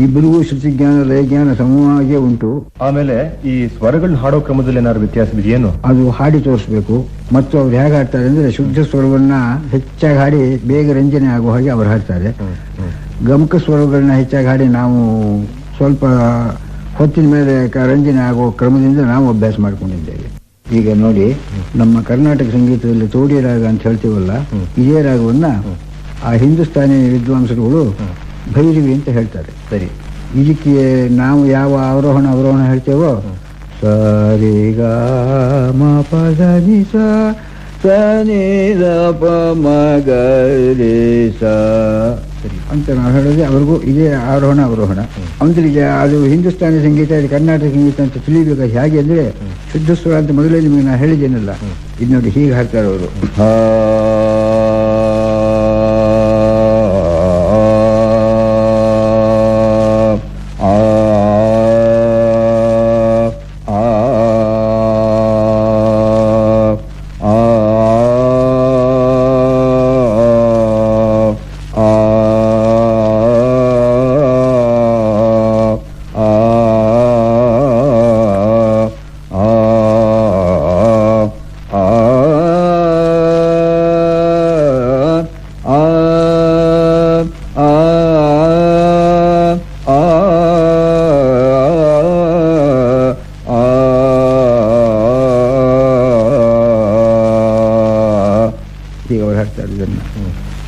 ಇಬ್ಬರಿಗೂ ಶ್ರುತಿ ಜ್ಞಾನ ಲಯ ಜ್ಞಾನ ಸಮವಾಗಿ ಉಂಟು. ಆಮೇಲೆ ಈ ಸ್ವರಗಳನ್ನ ಹಾಡೋ ಕ್ರಮದಲ್ಲಿ ಏನಾದ್ರು ವ್ಯತ್ಯಾಸವಿದೆಯೇನು? ಅದು ಹಾಡಿ ತೋರಿಸ್ಬೇಕು. ಮತ್ತು ಅವ್ರು ಹೇಗೆ ಹಾಡ್ತಾರೆ ಅಂದ್ರೆ ಶುದ್ಧ ಸ್ವರಗಳನ್ನ ಹೆಚ್ಚಾಗಿ ಹಾಡಿ ಬೇಗ ರಂಜನೆ ಆಗುವ ಹಾಗೆ ಅವ್ರು ಹಾಡ್ತಾರೆ. ಗಮಕ ಸ್ವರಗಳನ್ನ ಹೆಚ್ಚಾಗಿ ಹಾಡಿ ನಾವು ಸ್ವಲ್ಪ ಹೊತ್ತಿನ ಮೇಲೆ ರಂಜನೆ ಆಗೋ ಕ್ರಮದಿಂದ ನಾವು ಅಭ್ಯಾಸ ಮಾಡ್ಕೊಂಡಿದ್ದೇವೆ. ಈಗ ನೋಡಿ, ನಮ್ಮ ಕರ್ನಾಟಕ ಸಂಗೀತದಲ್ಲಿ ತೋಡಿ ರಾಗ ಅಂತ ಹೇಳ್ತೀವಲ್ಲ, ಇದೇ ರಾಗವನ್ನ ಆ ಹಿಂದೂಸ್ತಾನಿ ವಿದ್ವಾಂಸರುಗಳು ಭೈರವಿ ಅಂತ ಹೇಳ್ತಾರೆ. ಸರಿ, ಇದಕ್ಕೆ ನಾವು ಯಾವ ಅವರೋಹಣ ಹೇಳ್ತೇವೋ, ಸರಿ ಗ ಮ ಪ ದ ನಿ ಸ ಸ ನಿ ದ ಪ ಮ ಗ ರೆ ಸ ಅಂತ ನಾವು ಹೇಳೋದು, ಅವ್ರಿಗೂ ಇದೇ ಅವರೋಹಣ. ಅಂದ್ರೆ ಅದು ಹಿಂದೂಸ್ತಾನಿ ಸಂಗೀತ, ಇದು ಕರ್ನಾಟಕ ಸಂಗೀತ ಅಂತ ತಿಳಿಬೇಕು. ಹೇಗೆ ಅಂದ್ರೆ ಶುದ್ಧ ಸ್ವರ ಅಂತ ಮೊದಲೇ ನಿಮಗೆ ನಾನು ಹೇಳಿದ್ದೇನಲ್ಲ, ಇದು ನೋಡಿ ಹೀಗೆ ಹಾಡ್ತಾರೆ ಅವರು.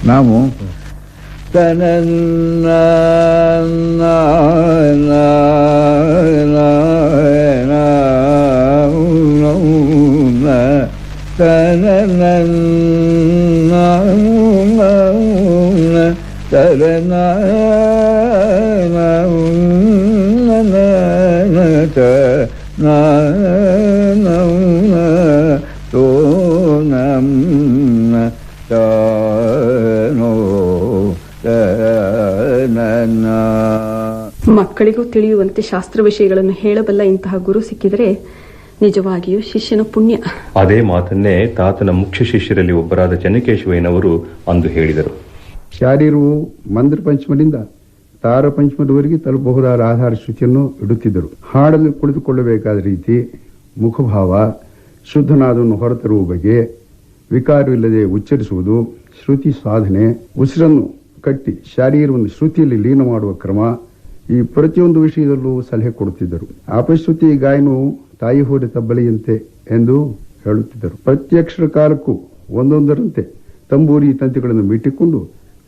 ನಾವು ತನನ್ನ ಮಕ್ಕಳಿಗೂ ತಿಳಿಯುವಂತೆ ಶಾಸ್ತ್ರ ವಿಷಯಗಳನ್ನು ಹೇಳಬಲ್ಲ ಇಂತಹ ಗುರು ಸಿಕ್ಕಿದರೆ ನಿಜವಾಗಿಯೂ ಶಿಷ್ಯನ ಪುಣ್ಯ. ಅದೇ ಮಾತನ್ನೇ ತಾತನ ಮುಖ್ಯ ಶಿಷ್ಯರಲ್ಲಿ ಒಬ್ಬರಾದ ಚೆನ್ನಕೇಶವಯ್ಯನವರು ಅಂದು ಹೇಳಿದರು. ಶಾರೀರವು ಮಂದ್ರ ಪಂಚಮದಿಂದ ತಾರ ಪಂಚಮದವರೆಗೆ ತಲುಪಬಹುದಾದ ಆಧಾರ ಶ್ರುತಿಯನ್ನು ಇಡುತ್ತಿದ್ದರು. ಹಾಡಲು ಕುಳಿತುಕೊಳ್ಳಬೇಕಾದ ರೀತಿ, ಮುಖಭಾವ, ಶುದ್ಧನಾದವನ್ನು ಹೊರತರುವ ಬಗೆ, ವಿಕಾರವಿಲ್ಲದೆ ಉಚ್ಚರಿಸುವುದು, ಶ್ರುತಿ ಸಾಧನೆ, ಉಸಿರನ್ನು ಕಟ್ಟಿ ಶಾರೀರವನ್ನು ಶ್ರುತಿಯಲ್ಲಿ ಲೀನ ಮಾಡುವ ಕ್ರಮ, ಈ ಪ್ರತಿಯೊಂದು ವಿಷಯದಲ್ಲೂ ಸಲಹೆ ಕೊಡುತ್ತಿದ್ದರು. ಅಪಶ್ರುತಿ ಗಾಯನವು ತಾಯಿ ಹೋದ ತಬ್ಬಲಿಯಂತೆ ಎಂದು ಹೇಳುತ್ತಿದ್ದರು. ಪ್ರತ್ಯಕ್ಷರ ಕಾಲಕ್ಕೂ ಒಂದೊಂದರಂತೆ ತಂಬೂರಿ ತಂತಿಗಳನ್ನು ಮಿಟ್ಟಿಕೊಂಡು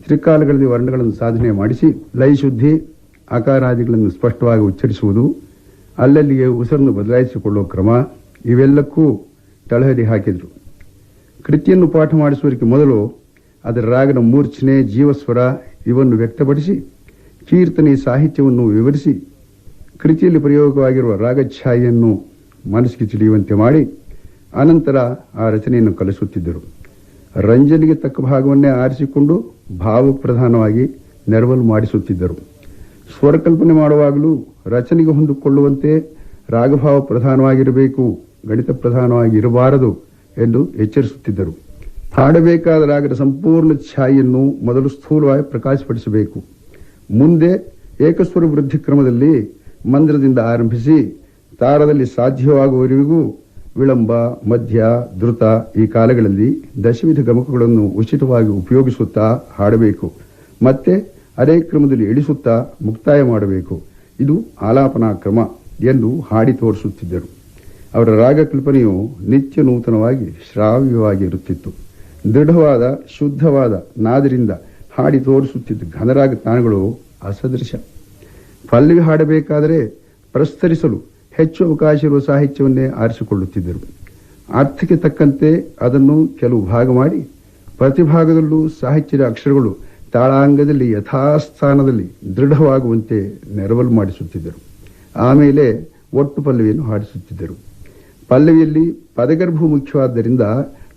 ತ್ರಿಕಾಲಗಳಲ್ಲಿ ವರ್ಣಗಳನ್ನು ಸಾಧನೆ ಮಾಡಿಸಿ ಲಯ ಶುದ್ಧಿ, ಆಕಾರಾದಿಗಳನ್ನು ಸ್ಪಷ್ಟವಾಗಿ ಉಚ್ಚರಿಸುವುದು, ಅಲ್ಲಲ್ಲಿಯೇ ಉಸಿರನ್ನು ಬದಲಾಯಿಸಿಕೊಳ್ಳುವ ಕ್ರಮ, ಇವೆಲ್ಲಕ್ಕೂ ತಳಹದಿ ಹಾಕಿದರು. ಕೃತಿಯನ್ನು ಪಾಠ ಮಾಡಿಸುವುದಕ್ಕೆ ಮೊದಲು ಅದರ ರಾಗದ ಮೂರ್ಛನೆ, ಜೀವಸ್ವರ ಇವನ್ನು ವ್ಯಕ್ತಪಡಿಸಿ ಕೀರ್ತನೆ ಸಾಹಿತ್ಯವನ್ನು ವಿವರಿಸಿ ಕೃತಿಯಲ್ಲಿ ಪ್ರಯೋಗವಾಗಿರುವ ರಾಗಛಾಯೆಯನ್ನು ಮನಸ್ಸಿಗೆ ತಿಳಿಯುವಂತೆ ಮಾಡಿ ಅನಂತರ ಆ ರಚನೆಯನ್ನು ಕಲಿಸುತ್ತಿದ್ದರು. ರಂಜನೆಗೆ ತಕ್ಕ ಭಾಗವನ್ನೇ ಆರಿಸಿಕೊಂಡು ಭಾವಪ್ರಧಾನವಾಗಿ ನೆರವಲು ಮಾಡಿಸುತ್ತಿದ್ದರು. ಸ್ವರಕಲ್ಪನೆ ಮಾಡುವಾಗಲೂ ರಚನೆಗೆ ಹೊಂದಿಕೊಳ್ಳುವಂತೆ ರಾಗಭಾವ ಪ್ರಧಾನವಾಗಿರಬೇಕು, ಗಣಿತ ಪ್ರಧಾನವಾಗಿ ಇರಬಾರದು ಎಂದು ಎಚ್ಚರಿಸುತ್ತಿದ್ದರು. ಹಾಡಬೇಕಾದ ರಾಗದ ಸಂಪೂರ್ಣ ಛಾಯೆಯನ್ನು ಮೊದಲು ಸ್ಥೂಲವಾಗಿ ಪ್ರಕಾಶಪಡಿಸಬೇಕು. ಮುಂದೆ ಏಕಸ್ವರ ವೃದ್ಧಿ ಕ್ರಮದಲ್ಲಿ ಮಂದ್ರದಿಂದ ಆರಂಭಿಸಿ ತಾರದಲ್ಲಿ ಸಾಧ್ಯವಾಗುವವರೆಗೂ ವಿಳಂಬ, ಮಧ್ಯ, ದ್ರುತ ಈ ಕಾಲಗಳಲ್ಲಿ ದಶವಿಧ ಗಮಕಗಳನ್ನು ಉಚಿತವಾಗಿ ಉಪಯೋಗಿಸುತ್ತಾ ಹಾಡಬೇಕು. ಮತ್ತೆ ಅದೇ ಕ್ರಮದಲ್ಲಿ ಇಳಿಸುತ್ತಾ ಮುಕ್ತಾಯ ಮಾಡಬೇಕು. ಇದು ಆಲಾಪನಾ ಕ್ರಮ ಎಂದು ಹಾಡಿ ತೋರಿಸುತ್ತಿದ್ದರು. ಅವರ ರಾಗ ಕಲ್ಪನೆಯು ನಿತ್ಯ ನೂತನವಾಗಿ ಶ್ರಾವ್ಯವಾಗಿ ಇರುತ್ತಿತ್ತು. ದೃಢವಾದ ಶುದ್ಧವಾದ ನಾದರಿಂದ ಹಾಡಿ ತೋರಿಸುತ್ತಿದ್ದ ಘನರಾಗ ತಾಣಗಳು ಅಸದೃಶ. ಪಲ್ಲವಿ ಹಾಡಬೇಕಾದರೆ ಪ್ರಸ್ತರಿಸಲು ಹೆಚ್ಚು ಅವಕಾಶ ಇರುವ ಸಾಹಿತ್ಯವನ್ನೇ ಆರಿಸಿಕೊಳ್ಳುತ್ತಿದ್ದರು. ಅರ್ಥಕ್ಕೆ ತಕ್ಕಂತೆ ಅದನ್ನು ಕೆಲವು ಭಾಗ ಮಾಡಿ ಪ್ರತಿ ಭಾಗದಲ್ಲೂ ಸಾಹಿತ್ಯದ ಅಕ್ಷರಗಳು ತಾಳಾಂಗದಲ್ಲಿ ಯಥಾಸ್ಥಾನದಲ್ಲಿ ದೃಢವಾಗುವಂತೆ ನೆರವಲು ಮಾಡಿಸುತ್ತಿದ್ದರು. ಆಮೇಲೆ ಒಟ್ಟು ಪಲ್ಲವಿಯನ್ನು ಹಾಡಿಸುತ್ತಿದ್ದರು. ಪಲ್ಲವಿಯಲ್ಲಿ ಪದಗರ್ಭವು ಮುಖ್ಯವಾದ್ದರಿಂದ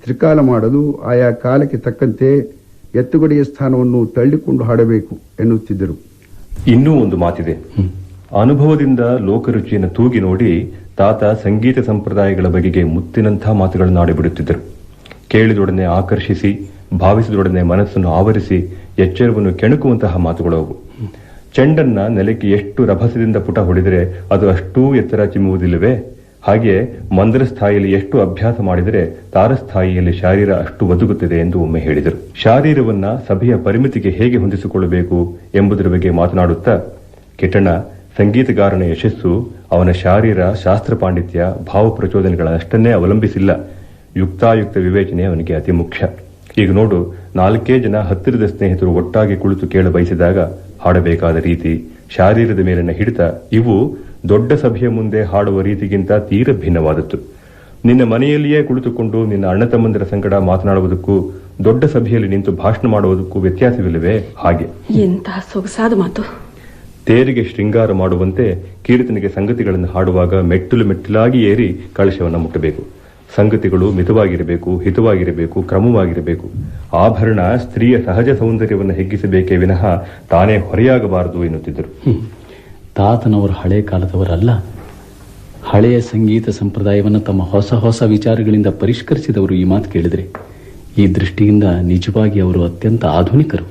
ತ್ರಿಕಾಲ ಮಾಡಲು ಆಯಾ ಕಾಲಕ್ಕೆ ತಕ್ಕಂತೆ ಎತ್ತುಗಡೆಯ ಸ್ಥಾನವನ್ನು ತಳ್ಳಿಕೊಂಡು ಹಾಡಬೇಕು ಎನ್ನುತ್ತಿದ್ದರು. ಇನ್ನೂ ಒಂದು ಮಾತಿದೆ. ಅನುಭವದಿಂದ ಲೋಕರುಚಿಯನ್ನು ತೂಗಿ ನೋಡಿ ತಾತ ಸಂಗೀತ ಸಂಪ್ರದಾಯಗಳ ಬಗೆಗೆ ಮುತ್ತಿನಂಥ ಮಾತುಗಳನ್ನು ಆಡಿಬಿಡುತ್ತಿದ್ದರು. ಕೇಳಿದೊಡನೆ ಆಕರ್ಷಿಸಿ, ಭಾವಿಸಿದೊಡನೆ ಮನಸ್ಸನ್ನು ಆವರಿಸಿ ಎಚ್ಚರವನ್ನು ಕೆಣಕುವಂತಹ ಮಾತುಗಳು ಅವು. ಚೆಂಡನ್ನ ನೆಲಕ್ಕೆ ಎಷ್ಟು ರಭಸದಿಂದ ಪುಟ ಹೊಡೆದರೆ ಅದು ಅಷ್ಟೂ ಎತ್ತರ ಚಿಮ್ಮುವುದಿಲ್ಲವೇ? ಹಾಗೆ ಮಂದ್ರ ಸ್ಥಾಯಿಯಲ್ಲಿ ಎಷ್ಟು ಅಭ್ಯಾಸ ಮಾಡಿದರೆ ತಾರಸ್ಥಾಯಿಯಲ್ಲಿ ಶಾರೀರ ಅಷ್ಟು ಒದಗುತ್ತದೆ ಎಂದು ಒಮ್ಮೆ ಹೇಳಿದರು. ಶಾರೀರವನ್ನ ಸಭೆಯ ಪರಿಮಿತಿಗೆ ಹೇಗೆ ಹೊಂದಿಸಿಕೊಳ್ಳಬೇಕು ಎಂಬುದರ ಬಗ್ಗೆ ಮಾತನಾಡುತ್ತಾ ಕಿಟ್ಟಣ್ಣ, ಸಂಗೀತಗಾರನ ಯಶಸ್ಸು ಅವನ ಶಾರೀರ, ಶಾಸ್ತ್ರ ಪಾಂಡಿತ್ಯ, ಭಾವ ಪ್ರಚೋದನೆಗಳನ್ನಷ್ಟನ್ನೇ ಅವಲಂಬಿಸಿಲ್ಲ. ಯುಕ್ತಾಯುಕ್ತ ವಿವೇಚನೆ ಅವನಿಗೆ ಅತಿ ಮುಖ್ಯ. ಈಗ ನೋಡು, 4 ಜನ ಹತ್ತಿರದ ಸ್ನೇಹಿತರು ಒಟ್ಟಾಗಿ ಕುಳಿತು ಕೇಳ ಬಯಸಿದಾಗ ಹಾಡಬೇಕಾದ ರೀತಿ, ಶಾರೀರದ ಮೇಲಿನ ಹಿಡಿತ ಇವು ದೊಡ್ಡ ಸಭೆಯ ಮುಂದೆ ಹಾಡುವ ರೀತಿಗಿಂತ ತೀರ ಭಿನ್ನವಾದದ್ದು. ನಿನ್ನ ಮನೆಯಲ್ಲಿಯೇ ಕುಳಿತುಕೊಂಡು ನಿನ್ನ ಅಣ್ಣ ತಮ್ಮಂದಿರ ಸಂಗಡ ಮಾತನಾಡುವುದಕ್ಕೂ ದೊಡ್ಡ ಸಭೆಯಲ್ಲಿ ನಿಂತು ಭಾಷಣ ಮಾಡುವುದಕ್ಕೂ ವ್ಯತ್ಯಾಸವಿಲ್ಲವೇ? ಹಾಗೆ ಎಂತಹ ಸೊಗಸಾದ ಮಾತು. ತೇರಿಗೆ ಶೃಂಗಾರ ಮಾಡುವಂತೆ ಕೀರ್ತನೆಗೆ ಸಂಗತಿಗಳನ್ನು ಹಾಡುವಾಗ ಮೆಟ್ಟಿಲು ಮೆಟ್ಟಿಲಾಗಿ ಏರಿ ಕಳಶವನ್ನು ಮುಟ್ಟಬೇಕು. ಸಂಗತಿಗಳು ಮಿತವಾಗಿರಬೇಕು, ಹಿತವಾಗಿರಬೇಕು, ಕ್ರಮವಾಗಿರಬೇಕು. ಆಭರಣ ಸ್ತ್ರೀಯ ಸಹಜ ಸೌಂದರ್ಯವನ್ನು ಹೆಗ್ಗಿಸಬೇಕೇ ವಿನಃ ತಾನೇ ಹೊರೆಯಾಗಬಾರದು ಎನ್ನುತ್ತಿದ್ದರು. ತಾತನವರು ಹಳೆ ಕಾಲದವರಲ್ಲ. ಹಳೆಯ ಸಂಗೀತ ಸಂಪ್ರದಾಯವನ್ನು ತಮ್ಮ ಹೊಸ ಹೊಸ ವಿಚಾರಗಳಿಂದ ಪರಿಷ್ಕರಿಸಿದವರು. ಈ ಮಾತು ಕೇಳಿದರೆ ಈ ದೃಷ್ಟಿಯಿಂದ ನಿಜವಾಗಿ ಅವರು ಅತ್ಯಂತ ಆಧುನಿಕರು.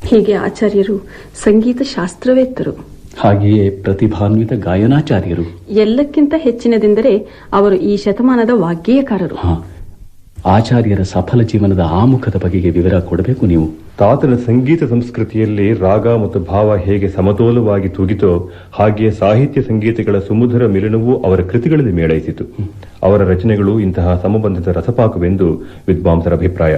ಹೀಗೆ ಆಚಾರ್ಯರು ಸಂಗೀತ ಶಾಸ್ತ್ರವೇತ್ತರು, ಹಾಗೆಯೇ ಪ್ರತಿಭಾನ್ವಿತ ಗಾಯನಾಚಾರ್ಯರು. ಎಲ್ಲಕ್ಕಿಂತ ಹೆಚ್ಚಿನದೆಂದರೆ ಅವರು ಈ ಶತಮಾನದ ವಾಗ್ಗೇಯಕಾರರು. ಆಚಾರ್ಯರ ಸಫಲ ಜೀವನದ ಆಮುಖದ ಬಗೆಗೆ ವಿವರ ಕೊಡಬೇಕು ನೀವು. ತಾತನ ಸಂಗೀತ ಸಂಸ್ಕೃತಿಯಲ್ಲಿ ರಾಗ ಮತ್ತು ಭಾವ ಹೇಗೆ ಸಮತೋಲವಾಗಿ ತೂಗಿತೋ ಹಾಗೆಯೇ ಸಾಹಿತ್ಯ ಸಂಗೀತಗಳ ಸುಮಧುರ ಮಿಲನವೂ ಅವರ ಕೃತಿಗಳಲ್ಲಿ ಮೇಳೈಸಿತು. ಅವರ ರಚನೆಗಳು ಇಂತಹ ಸಮಬಂಧಿತ ರಸಪಾಕವೆಂದು ವಿದ್ವಾಂಸರ ಅಭಿಪ್ರಾಯ.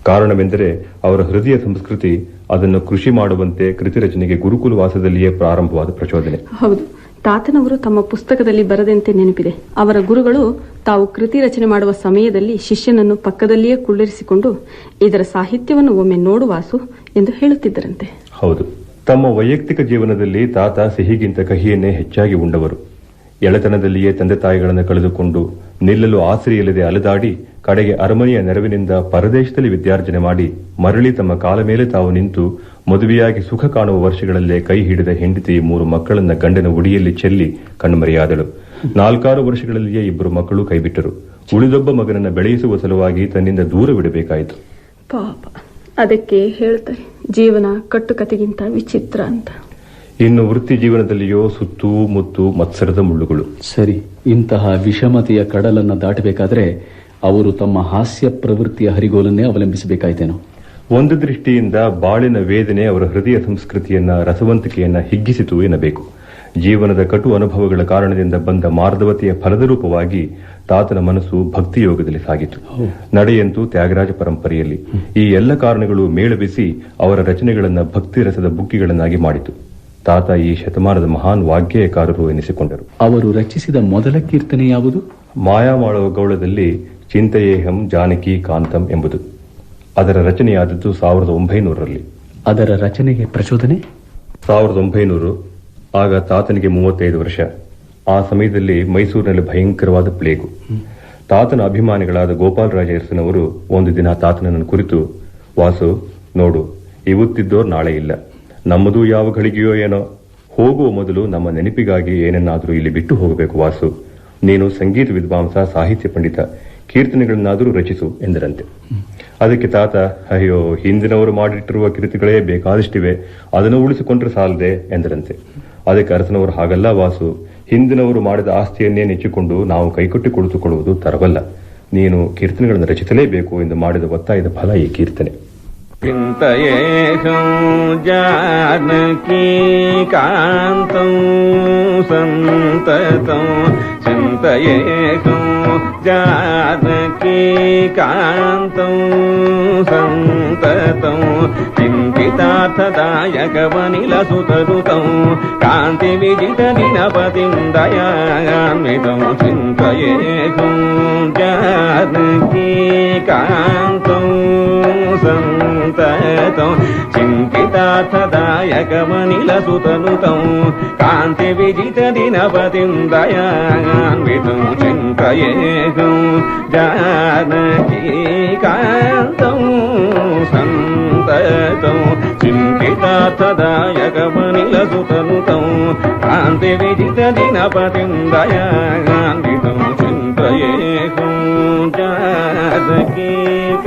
ಕಾರಣವೆಂದರೆ ಅವರ ಹೃದಯ ಸಂಸ್ಕೃತಿ ಅದನ್ನು ಕೃಷಿ ಮಾಡುವಂತೆ ಕೃತಿ ರಚನೆಗೆ ಗುರುಕುಲವಾಸದಲ್ಲಿಯೇ ಪ್ರಾರಂಭವಾದ ಪ್ರಚೋದನೆ. ಹೌದು, ತಾತನವರು ತಮ್ಮ ಪುಸ್ತಕದಲ್ಲಿ ಬರದಂತೆ ನೆನಪಿದೆ. ಅವರ ಗುರುಗಳು ತಾವು ಕೃತಿ ರಚನೆ ಮಾಡುವ ಸಮಯದಲ್ಲಿ ಶಿಷ್ಯನನ್ನು ಪಕ್ಕದಲ್ಲಿಯೇ ಕುಳ್ಳಿರಿಸಿಕೊಂಡು ಇದರ ಸಾಹಿತ್ಯವನ್ನು ಒಮ್ಮೆ ನೋಡುವಾಸು ಎಂದು ಹೇಳುತ್ತಿದ್ದರಂತೆ. ಹೌದು, ತಮ್ಮ ವೈಯಕ್ತಿಕ ಜೀವನದಲ್ಲಿ ತಾತ ಸಿಹಿಗಿಂತ ಕಹಿಯನ್ನೇ ಹೆಚ್ಚಾಗಿ ಉಂಡವರು. ಎಳೆತನದಲ್ಲಿಯೇ ತಂದೆ ತಾಯಿಗಳನ್ನು ಕಳೆದುಕೊಂಡು ನಿಲ್ಲಲು ಆಸರೆಯಿಲ್ಲದೆ ಅಲೆದಾಡಿ ಕಡೆಗೆ ಅರಮನೆಯ ನೆರವಿನಿಂದ ಪರದೇಶದಲ್ಲಿ ವಿದ್ಯಾರ್ಜನೆ ಮಾಡಿ ಮರಳಿ ತಮ್ಮ ಕಾಲ ಮೇಲೆ ತಾವು ನಿಂತು ಮದುವೆಯಾಗಿ ಸುಖ ಕಾಣುವ ವರ್ಷಗಳಲ್ಲೇ ಕೈ ಹಿಡಿದ ಹೆಂಡತಿ 3 ಮಕ್ಕಳನ್ನ ಗಂಡನ ಉಡಿಯಲ್ಲಿ ಚೆಲ್ಲಿ ಕಣ್ಮರೆಯಾದಳು. 4-6 ವರ್ಷಗಳಲ್ಲಿಯೇ 2 ಮಕ್ಕಳು ಕೈಬಿಟ್ಟರು. ಉಳಿದೊಬ್ಬ ಮಗನನ್ನ ಬೆಳೆಯಿಸುವ ಸಲುವಾಗಿ ತನ್ನಿಂದ ದೂರವಿಡಬೇಕಾಯಿತು. ಪಾಪ, ಅದಕ್ಕೆ ಹೇಳ್ತಾರೆ ಜೀವನ ಕಟ್ಟುಕತೆಗಿಂತ ವಿಚಿತ್ರ ಅಂತ. ಇನ್ನು ವೃತ್ತಿ ಜೀವನದಲ್ಲಿಯೋ ಸುತ್ತು ಮುತ್ತು ಮತ್ಸರದ ಮುಳ್ಳುಗಳು. ಸರಿ, ಇಂತಹ ವಿಷಮತೆಯ ಕಡಲನ್ನು ದಾಟಬೇಕಾದ್ರೆ ಅವರು ತಮ್ಮ ಹಾಸ್ಯ ಪ್ರವೃತ್ತಿಯ ಹರಿಗೋಲನ್ನೇ ಅವಲಂಬಿಸಬೇಕಾಯ್ತೇನೋ. ಒಂದು ದೃಷ್ಟಿಯಿಂದ ಬಾಳಿನ ವೇದನೆ ಅವರ ಹೃದಯ ಸಂಸ್ಕೃತಿಯನ್ನ, ರಸವಂತಿಕೆಯನ್ನ ಹಿಗ್ಗಿಸಿತು ಎನ್ನಬೇಕು. ಜೀವನದ ಕಟು ಅನುಭವಗಳ ಕಾರಣದಿಂದ ಬಂದ ಮಾರ್ಧವತೆಯ ಫಲದ ರೂಪವಾಗಿ ತಾತನ ಮನಸ್ಸು ಭಕ್ತಿಯೋಗದಲ್ಲಿ ಸಾಗಿತು. ನಡೆಯಂತೂ ತ್ಯಾಗರಾಜ ಪರಂಪರೆಯಲ್ಲಿ. ಈ ಎಲ್ಲ ಕಾರಣಗಳು ಮೇಳವಿಸಿ ಅವರ ರಚನೆಗಳನ್ನ ಭಕ್ತಿ ರಸದ ಬುಕ್ಕಿಗಳನ್ನಾಗಿ ಮಾಡಿತು. ತಾತ ಈ ಶತಮಾನದ ಮಹಾನ್ ವಾಗ್ಗೇಯಕಾರರು ಎನಿಸಿಕೊಂಡರು. ಅವರು ರಚಿಸಿದ ಮೊದಲ ಕೀರ್ತನೆ ಯಾವುದು? ಮಾಯಾಮಾಳವ ಗೌಳದಲ್ಲಿ ಚಿಂತೆಯೇಹಂ ಜಾನಕಿ ಕಾಂತಂ ಎಂಬುದು. ಅದರ ರಚನೆಯಾದದ್ದು 1900ರಲ್ಲಿ. ಅದರ ರಚನೆಗೆ ಪ್ರಚೋದನೆ 1900. ಆಗ ತಾತನಿಗೆ 35 ವರ್ಷ. ಆ ಸಮಯದಲ್ಲಿ ಮೈಸೂರಿನಲ್ಲಿ ಭಯಂಕರವಾದ ಪ್ಲೇಗು. ತಾತನ ಅಭಿಮಾನಿಗಳಾದ ಗೋಪಾಲರಾಜ ಇರ್ಸನವರು ಒಂದು ದಿನ ತಾತನನ್ನು ಕುರಿತು, ವಾಸು ನೋಡು, ಇವತ್ತಿದ್ದೋರು ನಾಳೆ ಇಲ್ಲ, ನಮ್ಮದು ಯಾವ ಘಳಿಗೆಯೋ ಏನೋ, ಹೋಗುವ ಮೊದಲು ನಮ್ಮ ನೆನಪಿಗಾಗಿ ಏನನ್ನಾದರೂ ಇಲ್ಲಿ ಬಿಟ್ಟು ಹೋಗಬೇಕು ವಾಸು. ನೀನು ಸಂಗೀತ ವಿದ್ವಾಂಸ, ಸಾಹಿತ್ಯ ಪಂಡಿತ, ಕೀರ್ತನೆಗಳನ್ನಾದರೂ ರಚಿಸು ಎಂದರಂತೆ. ಅದಕ್ಕೆ ತಾತ, ಅಯ್ಯೋ, ಹಿಂದಿನವರು ಮಾಡಿಟ್ಟಿರುವ ಕೀರ್ತನೆಗಳೇ ಬೇಕಾದಷ್ಟಿವೆ, ಅದನ್ನು ಉಳಿಸಿಕೊಂಡ್ರೆ ಸಾಲದೆ ಎಂದರಂತೆ. ಅದಕ್ಕೆ ಅರಸನವರು, ಹಾಗಲ್ಲ ವಾಸು, ಹಿಂದಿನವರು ಮಾಡಿದ ಆಸ್ತಿಯನ್ನೇ ನೆಚ್ಚಿಕೊಂಡು ನಾವು ಕೈಕೊಟ್ಟಿ ಕುಳಿತುಕೊಳ್ಳುವುದು ತರವಲ್ಲ. ನೀನು ಕೀರ್ತನೆಗಳನ್ನು ರಚಿಸಲೇಬೇಕು ಎಂದು ಮಾಡಿದ ಒತ್ತಾಯದ ಫಲ ಈ ಕೀರ್ತನೆ. ಚಿಂತಯೇಷಂ ಜಾನಕೀ ಕಾಂತಂ ಸಂತತಂ ಚಿಂತಯೇಷಂ ಜಾನಕೀ ಕಾಂತಂ ಸಂತತಂ ಚಿಂತಿತಾರ್ಥದಾಯಕವನಿಲಸುತನುತಂ ಕಾಂತಿ ವಿಜಿತ ದಿನಪತಿಂ ದಯಾನ್ವಿತಂ ಚಿಂತಯೇಷಂ ಜಾನಕೀ ಕಾಂತಂ ಸಂತತಂ ಚಿಂತಿತಾರ್ಥದಾಯಕವನಿಲಸುತನುತಂ ಕಾಂತಿ ವಿಜಿತ ದಿನಪತಿಂ ದಯಾನ್ವಿತಂ ಚಿಂತಯೇಷಂ ಜಾನಕೀ ಕಾಂತಂ ಸಂತತಂ ಚಿಂತಿತಾರ್ಥದಾಯಕವನಿಲಸುತನುತಂ ಕಾಂತಿ ವಿಜಿತ ದಿನಪತಿಂ ದಯಾನ್ವಿತಂ ಚಿಂತಯೇಷಂ ಜಾನಕೀ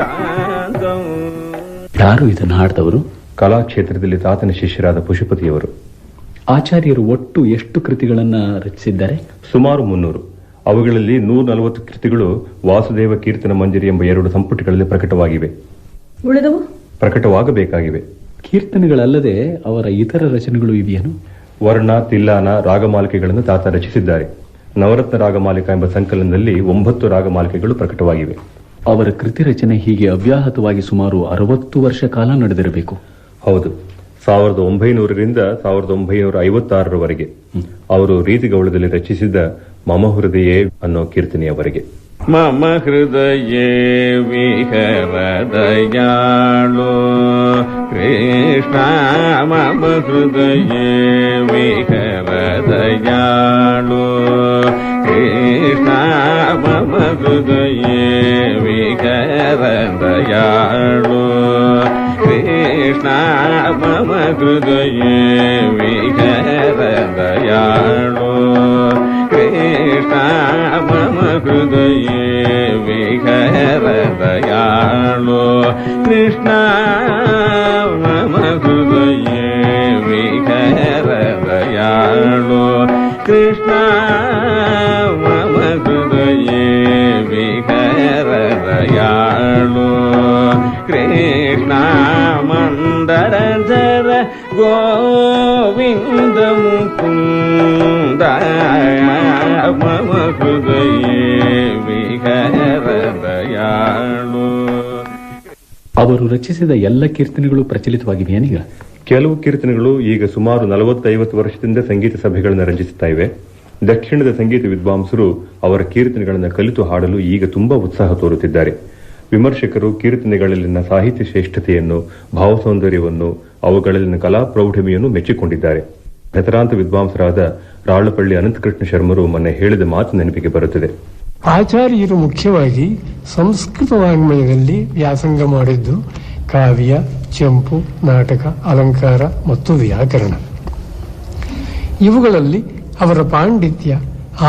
ಕಾಂತಂ. ಯಾರು ಇದನ್ನು ಹಾಡಿದವರು? ಕಲಾಕ್ಷೇತ್ರದಲ್ಲಿ ತಾತನ ಶಿಷ್ಯರಾದ ಪಶುಪತಿಯವರು. ಆಚಾರ್ಯರು ಒಟ್ಟು ಎಷ್ಟು ಕೃತಿಗಳನ್ನ ರಚಿಸಿದ್ದಾರೆ? ಸುಮಾರು 300. ಅವುಗಳಲ್ಲಿ 140 ಕೃತಿಗಳು ವಾಸುದೇವ ಕೀರ್ತನ ಮಂಜರಿ ಎಂಬ 2 ಸಂಪುಟಗಳಲ್ಲಿ ಪ್ರಕಟವಾಗಿವೆ. ಉಳಿದವು ಪ್ರಕಟವಾಗಬೇಕಾಗಿವೆ. ಕೀರ್ತನೆಗಳಲ್ಲದೆ ಅವರ ಇತರ ರಚನೆಗಳು ಇವೆಯೇನು? ವರ್ಣ, ತಿಲ್ಲಾನ, ರಾಗಮಾಲಿಕೆಗಳನ್ನು ತಾತ ರಚಿಸಿದ್ದಾರೆ. ನವರತ್ನ ರಾಗಮಾಲಿಕಾ ಎಂಬ ಸಂಕಲನದಲ್ಲಿ 9 ರಾಗಮಾಲಿಕೆಗಳು ಪ್ರಕಟವಾಗಿವೆ. ಅವರ ಕೃತಿ ರಚನೆ ಹೀಗೆ ಅವ್ಯಾಹತವಾಗಿ ಸುಮಾರು 60 ವರ್ಷ ಕಾಲ ನಡೆದಿರಬೇಕು. ಹೌದು, 1900ರಿಂದ 1956ರವರೆಗೆ. ಅವರು ರೀತಿಗೌಳದಲ್ಲಿ ರಚಿಸಿದ ಮಮ ಹೃದಯೇ ಅನ್ನೋ ಕೀರ್ತನೆಯವರೆಗೆ. ಮಮ ಹೃದಯೇ ವಿಹರದಯಾಳು ಕೃಷ್ಣ ಮಮ ಹೃದಯೇ ವಿಹರದಯಾಳು ಕೃಷ್ಣ ಮಮ ಹೃದಯೇ ವಿಹರದಯಾಳು ಕೃಷ್ಣ ಮಮ ಹೃದಯೇ ವಿಹರದಯಾಳು ಕೃಷ್ಣ ಮಮ ಹೃದಯೇ ವಿಹರದಯಾಳು ಕೃಷ್ಣ ಮಮ ಹೃದಯೇ ವಿಹರದಯಾಳು ಕೃಷ್ಣ ಮಮ ಹೃದಯೇ ವಿಹರದಯಾಳು ಕೃಷ್ಣ ಮಂದರಧರ ಗೋವಿಂದ ಮುಕುಂದ ಮಮ ಹೃದಯೇ ವಿಹರದಯಾಳು. ಅವರು ರಚಿಸಿದ ಎಲ್ಲ ಕೀರ್ತನೆಗಳು ಪ್ರಚಲಿತವಾಗಿವೆಯೇನೀಗ? ಕೆಲವು ಕೀರ್ತನೆಗಳು ಈಗ ಸುಮಾರು 40-50 ವರ್ಷದಿಂದ ಸಂಗೀತ ಸಭೆಗಳನ್ನು ರಂಜಿಸುತ್ತಾ ಇವೆ. ದಕ್ಷಿಣದ ಸಂಗೀತ ವಿದ್ವಾಂಸರು ಅವರ ಕೀರ್ತನೆಗಳನ್ನು ಕಲಿತು ಹಾಡಲು ಈಗ ತುಂಬಾ ಉತ್ಸಾಹ ತೋರುತ್ತಿದ್ದಾರೆ. ವಿಮರ್ಶಕರು ಕೀರ್ತನೆಗಳಲ್ಲಿನ ಸಾಹಿತ್ಯ ಶ್ರೇಷ್ಠತೆಯನ್ನು, ಭಾವಸೌಂದರ್ಯವನ್ನು, ಅವುಗಳಲ್ಲಿನ ಕಲಾ ಪ್ರೌಢಿಮೆಯನ್ನು ಮೆಚ್ಚಿಕೊಂಡಿದ್ದಾರೆ. ಹೆಸರಾಂತ ವಿದ್ವಾಂಸರಾದ ರಾಳಪಳ್ಳಿ ಅನಂತಕೃಷ್ಣ ಶರ್ಮರು ಮೊನ್ನೆ ಹೇಳಿದ ಮಾತು ನೆನಪಿಗೆ ಬರುತ್ತದೆ. ಆಚಾರ್ಯರು ಮುಖ್ಯವಾಗಿ ಸಂಸ್ಕೃತ ವಾಂಗ್ಮಯದಲ್ಲಿ ವ್ಯಾಸಂಗ ಮಾಡಿದ್ದು ಕಾವ್ಯ, ಚಂಪು, ನಾಟಕ, ಅಲಂಕಾರ ಮತ್ತು ವ್ಯಾಕರಣ. ಇವುಗಳಲ್ಲಿ ಅವರ ಪಾಂಡಿತ್ಯ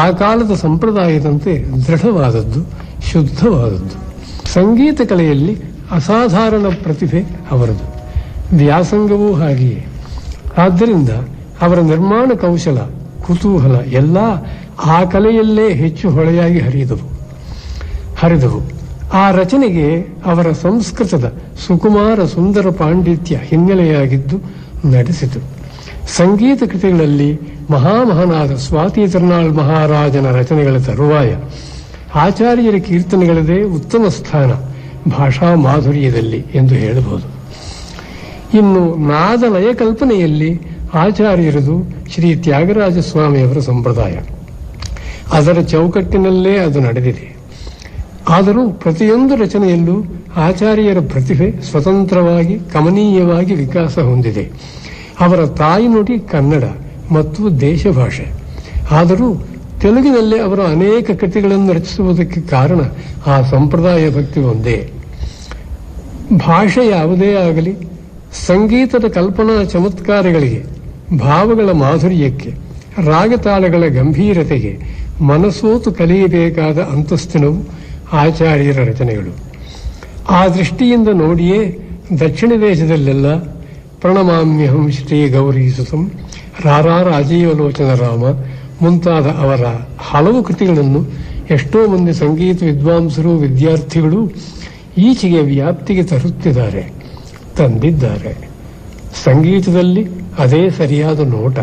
ಆ ಕಾಲದ ಸಂಪ್ರದಾಯದಂತೆ ದೃಢವಾದದ್ದು, ಶುದ್ಧವಾದದ್ದು. ಸಂಗೀತ ಕಲೆಯಲ್ಲಿ ಅಸಾಧಾರಣ ಪ್ರತಿಭೆ ಅವರದು. ವ್ಯಾಸಂಗವೂ ಹಾಗೆಯೇ. ಆದ್ದರಿಂದ ಅವರ ನಿರ್ಮಾಣ ಕೌಶಲ, ಕುತೂಹಲ ಎಲ್ಲ ಆ ಕಲೆಯಲ್ಲೇ ಹೆಚ್ಚು ಹೊಳೆಯಾಗಿ ಹರಿದವು. ಆ ರಚನೆಗೆ ಅವರ ಸಂಸ್ಕೃತದ ಸುಕುಮಾರ ಸುಂದರ ಪಾಂಡಿತ್ಯ ಹಿನ್ನೆಲೆಯಾಗಿದ್ದು ನಡೆಸಿತು. ಸಂಗೀತ ಕೃತಿಗಳಲ್ಲಿ ಮಹಾಮಹನಾದ ಸ್ವಾತಿ ತಿರುನಾಳ್ ಮಹಾರಾಜನ ರಚನೆಗಳ ತರುವಾಯ ಆಚಾರ್ಯರ ಕೀರ್ತನೆಗಳದೇ ಉತ್ತಮ ಸ್ಥಾನ ಭಾಷಾ ಮಾಧುರ್ಯದಲ್ಲಿ ಎಂದು ಹೇಳಬಹುದು. ಇನ್ನು ನಾದ ಲಯ ಕಲ್ಪನೆಯಲ್ಲಿ ಆಚಾರ್ಯರದು ಶ್ರೀ ತ್ಯಾಗರಾಜ ಸ್ವಾಮಿಯವರ ಸಂಪ್ರದಾಯ. ಅದರ ಚೌಕಟ್ಟಿನಲ್ಲೇ ಅದು ನಡೆದಿದೆ. ಆದರೂ ಪ್ರತಿಯೊಂದು ರಚನೆಯಲ್ಲೂ ಆಚಾರ್ಯರ ಪ್ರತಿಭೆ ಸ್ವತಂತ್ರವಾಗಿ, ಕಮನೀಯವಾಗಿ ವಿಕಾಸ ಹೊಂದಿದೆ. ಅವರ ತಾಯಿನುಡಿ ಕನ್ನಡ ಮತ್ತು ದೇಶಭಾಷೆ. ಆದರೂ ತೆಲುಗಿನಲ್ಲಿ ಅವರ ಅನೇಕ ಕೃತಿಗಳನ್ನು ರಚಿಸುವುದಕ್ಕೆ ಕಾರಣ ಆ ಸಂಪ್ರದಾಯ ಭಕ್ತಿ ಒಂದೇ. ಭಾಷೆ ಯಾವುದೇ ಆಗಲಿ, ಸಂಗೀತದ ಕಲ್ಪನಾ ಚಮತ್ಕಾರಗಳಿಗೆ, ಭಾವಗಳ ಮಾಧುರ್ಯಕ್ಕೆ, ರಾಗತಾಳಗಳ ಗಂಭೀರತೆಗೆ ಮನಸೋತು ಕಲಿಯಬೇಕಾದ ಅಂತಸ್ತಿನವು ಆಚಾರ್ಯರ ರಚನೆಗಳು. ಆ ದೃಷ್ಟಿಯಿಂದ ನೋಡಿಯೇ ದಕ್ಷಿಣ ದೇಶದಲ್ಲೆಲ್ಲ ಪ್ರಣಮಾಮ್ಯಹಂ ಶ್ರೀ ಗೌರೀಸುತಂ, ರಾರಾಜೀವಲೋಚನ ರಾಮ ಮುಂತಾದ ಅವರ ಹಲವು ಕೃತಿಗಳನ್ನು ಎಷ್ಟೋ ಮಂದಿ ಸಂಗೀತ ವಿದ್ವಾಂಸರು ವಿದ್ಯಾರ್ಥಿಗಳು ಈಚೆಗೆ ವ್ಯಾಪ್ತಿಗೆ ತರುತ್ತಿದ್ದಾರೆ, ತಂದಿದ್ದಾರೆ. ಸಂಗೀತದಲ್ಲಿ ಅದೇ ಸರಿಯಾದ ನೋಟ.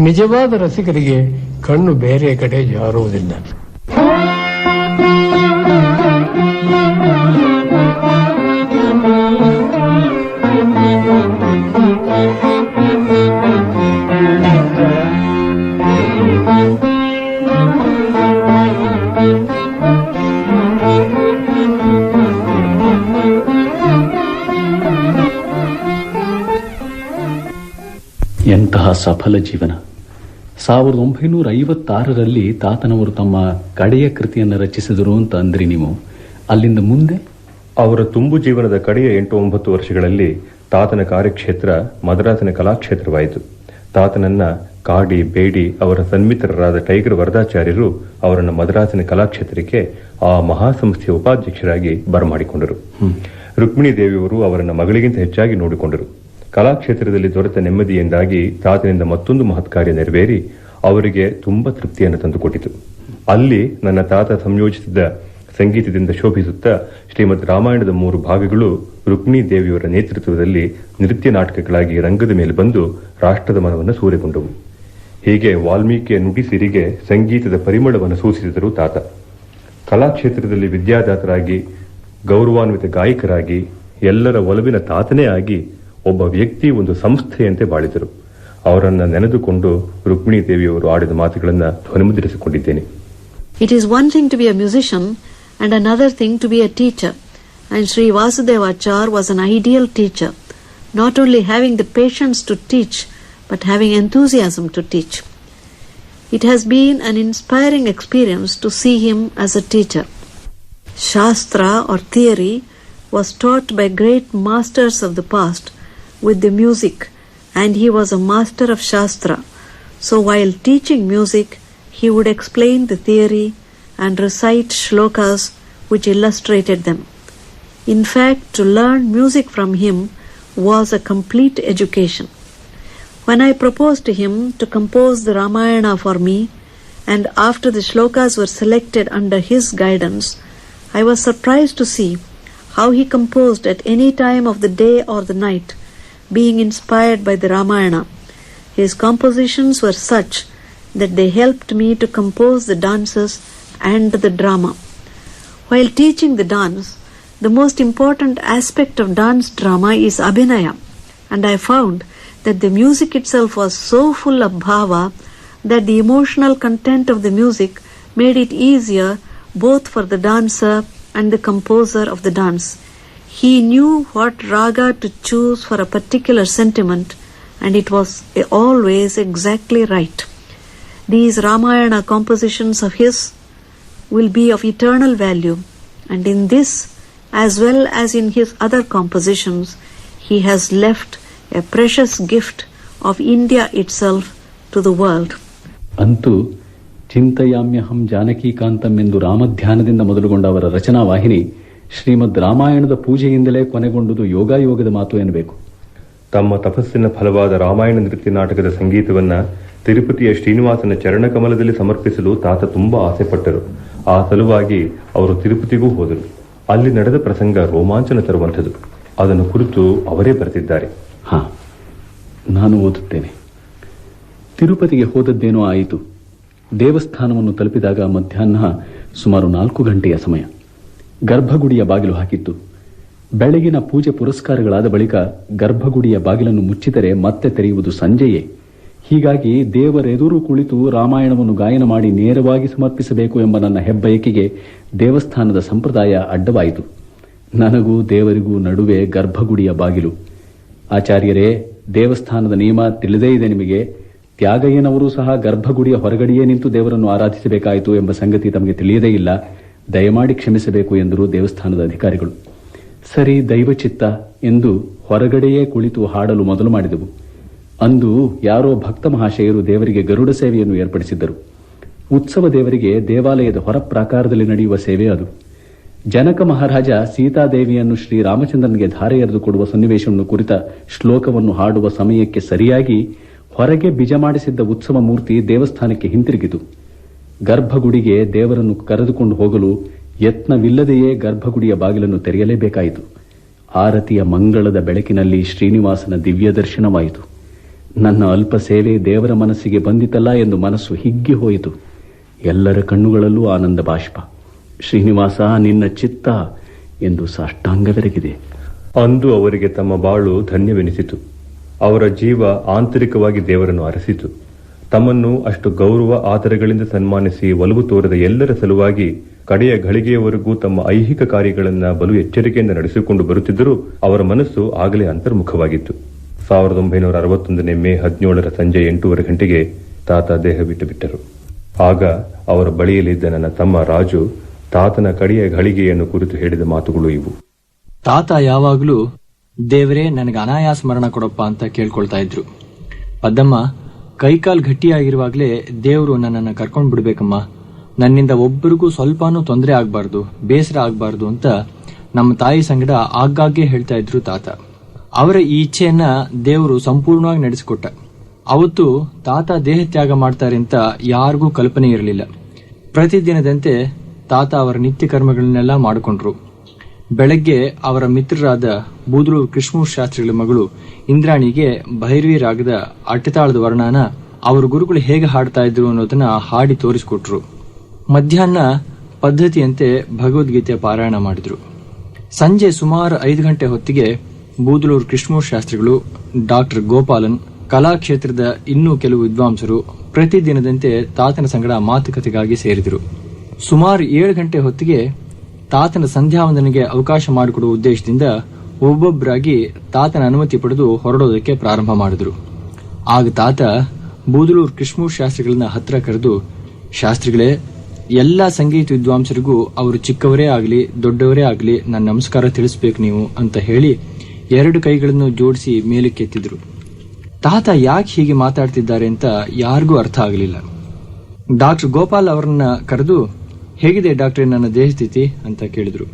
ನಿಜವಾದ ರಸಿಕರಿಗೆ ಕಣ್ಣು ಬೇರೆ ಕಡೆ ಜಾರುವುದಿಲ್ಲ. ಎಂತಹ ಸಫಲ ಜೀವನ. 1956ರಲ್ಲಿ ತಾತನವರು ತಮ್ಮ ಕಡೆಯ ಕೃತಿಯನ್ನು ರಚಿಸಿದರು ಅಂತ ಅಂದ್ರಿ ನೀವು. ಅಲ್ಲಿಂದ ಮುಂದೆ ಅವರ ತುಂಬು ಜೀವನದ ಕಡೆಯ 8-9 ವರ್ಷಗಳಲ್ಲಿ ತಾತನ ಕಾರ್ಯಕ್ಷೇತ್ರ ಮದ್ರಾಸಿನ ಕಲಾಕ್ಷೇತ್ರವಾಯಿತು. ತಾತನನ್ನ ಕಾಡಿ ಬೇಡಿ ಅವರ ಸನ್ಮಿತ್ರರಾದ ಟೈಗರ್ ವರದಾಚಾರ್ಯರು ಅವರನ್ನು ಮದ್ರಾಸಿನ ಕಲಾಕ್ಷೇತ್ರಕ್ಕೆ ಆ ಮಹಾಸಂಸ್ಥೆಯ ಉಪಾಧ್ಯಕ್ಷರಾಗಿ ಬರಮಾಡಿಕೊಂಡರು. ರುಕ್ಮಿಣಿ ದೇವಿಯವರು ಅವರನ್ನು ಮಗಳಿಗಿಂತ ಹೆಚ್ಚಾಗಿ ನೋಡಿಕೊಂಡರು. ಕಲಾಕ್ಷೇತ್ರದಲ್ಲಿ ದೊರೆತ ನೆಮ್ಮದಿಯಿಂದಾಗಿ ತಾತನಿಂದ ಮತ್ತೊಂದು ಮಹತ್ ಕಾರ್ಯ ನೆರವೇರಿ ಅವರಿಗೆ ತುಂಬಾ ತೃಪ್ತಿಯನ್ನು ತಂದುಕೊಟ್ಟಿತು. ಅಲ್ಲಿ ನನ್ನ ತಾತ ಸಂಯೋಜಿಸಿದ ಸಂಗೀತದಿಂದ ಶೋಭಿಸುತ್ತಾ ಶ್ರೀಮದ್ ರಾಮಾಯಣದ 3 ಭಾಗಗಳು ರುಕ್ಮಿಣಿ ದೇವಿಯವರ ನೇತೃತ್ವದಲ್ಲಿ ನೃತ್ಯ ನಾಟಕಗಳಾಗಿ ರಂಗದ ಮೇಲೆ ಬಂದು ರಾಷ್ಟ್ರದ ಮನವನ್ನು ಸೂರೆಗೊಂಡವು. ಹೀಗೆ ವಾಲ್ಮೀಕಿಯ ನುಡಿಸಿರಿಗೆ ಸಂಗೀತದ ಪರಿಮಳವನ್ನು ಸೂಚಿಸಿದರು ತಾತ. ಕಲಾಕ್ಷೇತ್ರದಲ್ಲಿ ವಿದ್ಯಾದಾತರಾಗಿ, ಗೌರವಾನ್ವಿತ ಗಾಯಕರಾಗಿ, ಎಲ್ಲರ ಒಲವಿನ ತಾತನೇ ಆಗಿ ಒಬ್ಬ ವ್ಯಕ್ತಿ ಒಂದು ಸಂಸ್ಥೆಯಂತೆ ಬಾಳಿದರು. ಅವರನ್ನ ನೆನೆದುಕೊಂಡು ರುಕ್ಮಿಣಿ ದೇವಿಯವರು ಆಡಿದ ಮಾತುಗಳನ್ನು ಧ್ವನಿಮುದ್ರಿಸಿಕೊಂಡಿದ್ದೇನೆ. It is one thing to be a musician and another thing to be a teacher. And Sri Vasudevachar was an ideal teacher, not only having the patience to teach, but having enthusiasm to teach. It has been an inspiring experience to see him as a teacher. Shastra or theory was taught by great masters of the past with the music, and he was a master of Shastra. So while teaching music, he would explain the theory and recite shlokas which illustrated them. In fact, to learn music from him was a complete education. When I proposed to him to compose the Ramayana for me, and after the shlokas were selected under his guidance, I was surprised to see how he composed at any time of the day or the night, being inspired by the Ramayana. His compositions were such that they helped me to compose the dances and the drama. While teaching the dance, the most important aspect of dance drama is abhinaya, and I found that the music itself was so full of bhava that the emotional content of the music made it easier both for the dancer and the composer of the dance. He knew what raga to choose for a particular sentiment, and it was always exactly right. These Ramayana compositions of his will be of eternal value, and in this, as well as in his other compositions, he has left a precious gift of India itself to the world. ಅಂತೂ ಚಿಂತಯಾಮ್ಯಹಂ ಜಾನಕೀಕಾಂತಂ ಎಂದು ರಾಮಧ್ಯಾನದಿಂದ ಮೊದಲುಗೊಂಡ ಅವರ ರಚನಾ ವಾಹಿನಿ ಶ್ರೀಮದ್ ರಾಮಾಯಣದ ಪೂಜೆಯಿಂದಲೇ ಕೊನೆಗೊಂಡುದು ಯೋಗಾಯೋಗದ ಮಾತು ಎನ್ನಬೇಕು. ತಮ್ಮ ತಪಸ್ಸಿನ ಫಲವಾದ ರಾಮಾಯಣ ನೃತ್ಯ ನಾಟಕದ ಸಂಗೀತವನ್ನ ತಿರುಪತಿಯ ಶ್ರೀನಿವಾಸನ ಚರಣಕಮಲದಲ್ಲಿ ಸಮರ್ಪಿಸಲು ತಾತ ತುಂಬಾ ಆಸೆಪಟ್ಟರು. ಆ ಸಲುವಾಗಿ ಅವರು ತಿರುಪತಿಗೂ ಹೋದರು. ಅಲ್ಲಿ ನಡೆದ ಪ್ರಸಂಗ ರೋಮಾಂಚನ ತರುವಂಥದ್ದು. ಅದನ್ನು ಕುರಿತು ಅವರೇ ಬರೆದಿದ್ದಾರೆ. ನಾನು ಓದುತ್ತೇನೆ. ತಿರುಪತಿಗೆ ಹೋದದ್ದೇನೋ ಆಯಿತು. ದೇವಸ್ಥಾನವನ್ನು ತಲುಪಿದಾಗ ಮಧ್ಯಾಹ್ನ ಸುಮಾರು 4 ಗಂಟೆಯ ಸಮಯ. ಗರ್ಭಗುಡಿಯ ಬಾಗಿಲು ಹಾಕಿತ್ತು. ಬೆಳಗಿನ ಪೂಜೆ ಪುರಸ್ಕಾರಗಳಾದ ಬಳಿಕ ಗರ್ಭಗುಡಿಯ ಬಾಗಿಲನ್ನು ಮುಚ್ಚಿದರೆ ಮತ್ತೆ ತೆರೆಯುವುದು ಸಂಜೆಯೇ. ಹೀಗಾಗಿ ದೇವರೆದುರು ಕುಳಿತು ರಾಮಾಯಣವನ್ನು ಗಾಯನ ಮಾಡಿ ನೇರವಾಗಿ ಸಮರ್ಪಿಸಬೇಕು ಎಂಬ ನನ್ನ ಹೆಬ್ಬಯಕೆಗೆ ದೇವಸ್ಥಾನದ ಸಂಪ್ರದಾಯ ಅಡ್ಡವಾಯಿತು. ನನಗೂ ದೇವರಿಗೂ ನಡುವೆ ಗರ್ಭಗುಡಿಯ ಬಾಗಿಲು. ಆಚಾರ್ಯರೇ, ದೇವಸ್ಥಾನದ ನಿಯಮ ತಿಳಿದೇ ಇದೆ ನಿಮಗೆ. ತ್ಯಾಗಯ್ಯನವರು ಸಹ ಗರ್ಭಗುಡಿಯ ಹೊರಗಡೆಯೇ ನಿಂತು ದೇವರನ್ನು ಆರಾಧಿಸಬೇಕಾಯಿತು ಎಂಬ ಸಂಗತಿ ತಮಗೆ ತಿಳಿಯದೇ ಇಲ್ಲ. ದಯಮಾಡಿ ಕ್ಷಮಿಸಬೇಕು ಎಂದರು ದೇವಸ್ಥಾನದ ಅಧಿಕಾರಿಗಳು. ಸರಿ, ದೈವಚಿತ್ತ ಎಂದು ಹೊರಗಡೆಯೇ ಕುಳಿತು ಹಾಡಲು ಮೊದಲು ಮಾಡಿದೆವು. ಅಂದು ಯಾರೋ ಭಕ್ತ ಮಹಾಶಯರು ದೇವರಿಗೆ ಗರುಡ ಸೇವೆಯನ್ನು ಏರ್ಪಡಿಸಿದ್ದರು. ಉತ್ಸವ ದೇವರಿಗೆ ದೇವಾಲಯದ ಹೊರ ಪ್ರಾಕಾರದಲ್ಲಿ ನಡೆಯುವ ಸೇವೆ ಅದು. ಜನಕ ಮಹಾರಾಜ ಸೀತಾದೇವಿಯನ್ನು ಶ್ರೀರಾಮಚಂದ್ರನಿಗೆ ಧಾರೆ ಎರೆದು ಕೊಡುವ ಸನ್ನಿವೇಶವನ್ನು ಕುರಿತ ಶ್ಲೋಕವನ್ನು ಹಾಡುವ ಸಮಯಕ್ಕೆ ಸರಿಯಾಗಿ ಹೊರಗೆ ಬಿಜ ಮಾಡಿಸಿದ್ದ ಉತ್ಸವ ಮೂರ್ತಿ ದೇವಸ್ಥಾನಕ್ಕೆ ಹಿಂತಿರುಗಿತು. ಗರ್ಭಗುಡಿಗೆ ದೇವರನ್ನು ಕರೆದುಕೊಂಡು ಹೋಗಲು ಯತ್ನವಿಲ್ಲದೆಯೇ ಗರ್ಭಗುಡಿಯ ಬಾಗಿಲನ್ನು ತೆರೆಯಲೇಬೇಕಾಯಿತು. ಆರತಿಯ ಮಂಗಳದ ಬೆಳಕಿನಲ್ಲಿ ಶ್ರೀನಿವಾಸನ ದಿವ್ಯ ದರ್ಶನವಾಯಿತು. ನನ್ನ ಅಲ್ಪ ಸೇವೆ ದೇವರ ಮನಸ್ಸಿಗೆ ಬಂದಿತಲ್ಲ ಎಂದು ಮನಸ್ಸು ಹಿಗ್ಗಿ ಹೋಯಿತು. ಎಲ್ಲರ ಕಣ್ಣುಗಳಲ್ಲೂ ಆನಂದ ಬಾಷ್ಪ. ಶ್ರೀನಿವಾಸ, ನಿನ್ನ ಚಿತ್ತ ಎಂದು ಸಾಷ್ಟಾಂಗವೆರಗಿದೆ. ಅಂದು ಅವರಿಗೆ ತಮ್ಮ ಬಾಳು ಧನ್ಯವೆನಿಸಿತು. ಅವರ ಜೀವ ಆಂತರಿಕವಾಗಿ ದೇವರನ್ನು ಅರಸಿತು. ತಮ್ಮನ್ನು ಅಷ್ಟು ಗೌರವ ಆದರಗಳಿಂದ ಸನ್ಮಾನಿಸಿ ಒಲವು ತೋರದ ಎಲ್ಲರ ಸಲುವಾಗಿ ಕಡೆಯ ಘಳಿಗೆಯವರೆಗೂ ತಮ್ಮ ಐಹಿಕ ಕಾರ್ಯಗಳನ್ನು ಬಲು ಎಚ್ಚರಿಕೆಯಿಂದ ನಡೆಸಿಕೊಂಡು ಬರುತ್ತಿದ್ದರೂ ಅವರ ಮನಸ್ಸು ಆಗಲೇ ಅಂತರ್ಮುಖವಾಗಿತ್ತು. 1961 ಮೇ 17 ಸಂಜೆ 8:30 ಗಂಟೆಗೆ ತಾತ ದೇಹ ಬಿಟ್ಟರು. ಆಗ ಅವರ ಬಳಿಯಲ್ಲಿದ್ದ ನನ್ನ ತಮ್ಮ ರಾಜು ತಾತನ ಕಡೆಯ ಘಳಿಗೆಯನ್ನು ಕುರಿತು ಹೇಳಿದ ಮಾತುಗಳು ಇವು. ತಾತ ಯಾವಾಗಲೂ ದೇವರೇ ನನಗೆ ಅನಾಯಾಸ ಮರಣ ಕೊಡಪ್ಪ ಅಂತ ಕೇಳ್ಕೊಳ್ತಾ ಇದ್ರು. ಪದ್ದಮ್ಮ, ಕೈಕಾಲು ಗಟ್ಟಿಯಾಗಿರುವಾಗಲೇ ದೇವರು ನನ್ನನ್ನು ಕರ್ಕೊಂಡು ಬಿಡ್ಬೇಕಮ್ಮ, ನನ್ನಿಂದ ಒಬ್ಬರಿಗೂ ಸ್ವಲ್ಪನೂ ತೊಂದರೆ ಆಗಬಾರ್ದು, ಬೇಸರ ಆಗಬಾರ್ದು ಅಂತ ನಮ್ಮ ತಾಯಿ ಸಂಗಡ ಆಗಾಗ್ಗೆ ಹೇಳ್ತಾ ಇದ್ರು ತಾತ. ಅವರ ಈ ಇಚ್ಛೆಯನ್ನ ದೇವರು ಸಂಪೂರ್ಣವಾಗಿ ನಡೆಸಿಕೊಟ್ಟ. ಅವತ್ತು ತಾತ ದೇಹ ತ್ಯಾಗ ಮಾಡ್ತಾರೆ ಅಂತ ಯಾರಿಗೂ ಕಲ್ಪನೆ ಇರಲಿಲ್ಲ. ಪ್ರತಿದಿನದಂತೆ ತಾತ ಅವರ ನಿತ್ಯ ಕರ್ಮಗಳನ್ನೆಲ್ಲ ಮಾಡಿಕೊಂಡ್ರು. ಬೆಳಗ್ಗೆ ಅವರ ಮಿತ್ರರಾದ ಬೂದಲೂರು ಕೃಷ್ಣಮೂರ್ತಿ ಶಾಸ್ತ್ರಿಗಳ ಮಗಳು ಇಂದ್ರಾಣಿಗೆ ಭೈರವಿ ರಾಗದ ಅಟ್ಟೆತಾಳದ ವರ್ಣನ ಅವರ ಗುರುಗಳು ಹೇಗೆ ಹಾಡ್ತಾ ಇದ್ರು ಅನ್ನೋದನ್ನ ಹಾಡಿ ತೋರಿಸಿಕೊಟ್ರು. ಮಧ್ಯಾಹ್ನ ಪದ್ಧತಿಯಂತೆ ಭಗವದ್ಗೀತೆ ಪಾರಾಯಣ ಮಾಡಿದ್ರು. ಸಂಜೆ ಸುಮಾರು 5 ಗಂಟೆ ಹೊತ್ತಿಗೆ ಬೂದಲೂರು ಕೃಷ್ಣಮೂರ್ತಿ ಶಾಸ್ತ್ರಿಗಳು, ಡಾಕ್ಟರ್ ಗೋಪಾಲನ್, ಕಲಾಕ್ಷೇತ್ರದ ಇನ್ನೂ ಕೆಲವು ವಿದ್ವಾಂಸರು ಪ್ರತಿದಿನದಂತೆ ತಾತನ ಸಂಗಡ ಮಾತುಕತೆಗಾಗಿ ಸೇರಿದರು. ಸುಮಾರು 7 ಗಂಟೆ ಹೊತ್ತಿಗೆ ತಾತನ ಸಂಧ್ಯಾವಂದನೆಗೆ ಅವಕಾಶ ಮಾಡಿಕೊಡುವ ಉದ್ದೇಶದಿಂದ ಒಬ್ಬೊಬ್ಬರಾಗಿ ತಾತನ ಅನುಮತಿ ಪಡೆದು ಹೊರಡೋದಕ್ಕೆ ಪ್ರಾರಂಭ ಮಾಡಿದ್ರು. ಆಗ ತಾತ ಬೂದಲೂರು ಕೃಷ್ಣಮೂರ್ತಿ ಶಾಸ್ತ್ರಿಗಳನ್ನ ಹತ್ರ ಕರೆದು, ಶಾಸ್ತ್ರಿಗಳೇ, ಎಲ್ಲಾ ಸಂಗೀತ ವಿದ್ವಾಂಸರಿಗೂ ಅವರು ಚಿಕ್ಕವರೇ ಆಗಲಿ ದೊಡ್ಡವರೇ ಆಗಲಿ ನನ್ನ ನಮಸ್ಕಾರ ತಿಳಿಸ್ಬೇಕು ನೀವು ಅಂತ ಹೇಳಿ 2 ಕೈಗಳನ್ನು ಜೋಡಿಸಿ ಮೇಲಕ್ಕೆತ್ತಿದ್ರು. ತಾತ ಯಾಕೆ ಹೀಗೆ ಮಾತಾಡ್ತಿದ್ದಾರೆ ಅಂತ ಯಾರಿಗೂ ಅರ್ಥ ಆಗಲಿಲ್ಲ. ಡಾಕ್ಟರ್ ಗೋಪಾಲ್ ಅವರನ್ನ ಕರೆದು, ಹೇಗಿದೆ ಡಾಕ್ಟ್ರೆ ನನ್ನ ದೇಹಸ್ಥಿತಿ ಅಂತ ಕೇಳಿದ್ರು.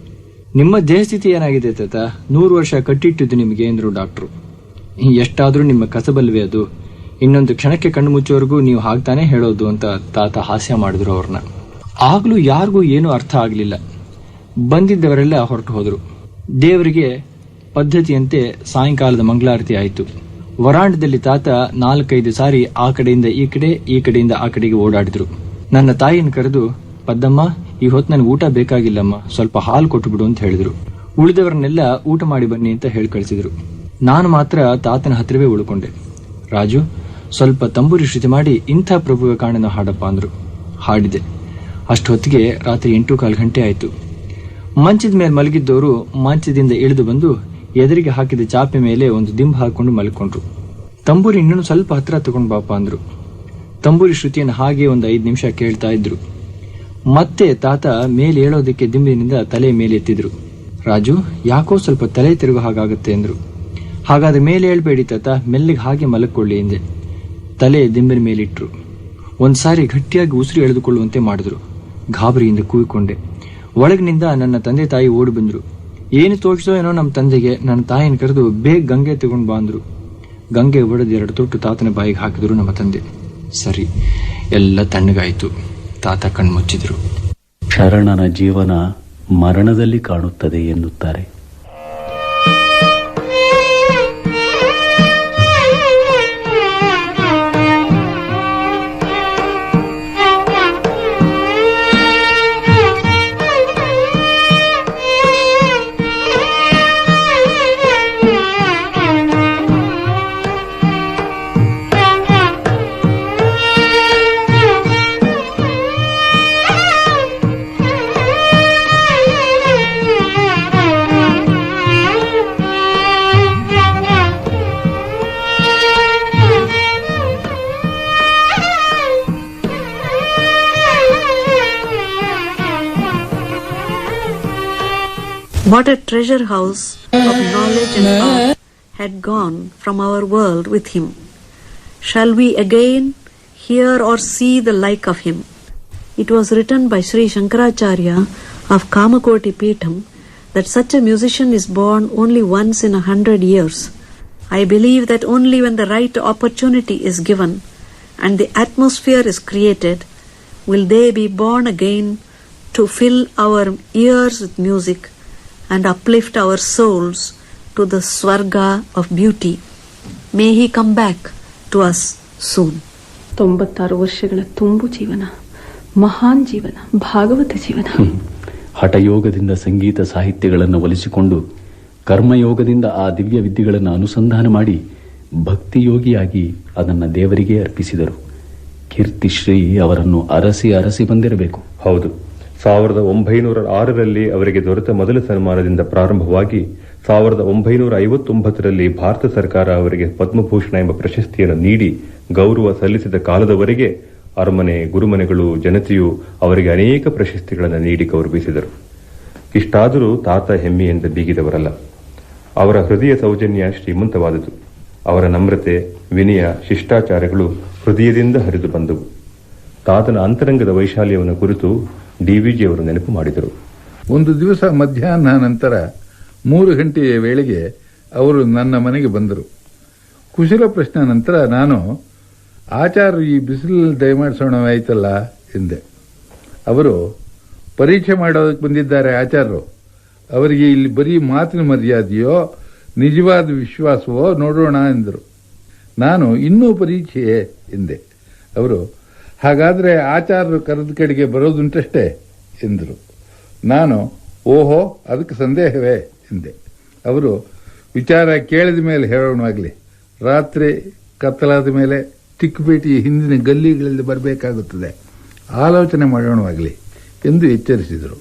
ನಿಮ್ಮ ದೇಹಸ್ಥಿತಿ ಏನಾಗಿದೆ ತಾತ, 100 ವರ್ಷ ಕಟ್ಟಿಟ್ಟಿದ್ದು ನಿಮಗೆ ಎಂದ್ರು ಡಾಕ್ಟ್ರು. ಎಷ್ಟಾದ್ರೂ ನಿಮ್ಮ ಕಸಬಲ್ವೇ ಅದು, ಇನ್ನೊಂದು ಕ್ಷಣಕ್ಕೆ ಕಣ್ಣು ಮುಚ್ಚೋವರೆಗೂ ನೀವು ಹಾಗ್ತಾನೆ ಹೇಳೋದು ಅಂತ ತಾತ ಹಾಸ್ಯ ಮಾಡಿದ್ರು ಅವ್ರನ್ನ. ಆಗ್ಲೂ ಯಾರಿಗೂ ಏನೂ ಅರ್ಥ ಆಗಲಿಲ್ಲ. ಬಂದಿದ್ದವರೆಲ್ಲ ಹೊರಟು ಹೋದ್ರು. ದೇವರಿಗೆ ಪದ್ಧತಿಯಂತೆ ಸಾಯಂಕಾಲದ ಮಂಗಳಾರತಿ ಆಯಿತು. ವರಾಂಡದಲ್ಲಿ ತಾತ 4-5 ಸಾರಿ ಆ ಕಡೆಯಿಂದ ಈ ಕಡೆ, ಈ ಕಡೆಯಿಂದ ಆ ಕಡೆಗೆ ಓಡಾಡಿದ್ರು. ನನ್ನ ತಾಯಿನ ಕರೆದು, ಪದ್ದಮ್ಮ, ಈ ಹೊತ್ತು ನನಗೆ ಊಟ ಬೇಕಾಗಿಲ್ಲಮ್ಮ, ಸ್ವಲ್ಪ ಹಾಲು ಕೊಟ್ಟು ಬಿಡು ಅಂತ ಹೇಳಿದ್ರು. ಉಳಿದವರನ್ನೆಲ್ಲ ಊಟ ಮಾಡಿ ಬನ್ನಿ ಅಂತ ಹೇಳಿ ಕಳಿಸಿದ್ರು. ನಾನು ಮಾತ್ರ ತಾತನ ಹತ್ರವೇ ಉಳ್ಕೊಂಡೆ. ರಾಜು, ಸ್ವಲ್ಪ ತಂಬೂರಿ ಶ್ರುತಿ ಮಾಡಿ ಇಂಥ ಪ್ರಭುವ ಕಾಣನ ಹಾಡಪ್ಪ ಅಂದ್ರು. ಹಾಡಿದೆ. ಅಷ್ಟೊತ್ತಿಗೆ ರಾತ್ರಿ 8:15 ಗಂಟೆ ಆಯಿತು. ಮಂಚದ ಮೇಲೆ ಮಲಗಿದ್ದವರು ಮಂಚದಿಂದ ಇಳಿದು ಬಂದು ಎದುರಿಗೆ ಹಾಕಿದ ಚಾಪೆ ಮೇಲೆ ಒಂದು ದಿಂಬು ಹಾಕೊಂಡು ಮಲ್ಕೊಂಡ್ರು. ತಂಬೂರಿ ಇನ್ನೂ ಸ್ವಲ್ಪ ಹತ್ರ ತಗೊಂಡು ಬಾಪ ಅಂದ್ರು. ತಂಬೂರಿ ಶ್ರುತಿಯನ್ನು ಹಾಗೆ ಒಂದು 5 ನಿಮಿಷ ಕೇಳ್ತಾ ಇದ್ರು. ಮತ್ತೆ ತಾತ ಮೇಲೆ ಏಳೋದಕ್ಕೆ ದಿಂಬಿನಿಂದ ತಲೆ ಮೇಲೆ ಎತ್ತಿದ್ರು. ರಾಜು, ಯಾಕೋ ಸ್ವಲ್ಪ ತಲೆ ತಿರುಗೋ ಹಾಗಾಗುತ್ತೆ ಅಂದ್ರು. ಹಾಗಾದ್ರೆ ಮೇಲೆ ಹೇಳ್ಬೇಡಿ ತಾತ, ಮೆಲ್ಲಿಗೆ ಹಾಗೆ ಮಲಕ್ಕೊಳ್ಳಿ ಎಂದೆ. ತಲೆ ದಿಂಬಿನ ಮೇಲಿಟ್ರು. ಒಂದ್ಸಾರಿ ಗಟ್ಟಿಯಾಗಿ ಉಸಿರು ಎಳೆದುಕೊಳ್ಳುವಂತೆ ಮಾಡಿದ್ರು. ಗಾಬರಿಯಿಂದ ಕೂಗಿಕೊಂಡೆ. ಒಳಗಿನಿಂದ ನನ್ನ ತಂದೆ ತಾಯಿ ಓಡಿ ಬಂದ್ರು. ಏನು ತೋರಿಸೋ ಏನೋ ನಮ್ಮ ತಂದೆಗೆ. ನನ್ನ ತಾಯಿನ ಕರೆದು ಬೇಗ ಗಂಗೆ ತಗೊಂಡು ಬಾ ಅಂದ್ರು. ಗಂಗೆ ಒಡೆದು 2 ತೊಟ್ಟು ತಾತನ ಬಾಯಿಗೆ ಹಾಕಿದ್ರು ನಮ್ಮ ತಂದೆ. ಸರಿ, ಎಲ್ಲ ತಣ್ಣಗಾಯಿತು. ತಾತ ಕಣ್ಮುಚ್ಚಿದ್ರು. ಶರಣನ ಜೀವನ ಮರಣದಲ್ಲಿ ಕಾಣುತ್ತದೆ ಎನ್ನುತ್ತಾರೆ. What a treasure house of knowledge and art had gone from our world with him. Shall we again hear or see the like of him? It was written by Sri Shankaracharya of Kamakoti Peetham that such a musician is born only once in 100 years. I believe that only when the right opportunity is given and the atmosphere is created, will they be born again to fill our ears with music and uplift our souls to the Swarga of beauty. May he come back to us soon. 96 ವರ್ಷಗಳ ತುಂಬು ಜೀವನ, ಮಹಾನ್ ಜೀವನ, ಭಾಗವತ ಜೀವನ. ಹಠಯೋಗದಿಂದ ಸಂಗೀತ ಸಾಹಿತ್ಯಗಳನ್ನು ಒಲಿಸಿಕೊಂಡು ಕರ್ಮಯೋಗದಿಂದ ಆ ದಿವ್ಯ ವಿದ್ಯೆಗಳನ್ನು ಅನುಸಂಧಾನ ಮಾಡಿ ಭಕ್ತಿಯೋಗಿಯಾಗಿ ಅದನ್ನು ದೇವರಿಗೆ ಅರ್ಪಿಸಿದರು. ಕೀರ್ತಿಶ್ರೀ ಅವರನ್ನು ಅರಸಿ ಬಂದಿರಬೇಕು. ಹೌದು, 1906ರಲ್ಲಿ ಅವರಿಗೆ ದೊರೆತ ಮೊದಲ ಸನ್ಮಾನದಿಂದ ಪ್ರಾರಂಭವಾಗಿ 1959ರಲ್ಲಿ ಭಾರತ ಸರ್ಕಾರ ಅವರಿಗೆ ಪದ್ಮಭೂಷಣ ಎಂಬ ಪ್ರಶಸ್ತಿಯನ್ನು ನೀಡಿ ಗೌರವ ಸಲ್ಲಿಸಿದ ಕಾಲದವರೆಗೆ ಅರಮನೆ, ಗುರುಮನೆಗಳು, ಜನತೆಯು ಅವರಿಗೆ ಅನೇಕ ಪ್ರಶಸ್ತಿಗಳನ್ನು ನೀಡಿ ಗೌರವಿಸಿದರು. ಇಷ್ಟಾದರೂ ತಾತ ಹೆಮ್ಮೆಯಿಂದ ಬೀಗಿದವರಲ್ಲ. ಅವರ ಹೃದಯ ಸೌಜನ್ಯ ಶ್ರೀಮಂತವಾದುದು. ಅವರ ನಮ್ರತೆ, ವಿನಯ, ಶಿಷ್ಟಾಚಾರಗಳು ಹೃದಯದಿಂದ ಹರಿದು ಬಂದವು. ತಾತನ ಅಂತರಂಗದ ವೈಶಾಲ್ಯವನ್ನು ಕುರಿತು ಡಿವಿಜಿ ಅವರು ನೆನಪು ಮಾಡಿದರು. ಒಂದು ದಿವಸ ಮಧ್ಯಾಹ್ನ ನಂತರ 3 ಗಂಟೆಯ ವೇಳೆಗೆ ಅವರು ನನ್ನ ಮನೆಗೆ ಬಂದರು. ಕುಶಲ ಪ್ರಶ್ನೆ ನಂತರ ನಾನು, ಆಚಾರ್ಯರು ಈ ಬಿಸಿಲಲ್ಲಿ ದಯಮಾಡಿಸೋಣವಾಯ್ತಲ್ಲ ಎಂದೆ. ಅವರು, ಪರೀಕ್ಷೆ ಮಾಡೋದಕ್ಕೆ ಬಂದಿದ್ದಾರೆ ಆಚಾರ್ಯರು, ಅವರಿಗೆ ಇಲ್ಲಿ ಬರೀ ಮಾತಿನ ಮರ್ಯಾದೆಯೋ ನಿಜವಾದ ವಿಶ್ವಾಸವೋ ನೋಡೋಣ ಎಂದರು. ನಾನು, ಇನ್ನೂ ಪರೀಕ್ಷೆಯೇ ಎಂದೆ. ಅವರು, ಹಾಗಾದ್ರೆ ಆಚಾರ್ಯರು ಕರೆದ ಕಡೆಗೆ ಬರೋದುಂಟಷ್ಟೇ ಎಂದರು. ನಾನು, ಓಹೋ, ಅದಕ್ಕೆ ಸಂದೇಹವೇ ಎಂದೆ. ಅವರು, ವಿಚಾರ ಕೇಳಿದ ಮೇಲೆ ಹೇಳೋಣವಾಗಲಿ, ರಾತ್ರಿ ಕತ್ತಲಾದ ಮೇಲೆ ಚಿಕ್ಕಪೇಟೆಯ ಹಿಂದಿನ ಗಲ್ಲಿಗಳಲ್ಲಿ ಬರಬೇಕಾಗುತ್ತದೆ, ಆಲೋಚನೆ ಮಾಡೋಣವಾಗಲಿ ಎಂದು ಎಚ್ಚರಿಸಿದರು.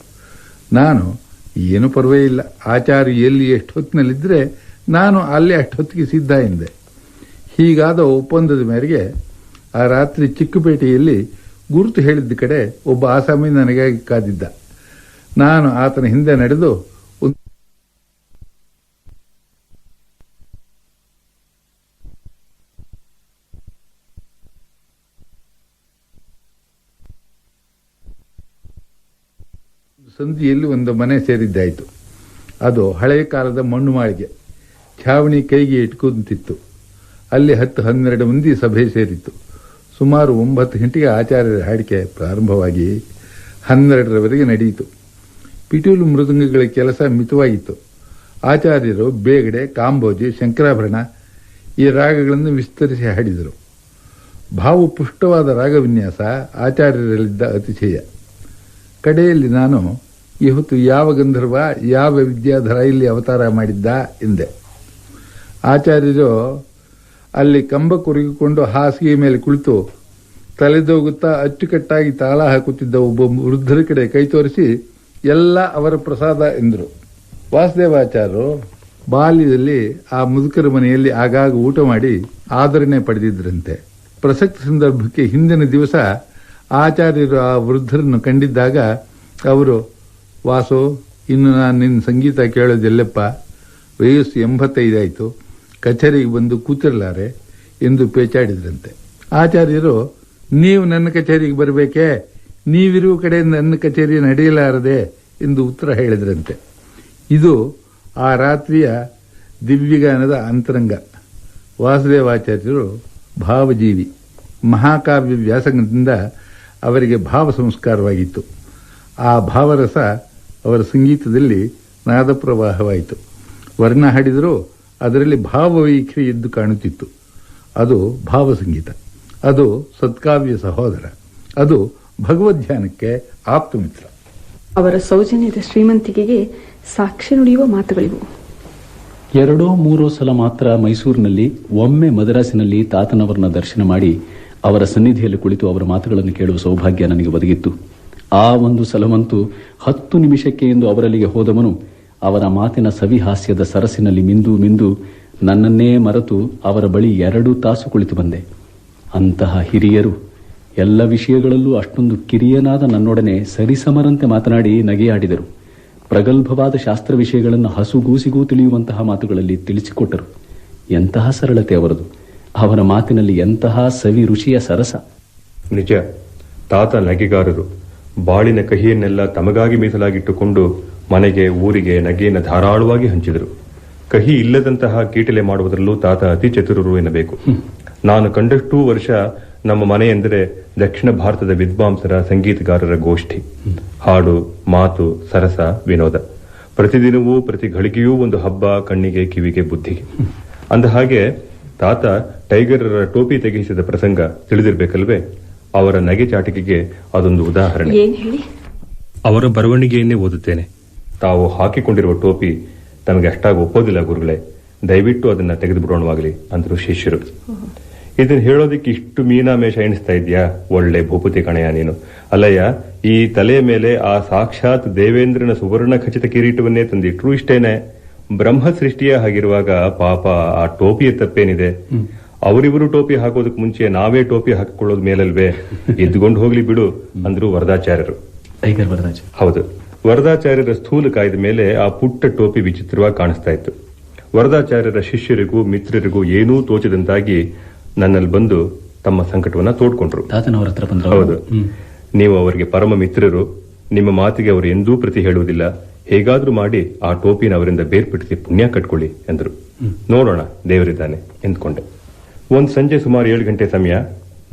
ನಾನು, ಏನು ಪರವಾಗಿಲ್ಲ, ಆಚಾರ್ಯ ಎಲ್ಲಿ ಎಷ್ಟು ಹೊತ್ತಿನಲ್ಲಿದ್ದರೆ ನಾನು ಅಲ್ಲಿ ಅಷ್ಟೊತ್ತಿಗೆ ಸಿದ್ಧ ಎಂದೆ. ಹೀಗಾದ ಒಪ್ಪಂದದ ಮೇರೆಗೆ ಆ ರಾತ್ರಿ ಚಿಕ್ಕಪೇಟೆಯಲ್ಲಿ ಗುರುತು ಹೇಳಿದ್ದ ಕಡೆ ಒಬ್ಬ ಆಸಾಮಿ ನನಗಾಗಿ ಕಾದಿದ್ದ. ನಾನು ಆತನ ಹಿಂದೆ ನಡೆದು ಸಂಧಿಯಲ್ಲಿ ಒಂದು ಮನೆ ಸೇರಿದ್ದಾಯಿತು. ಅದು ಹಳೆಯ ಕಾಲದ ಮಣ್ಣು ಮಾಳಿಗೆ. ಛಾವಣಿ ಕೈಗೆ ಇಟ್ಕೊಂತಿತ್ತು. ಅಲ್ಲಿ 10-12 ಮಂದಿ ಸಭೆ ಸೇರಿತ್ತು. ಸುಮಾರು 9 ಗಂಟೆಗೆ ಆಚಾರ್ಯರ ಹಾಡಿಕೆ ಪ್ರಾರಂಭವಾಗಿ 12ರವರೆಗೆ ನಡೆಯಿತು. ಪಿಟೀಲು ಮೃದಂಗಗಳ ಕೆಲಸ ಮಿತವಾಗಿತ್ತು. ಆಚಾರ್ಯರು ಬೇಗಡೆ, ಕಾಂಬೋಜಿ, ಶಂಕರಾಭರಣ ಈ ರಾಗಗಳನ್ನು ವಿಸ್ತರಿಸಿ ಹಾಡಿದರು. ಭಾವಪುಷ್ಟವಾದ ರಾಗವಿನ್ಯಾಸ ಆಚಾರ್ಯರಲ್ಲಿದ್ದ ಅತಿಶಯ. ಕಡೆಯಲ್ಲಿ ನಾನು, ಈ ಹೊತ್ತು ಯಾವ ಗಂಧರ್ವ, ಯಾವ ವಿದ್ಯಾಧರ ಇಲ್ಲಿ ಅವತಾರ ಮಾಡಿದ್ದ ಎಂದೆ. ಆಚಾರ್ಯರು ಅಲ್ಲಿ ಕಂಬ ಕೊರಗಿಕೊಂಡು ಹಾಸಿಗೆ ಮೇಲೆ ಕುಳಿತು ತಲೆದೋಗುತ್ತಾ ಅಚ್ಚುಕಟ್ಟಾಗಿ ತಾಳ ಹಾಕುತ್ತಿದ್ದ ಒಬ್ಬ ವೃದ್ಧರ ಕಡೆ ಕೈ ತೋರಿಸಿ, ಎಲ್ಲ ಅವರ ಪ್ರಸಾದ ಎಂದರು. ವಾಸುದೇವಾಚಾರ್ಯರು ಬಾಲ್ಯದಲ್ಲಿ ಆ ಮುದುಕರ ಮನೆಯಲ್ಲಿ ಆಗಾಗ ಊಟ ಮಾಡಿ ಆದರಣೆ ಪಡೆದಿದ್ದರಂತೆ. ಪ್ರಸಕ್ತ ಸಂದರ್ಭಕ್ಕೆ ಹಿಂದಿನ ದಿವಸ ಆಚಾರ್ಯರು ಆ ವೃದ್ಧರನ್ನು ಕಂಡಿದ್ದಾಗ ಅವರು, ವಾಸು, ಇನ್ನು ನಾನು ನಿನ್ನ ಸಂಗೀತ ಕೇಳೋದೆಲ್ಲಪ್ಪ, ವಯಸ್ಸು 85 ಆಯಿತು, ಕಚೇರಿಗೆ ಬಂದು ಕೂತಿರಲಾರೆ ಎಂದು ಪೇಚಾಡಿದ್ರಂತೆ. ಆಚಾರ್ಯರು, ನೀವು ನನ್ನ ಕಚೇರಿಗೆ ಬರಬೇಕೇ, ನೀವಿರುವ ಕಡೆ ನನ್ನ ಕಚೇರಿ ನಡೆಯಲಾರದೆ ಎಂದು ಉತ್ತರ ಹೇಳಿದ್ರಂತೆ. ಇದು ಆ ರಾತ್ರಿಯ ದಿವ್ಯಗಾನದ ಅಂತರಂಗ. ವಾಸುದೇವಾಚಾರ್ಯರು ಭಾವಜೀವಿ. ಮಹಾಕಾವ್ಯ ವ್ಯಾಸಂಗದಿಂದ ಅವರಿಗೆ ಭಾವ ಸಂಸ್ಕಾರವಾಗಿತ್ತು. ಆ ಭಾವರಸ ಅವರ ಸಂಗೀತದಲ್ಲಿ ನಾದಪ್ರವಾಹವಾಯಿತು. ವರ್ಣ ಹಾಡಿದರೂ ಅದರಲ್ಲಿ ಭಾವವೈಖರಿ ಎದ್ದು ಕಾಣುತ್ತಿತ್ತು. ಅದು ಭಾವಸಂಗೀತ. ಅದು ಸತ್ಕಾವ್ಯ ಸಹೋದರ. ಅದು ಭಗವದ್ಧ್ಯಾನಕ್ಕೆ ಆಪ್ತಮಿತ್ರ. ಅವರ ಸೌಜನ್ಯದ ಶ್ರೀಮಂತಿಕೆಗೆ ಸಾಕ್ಷ್ಯ ನುಡಿಯುವ ಮಾತುಗಳಿವು. 2-3 ಸಲ ಮಾತ್ರ ಮೈಸೂರಿನಲ್ಲಿ, ಒಮ್ಮೆ ಮದ್ರಾಸಿನಲ್ಲಿ ತಾತನವರನ್ನ ದರ್ಶನ ಮಾಡಿ ಅವರ ಸನ್ನಿಧಿಯಲ್ಲಿ ಕುಳಿತು ಅವರ ಮಾತುಗಳನ್ನು ಕೇಳುವ ಸೌಭಾಗ್ಯ ನನಗೆ ಒದಗಿತ್ತು. ಆ ಒಂದು ಸಲವಂತೂ 10 ನಿಮಿಷಕ್ಕೆ ಎಂದು ಅವರಲ್ಲಿಗೆ ಹೋದವನು ಅವರ ಮಾತಿನ ಸವಿಹಾಸ್ಯದ ಸರಸಿನಲ್ಲಿ ಮಿಂದು ನನ್ನನ್ನೇ ಮರೆತು ಅವರ ಬಳಿ 2 ತಾಸು ಕುಳಿತು ಬಂದೆ. ಅಂತಹ ಹಿರಿಯರು ಎಲ್ಲ ವಿಷಯಗಳಲ್ಲೂ ಅಷ್ಟೊಂದು ಕಿರಿಯನಾದ ನನ್ನೊಡನೆ ಸರಿಸಮರಂತೆ ಮಾತನಾಡಿ ನಗೆಯಾಡಿದರು. ಪ್ರಗಲ್ಭವಾದ ಶಾಸ್ತ್ರ ವಿಷಯಗಳನ್ನು ಹಸುಗೂಸಿಗೂ ತಿಳಿಯುವಂತಹ ಮಾತುಗಳಲ್ಲಿ ತಿಳಿಸಿಕೊಟ್ಟರು. ಎಂತಹ ಸರಳತೆ ಅವರದು! ಅವರ ಮಾತಿನಲ್ಲಿ ಎಂತಹ ಸವಿ ರುಚಿಯ ಸರಸ! ನಿಜ, ತಾತ ನಗೆಗಾರರು. ಬಾಳಿನ ಕಹಿಯನ್ನೆಲ್ಲ ತಮಗಾಗಿ ಮೀಸಲಾಗಿಟ್ಟುಕೊಂಡು ಮನೆಗೆ, ಊರಿಗೆ ನಗೆಯನ್ನು ಧಾರಾಳವಾಗಿ ಹಂಚಿದರು. ಕಹಿ ಇಲ್ಲದಂತಹ ಕೀಟಲೆ ಮಾಡುವುದರಲ್ಲೂ ತಾತ ಅತಿ ಚತುರರು ಎನ್ನಬೇಕು. ನಾನು ಕಂಡಷ್ಟೂ ವರ್ಷ ನಮ್ಮ ಮನೆ ಎಂದರೆ ದಕ್ಷಿಣ ಭಾರತದ ವಿದ್ವಾಂಸರ ಸಂಗೀತಗಾರರ ಗೋಷ್ಠಿ. ಹಾಡು, ಮಾತು, ಸರಸ, ವಿನೋದ. ಪ್ರತಿದಿನವೂ ಪ್ರತಿ ಘಳಿಗೆಯೂ ಒಂದು ಹಬ್ಬ, ಕಣ್ಣಿಗೆ, ಕಿವಿಗೆ, ಬುದ್ಧಿಗೆ. ಅಂದ ಹಾಗೆ ತಾತ ಟೈಗರರ ಟೋಪಿ ತೆಗೆಸಿದ ಪ್ರಸಂಗ ತಿಳಿದಿರ್ಬೇಕಲ್ವೇ? ಅವರ ನಗೆ ಚಾಟಿಕೆಗೆ ಅದೊಂದು ಉದಾಹರಣೆ. ಏನ್ ಹೇಳಿ? ಅವರ ಬರವಣಿಗೆಯನ್ನೇ ಓದುತ್ತೇನೆ. ತಾವು ಹಾಕಿಕೊಂಡಿರುವ ಟೋಪಿ ತಮಗೆ ಅಷ್ಟಾಗಿ ಒಪ್ಪೋದಿಲ್ಲ ಗುರುಗಳೇ, ದಯವಿಟ್ಟು ಅದನ್ನ ತೆಗೆದು ಬಿಡೋಣವಾಗಲಿ ಅಂದ್ರು ಶಿಷ್ಯರು. ಇದನ್ನ ಹೇಳೋದಿಕ್ಕೆ ಇಷ್ಟು ಮೀನಾಮೇಷ ಎಣಿಸ್ತಾ ಇದ್ಯಾ? ಒಳ್ಳೆ ಭೂಪತಿ ಕಣಯ್ಯ ನೀನು. ಅಲ್ಲಯ್ಯ, ಈ ತಲೆಯ ಮೇಲೆ ಆ ಸಾಕ್ಷಾತ್ ದೇವೇಂದ್ರನ ಸುವರ್ಣ ಖಚಿತ ಕಿರೀಟವನ್ನೇ ತಂದಿಟ್ರು ಇಷ್ಟೇನೆ. ಬ್ರಹ್ಮ ಸೃಷ್ಟಿಯ ಹಾಗಿರುವಾಗ ಪಾಪ ಆ ಟೋಪಿಯ ತಪ್ಪೇನಿದೆ? ಅವರಿವರು ಟೋಪಿ ಹಾಕೋದಕ್ಕೆ ಮುಂಚೆ ನಾವೇ ಟೋಪಿ ಹಾಕಿಕೊಳ್ಳೋದು ಮೇಲಲ್ವೇ? ಎದ್ದುಕೊಂಡು ಹೋಗ್ಲಿ ಬಿಡು ಅಂದ್ರು ವರದಾಚಾರ್ಯರು. ಹೌದು, ವರದಾಚಾರ್ಯರ ಸ್ಥೂಲ ಕಾಯ್ದ ಮೇಲೆ ಆ ಪುಟ್ಟ ಟೋಪಿ ವಿಚಿತ್ರವಾಗಿ ಕಾಣಿಸ್ತಾ ಇತ್ತು. ವರದಾಚಾರ್ಯರ ಶಿಷ್ಯರಿಗೂ ಮಿತ್ರರಿಗೂ ಏನೂ ತೋಚದಂತಾಗಿ ನನ್ನಲ್ಲಿ ಬಂದು ತಮ್ಮ ಸಂಕಟವನ್ನ ತೋಡ್ಕೊಂಡ್ರು. ಹೌದು, ನೀವು ಅವರಿಗೆ ಪರಮ ಮಿತ್ರರು. ನಿಮ್ಮ ಮಾತಿಗೆ ಅವರು ಎಂದೂ ಪ್ರತಿ ಹೇಳುವುದಿಲ್ಲ. ಹೇಗಾದ್ರೂ ಮಾಡಿ ಆ ಟೋಪಿನ ಅವರಿಂದ ಬೇರ್ಪಡಿಸಿ ಪುಣ್ಯ ಕಟ್ಕೊಳ್ಳಿ ಎಂದರು. ನೋಡೋಣ, ದೇವರಿದ್ದಾನೆ ಎಂದ್ಕೊಂಡೆ. ಒಂದ್ ಸಂಜೆ ಸುಮಾರು 7 ಗಂಟೆ ಸಮಯ.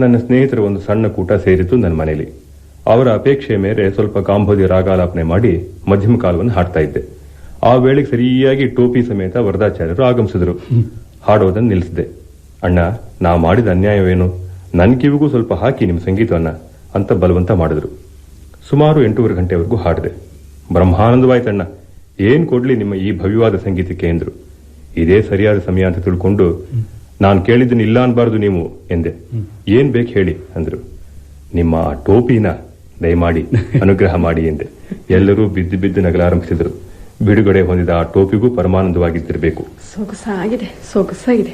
ನನ್ನ ಸ್ನೇಹಿತರ ಒಂದು ಸಣ್ಣ ಕೂಟ ಸೇರಿತು ನನ್ನ ಮನೆಯಲ್ಲಿ. ಅವರ ಅಪೇಕ್ಷೆಯ ಮೇಲೆ ಸ್ವಲ್ಪ ಕಾಂಬೋದಿ ರಾಗಾಲಾಪನೆ ಮಾಡಿ ಮಧ್ಯಮ ಕಾಲವನ್ನು ಹಾಡ್ತಾ ಇದ್ದೆ. ಆ ವೇಳೆಗೆ ಸರಿಯಾಗಿ ಟೋಪಿ ಸಮೇತ ವರದಾಚಾರ್ಯರು ಆಗಮಿಸಿದ್ರು. ಹಾಡೋದನ್ನು ನಿಲ್ಲಿಸಿದೆ. ಅಣ್ಣ, ನಾ ಮಾಡಿದ ಅನ್ಯಾಯವೇನು? ನನ್ನ ಕಿವಿಗೂ ಸ್ವಲ್ಪ ಹಾಕಿ ನಿಮ್ಮ ಸಂಗೀತವನ್ನ ಅಂತ ಬಲವಂತ ಮಾಡಿದ್ರು. ಸುಮಾರು 8:15 ಗಂಟೆವರೆಗೂ ಹಾಡಿದೆ. ಬ್ರಹ್ಮಾನಂದವಾಯ್ತಣ್ಣ, ಏನ್ ಕೊಡ್ಲಿ ನಿಮ್ಮ ಈ ಭವ್ಯವಾದ ಸಂಗೀತಕ್ಕೆ ಎಂದ್ರು. ಇದೇ ಸರಿಯಾದ ಸಮಯ ಅಂತ ತಿಳ್ಕೊಂಡು, ನಾನು ಕೇಳಿದ್ದನ್ನು ಇಲ್ಲ ಅನ್ಬಾರ್ದು ನೀವು ಎಂದೆ. ಏನ್ ಬೇಕು ಹೇಳಿ ಅಂದ್ರು. ನಿಮ್ಮ ಆ ಟೋಪಿನ ದಯಮಾಡಿ ಅನುಗ್ರಹ ಮಾಡಿ ಎಂದೆ. ಎಲ್ಲರೂ ಬಿದ್ದು ಬಿದ್ದು ನಗಲಾರಂಭಿಸಿದ್ರು. ಬಿಡುಗಡೆ ಹೊಂದಿದ ಆ ಟೋಪಿಗೂ ಪರಮಾನಂದವಾಗಿದ್ದಿರಬೇಕು. ಸೊಗಸಾಗಿದೆ, ಸೊಗಸಾಗಿದೆ.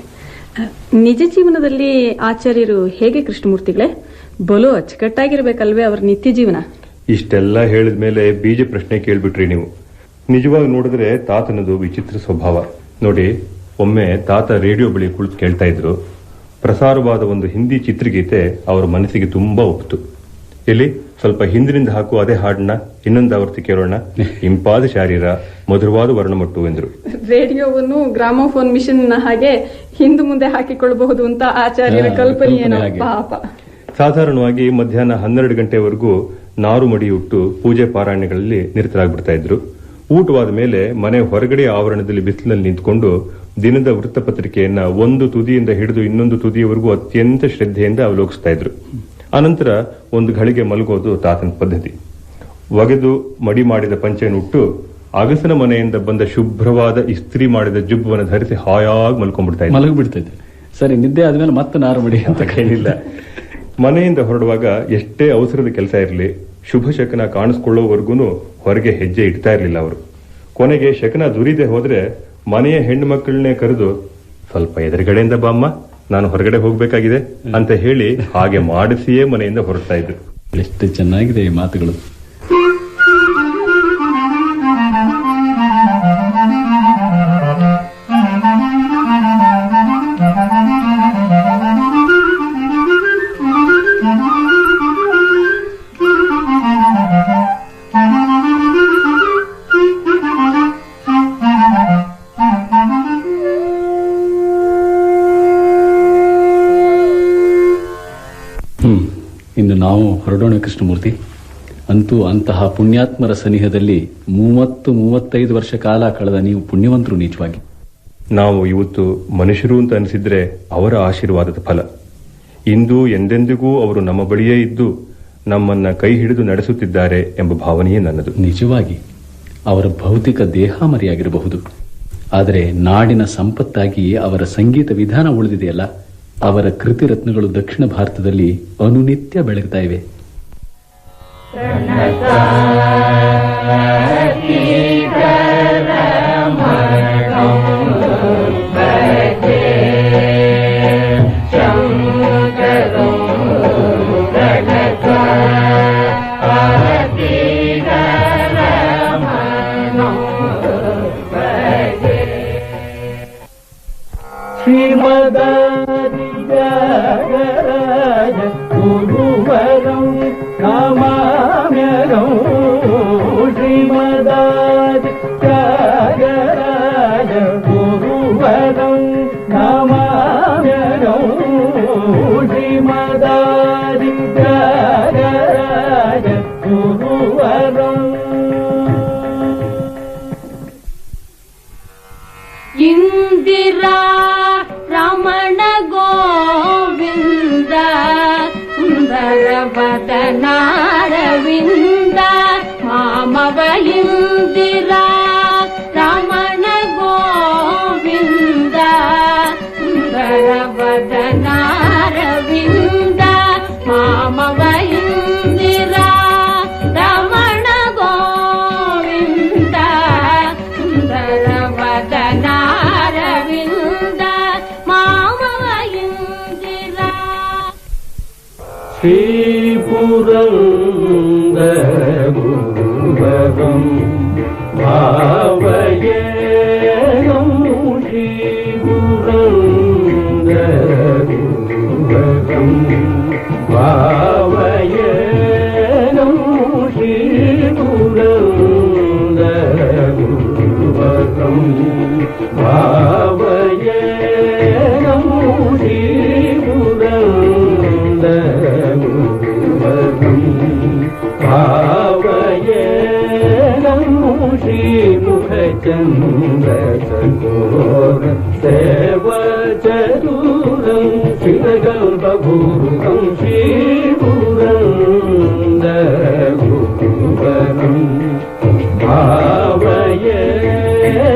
ನಿಜ ಜೀವನದಲ್ಲಿ ಆಚಾರ್ಯರು ಹೇಗೆ ಕೃಷ್ಣಮೂರ್ತಿಗಳೇ? ಬಲು ಅಚ್ಚುಕಟ್ಟಾಗಿರ್ಬೇಕಲ್ವೇ ಅವರ ನಿತ್ಯ ಜೀವನ? ಇಷ್ಟೆಲ್ಲ ಹೇಳಿದ ಮೇಲೆ ಬೀಜ ಪ್ರಶ್ನೆ ಕೇಳ್ಬಿಟ್ರಿ ನೀವು. ನಿಜವಾಗಿ ನೋಡಿದ್ರೆ ತಾತನದು ವಿಚಿತ್ರ ಸ್ವಭಾವ. ನೋಡಿ, ಒಮ್ಮೆ ತಾತ ರೇಡಿಯೋ ಬಳಿ ಕುಳಿತು ಕೇಳ್ತಾ ಇದ್ರು. ಪ್ರಸಾರವಾದ ಒಂದು ಹಿಂದಿ ಚಿತ್ರಗೀತೆ ಅವರ ಮನಸ್ಸಿಗೆ ತುಂಬಾ ಒಪ್ಪಿತು. ಇಲ್ಲಿ ಸ್ವಲ್ಪ ಹಿಂದಿನಿಂದ ಹಾಕು ಅದೇ ಹಾಡನ್ನ ಇನ್ನೊಂದು ಆವರ್ತಿ ಕೇಳೋಣ, ಇಂಪಾದ ಶಾರೀರ, ಮಧುರವಾದ ವರ್ಣಮಟ್ಟು ಎಂದ್ರು. ರೇಡಿಯೋವನ್ನು ಗ್ರಾಮೋಫೋನ್ ಮಿಷನ್ ಹಾಗೆ ಹಿಂದೆ ಮುಂದೆ ಹಾಕಿಕೊಳ್ಳಬಹುದು ಅಂತ ಆಚಾರ್ಯರ ಕಲ್ಪನೆಯೇನೋ ಪಾಪ. ಸಾಧಾರಣವಾಗಿ ಮಧ್ಯಾಹ್ನ 12 ಗಂಟೆವರೆಗೂ ನಾರು ಮಡಿಯುಟ್ಟು ಪೂಜೆ ಪಾರಾಯಣಗಳಲ್ಲಿ ನಿರತರಾಗ್ಬಿಡ್ತಾ ಇದ್ರು. ಊಟವಾದ ಮೇಲೆ ಮನೆ ಹೊರಗಡೆ ಆವರಣದಲ್ಲಿ ಬಿಸಿಲಿನಲ್ಲಿ ನಿಂತುಕೊಂಡು ದಿನದ ವೃತ್ತಪತ್ರಿಕೆಯನ್ನ ಒಂದು ತುದಿಯಿಂದ ಹಿಡಿದು ಇನ್ನೊಂದು ತುದಿಯವರೆಗೂ ಅತ್ಯಂತ ಶ್ರದ್ಧೆಯಿಂದ ಅವಲೋಕಿಸ್ತಾ ಇದ್ರು. ಅನಂತರ ಒಂದು ಘಳಿಗೆ ಮಲಗೋದು ತಾತನ ಪದ್ಧತಿ. ಒಗೆದು ಮಡಿ ಮಾಡಿದ ಪಂಚೆಯನ್ನುಟ್ಟು ಅಗಸನ ಮನೆಯಿಂದ ಬಂದ ಶುಭ್ರವಾದ ಇಸ್ತ್ರಿ ಮಾಡಿದ ಜುಬ್ಬವನ್ನು ಧರಿಸಿ ಹಾಯಾಗಿ ಮಲಗಿಬಿಡ್ತಾ ಇದ್ದೆ. ಸರಿ, ನಿದ್ದೆ ಆದ್ಮೇಲೆ ಮತ್ತೆ ನಾರು ಮಡಿ ಅಂತ ಕೈಲಿಲ್ಲ. ಮನೆಯಿಂದ ಹೊರಡುವಾಗ ಎಷ್ಟೇ ಅವಸರದ ಕೆಲಸ ಇರಲಿ, ಶುಭ ಶಕನ ಕಾಣಿಸ್ಕೊಳ್ಳೋವರೆಗೂ ಹೊರಗೆ ಹೆಜ್ಜೆ ಇಡ್ತಾ ಇರಲಿಲ್ಲ ಅವರು. ಕೊನೆಗೆ ಶಕನ ದುರಿದೆ ಹೋದ್ರೆ ಮನೆಯ ಹೆಣ್ಣು ಮಕ್ಕಳನ್ನೇ ಕರೆದು, ಸ್ವಲ್ಪ ಎದುರುಗಡೆಯಿಂದ ಬಾಮ್ಮ, ನಾನು ಹೊರಗಡೆ ಹೋಗ್ಬೇಕಾಗಿದೆ ಅಂತ ಹೇಳಿ ಹಾಗೆ ಮಾಡಿಸಿಯೇ ಮನೆಯಿಂದ ಹೊರಡ್ತಾ ಇದ್ರು. ಎಷ್ಟು ಚೆನ್ನಾಗಿದೆ ಈ ಮಾತುಗಳು. ಇನ್ನು ನಾವು ಹೊರಡೋಣ ಕೃಷ್ಣಮೂರ್ತಿ. ಅಂತೂ ಅಂತಹ ಪುಣ್ಯಾತ್ಮರ ಸನಿಹದಲ್ಲಿ 30-35 ವರ್ಷ ಕಾಲ ಕಳೆದ ನೀವು ಪುಣ್ಯವಂತರು ನಿಜವಾಗಿ. ನಾವು ಇವತ್ತು ಮನುಷ್ಯರು ಅಂತ ಅನಿಸಿದ್ರೆ ಅವರ ಆಶೀರ್ವಾದದ ಫಲ. ಇಂದು ಎಂದೆಂದಿಗೂ ಅವರು ನಮ್ಮ ಬಳಿಯೇ ಇದ್ದು ನಮ್ಮನ್ನ ಕೈ ಹಿಡಿದು ನಡೆಸುತ್ತಿದ್ದಾರೆ ಎಂಬ ಭಾವನೆಯೇ ನನ್ನದು. ನಿಜವಾಗಿ ಅವರ ಭೌತಿಕ ದೇಹ ಮರೆಯಾಗಿರಬಹುದು, ಆದರೆ ನಾಡಿನ ಸಂಪತ್ತಾಗಿ ಅವರ ಸಂಗೀತ ವಿಧಾನ ಉಳಿದಿದೆಯಲ್ಲ, ಅವರ ಕೃತಿ ರತ್ನಗಳು ದಕ್ಷಿಣ ಭಾರತದಲ್ಲಿ ಅನುನಿತ್ಯ ಬೆಳಗ್ತಾ ಇವೆ. ಶ್ರೀಮದಾದಿತ್ಯಾಗರಾಜ ಗುರುವರಂ ನಮಾಮ್ಯಹಂ. ಶ್ರೀಮದಾದಿತ್ಯಾಗರಾಜ ಗುರುವರಂ ನಮಾಮ್ಯಹಂ. ಶ್ರೀಮದಾ ಇಂದಿರಾ ರಮಣ ಗೋವಿಂದ ಸುಂದರ ವದನಾರವಿಂದ ಮಾಮವ ಇಂದಿರಾ ರಮಣ ಗೋವಿಂದ ಸುಂದರ ವದನಾರವಿಂದ ಮಾಮವ ಇಂದಿರಾ ರಮಣ ಗೋವಿಂದ ಸುಂದರ ವದನಾರವಿಂದ ಮಾಮವ ಇಂದಿರಾ ಶ್ರೀಪುರಂದರಗುರುವರಂ ಭಾವಯೇನಂ ಶ್ರೀಪುರಂದರಗುರುವರಂ ಭಾವಯೇನಂ ಶ್ರೀಪುರಂದರಗುರುವರಂ ಭಾವಯೇನಂ ಶ್ರೀಪುರಂದರಗುರುವರಂ ಭಾವಯೇನಂ ಶ್ರೀಮುಖಚಂದ್ರಚಕೋರ ಸೇವಚತುರಂ ಶ್ರೀಗಲ್ಪಭೂರುಕಂ ಶ್ರೀಪುರಂದರಗುರುವರಂ ಭಾವಯೇನಂ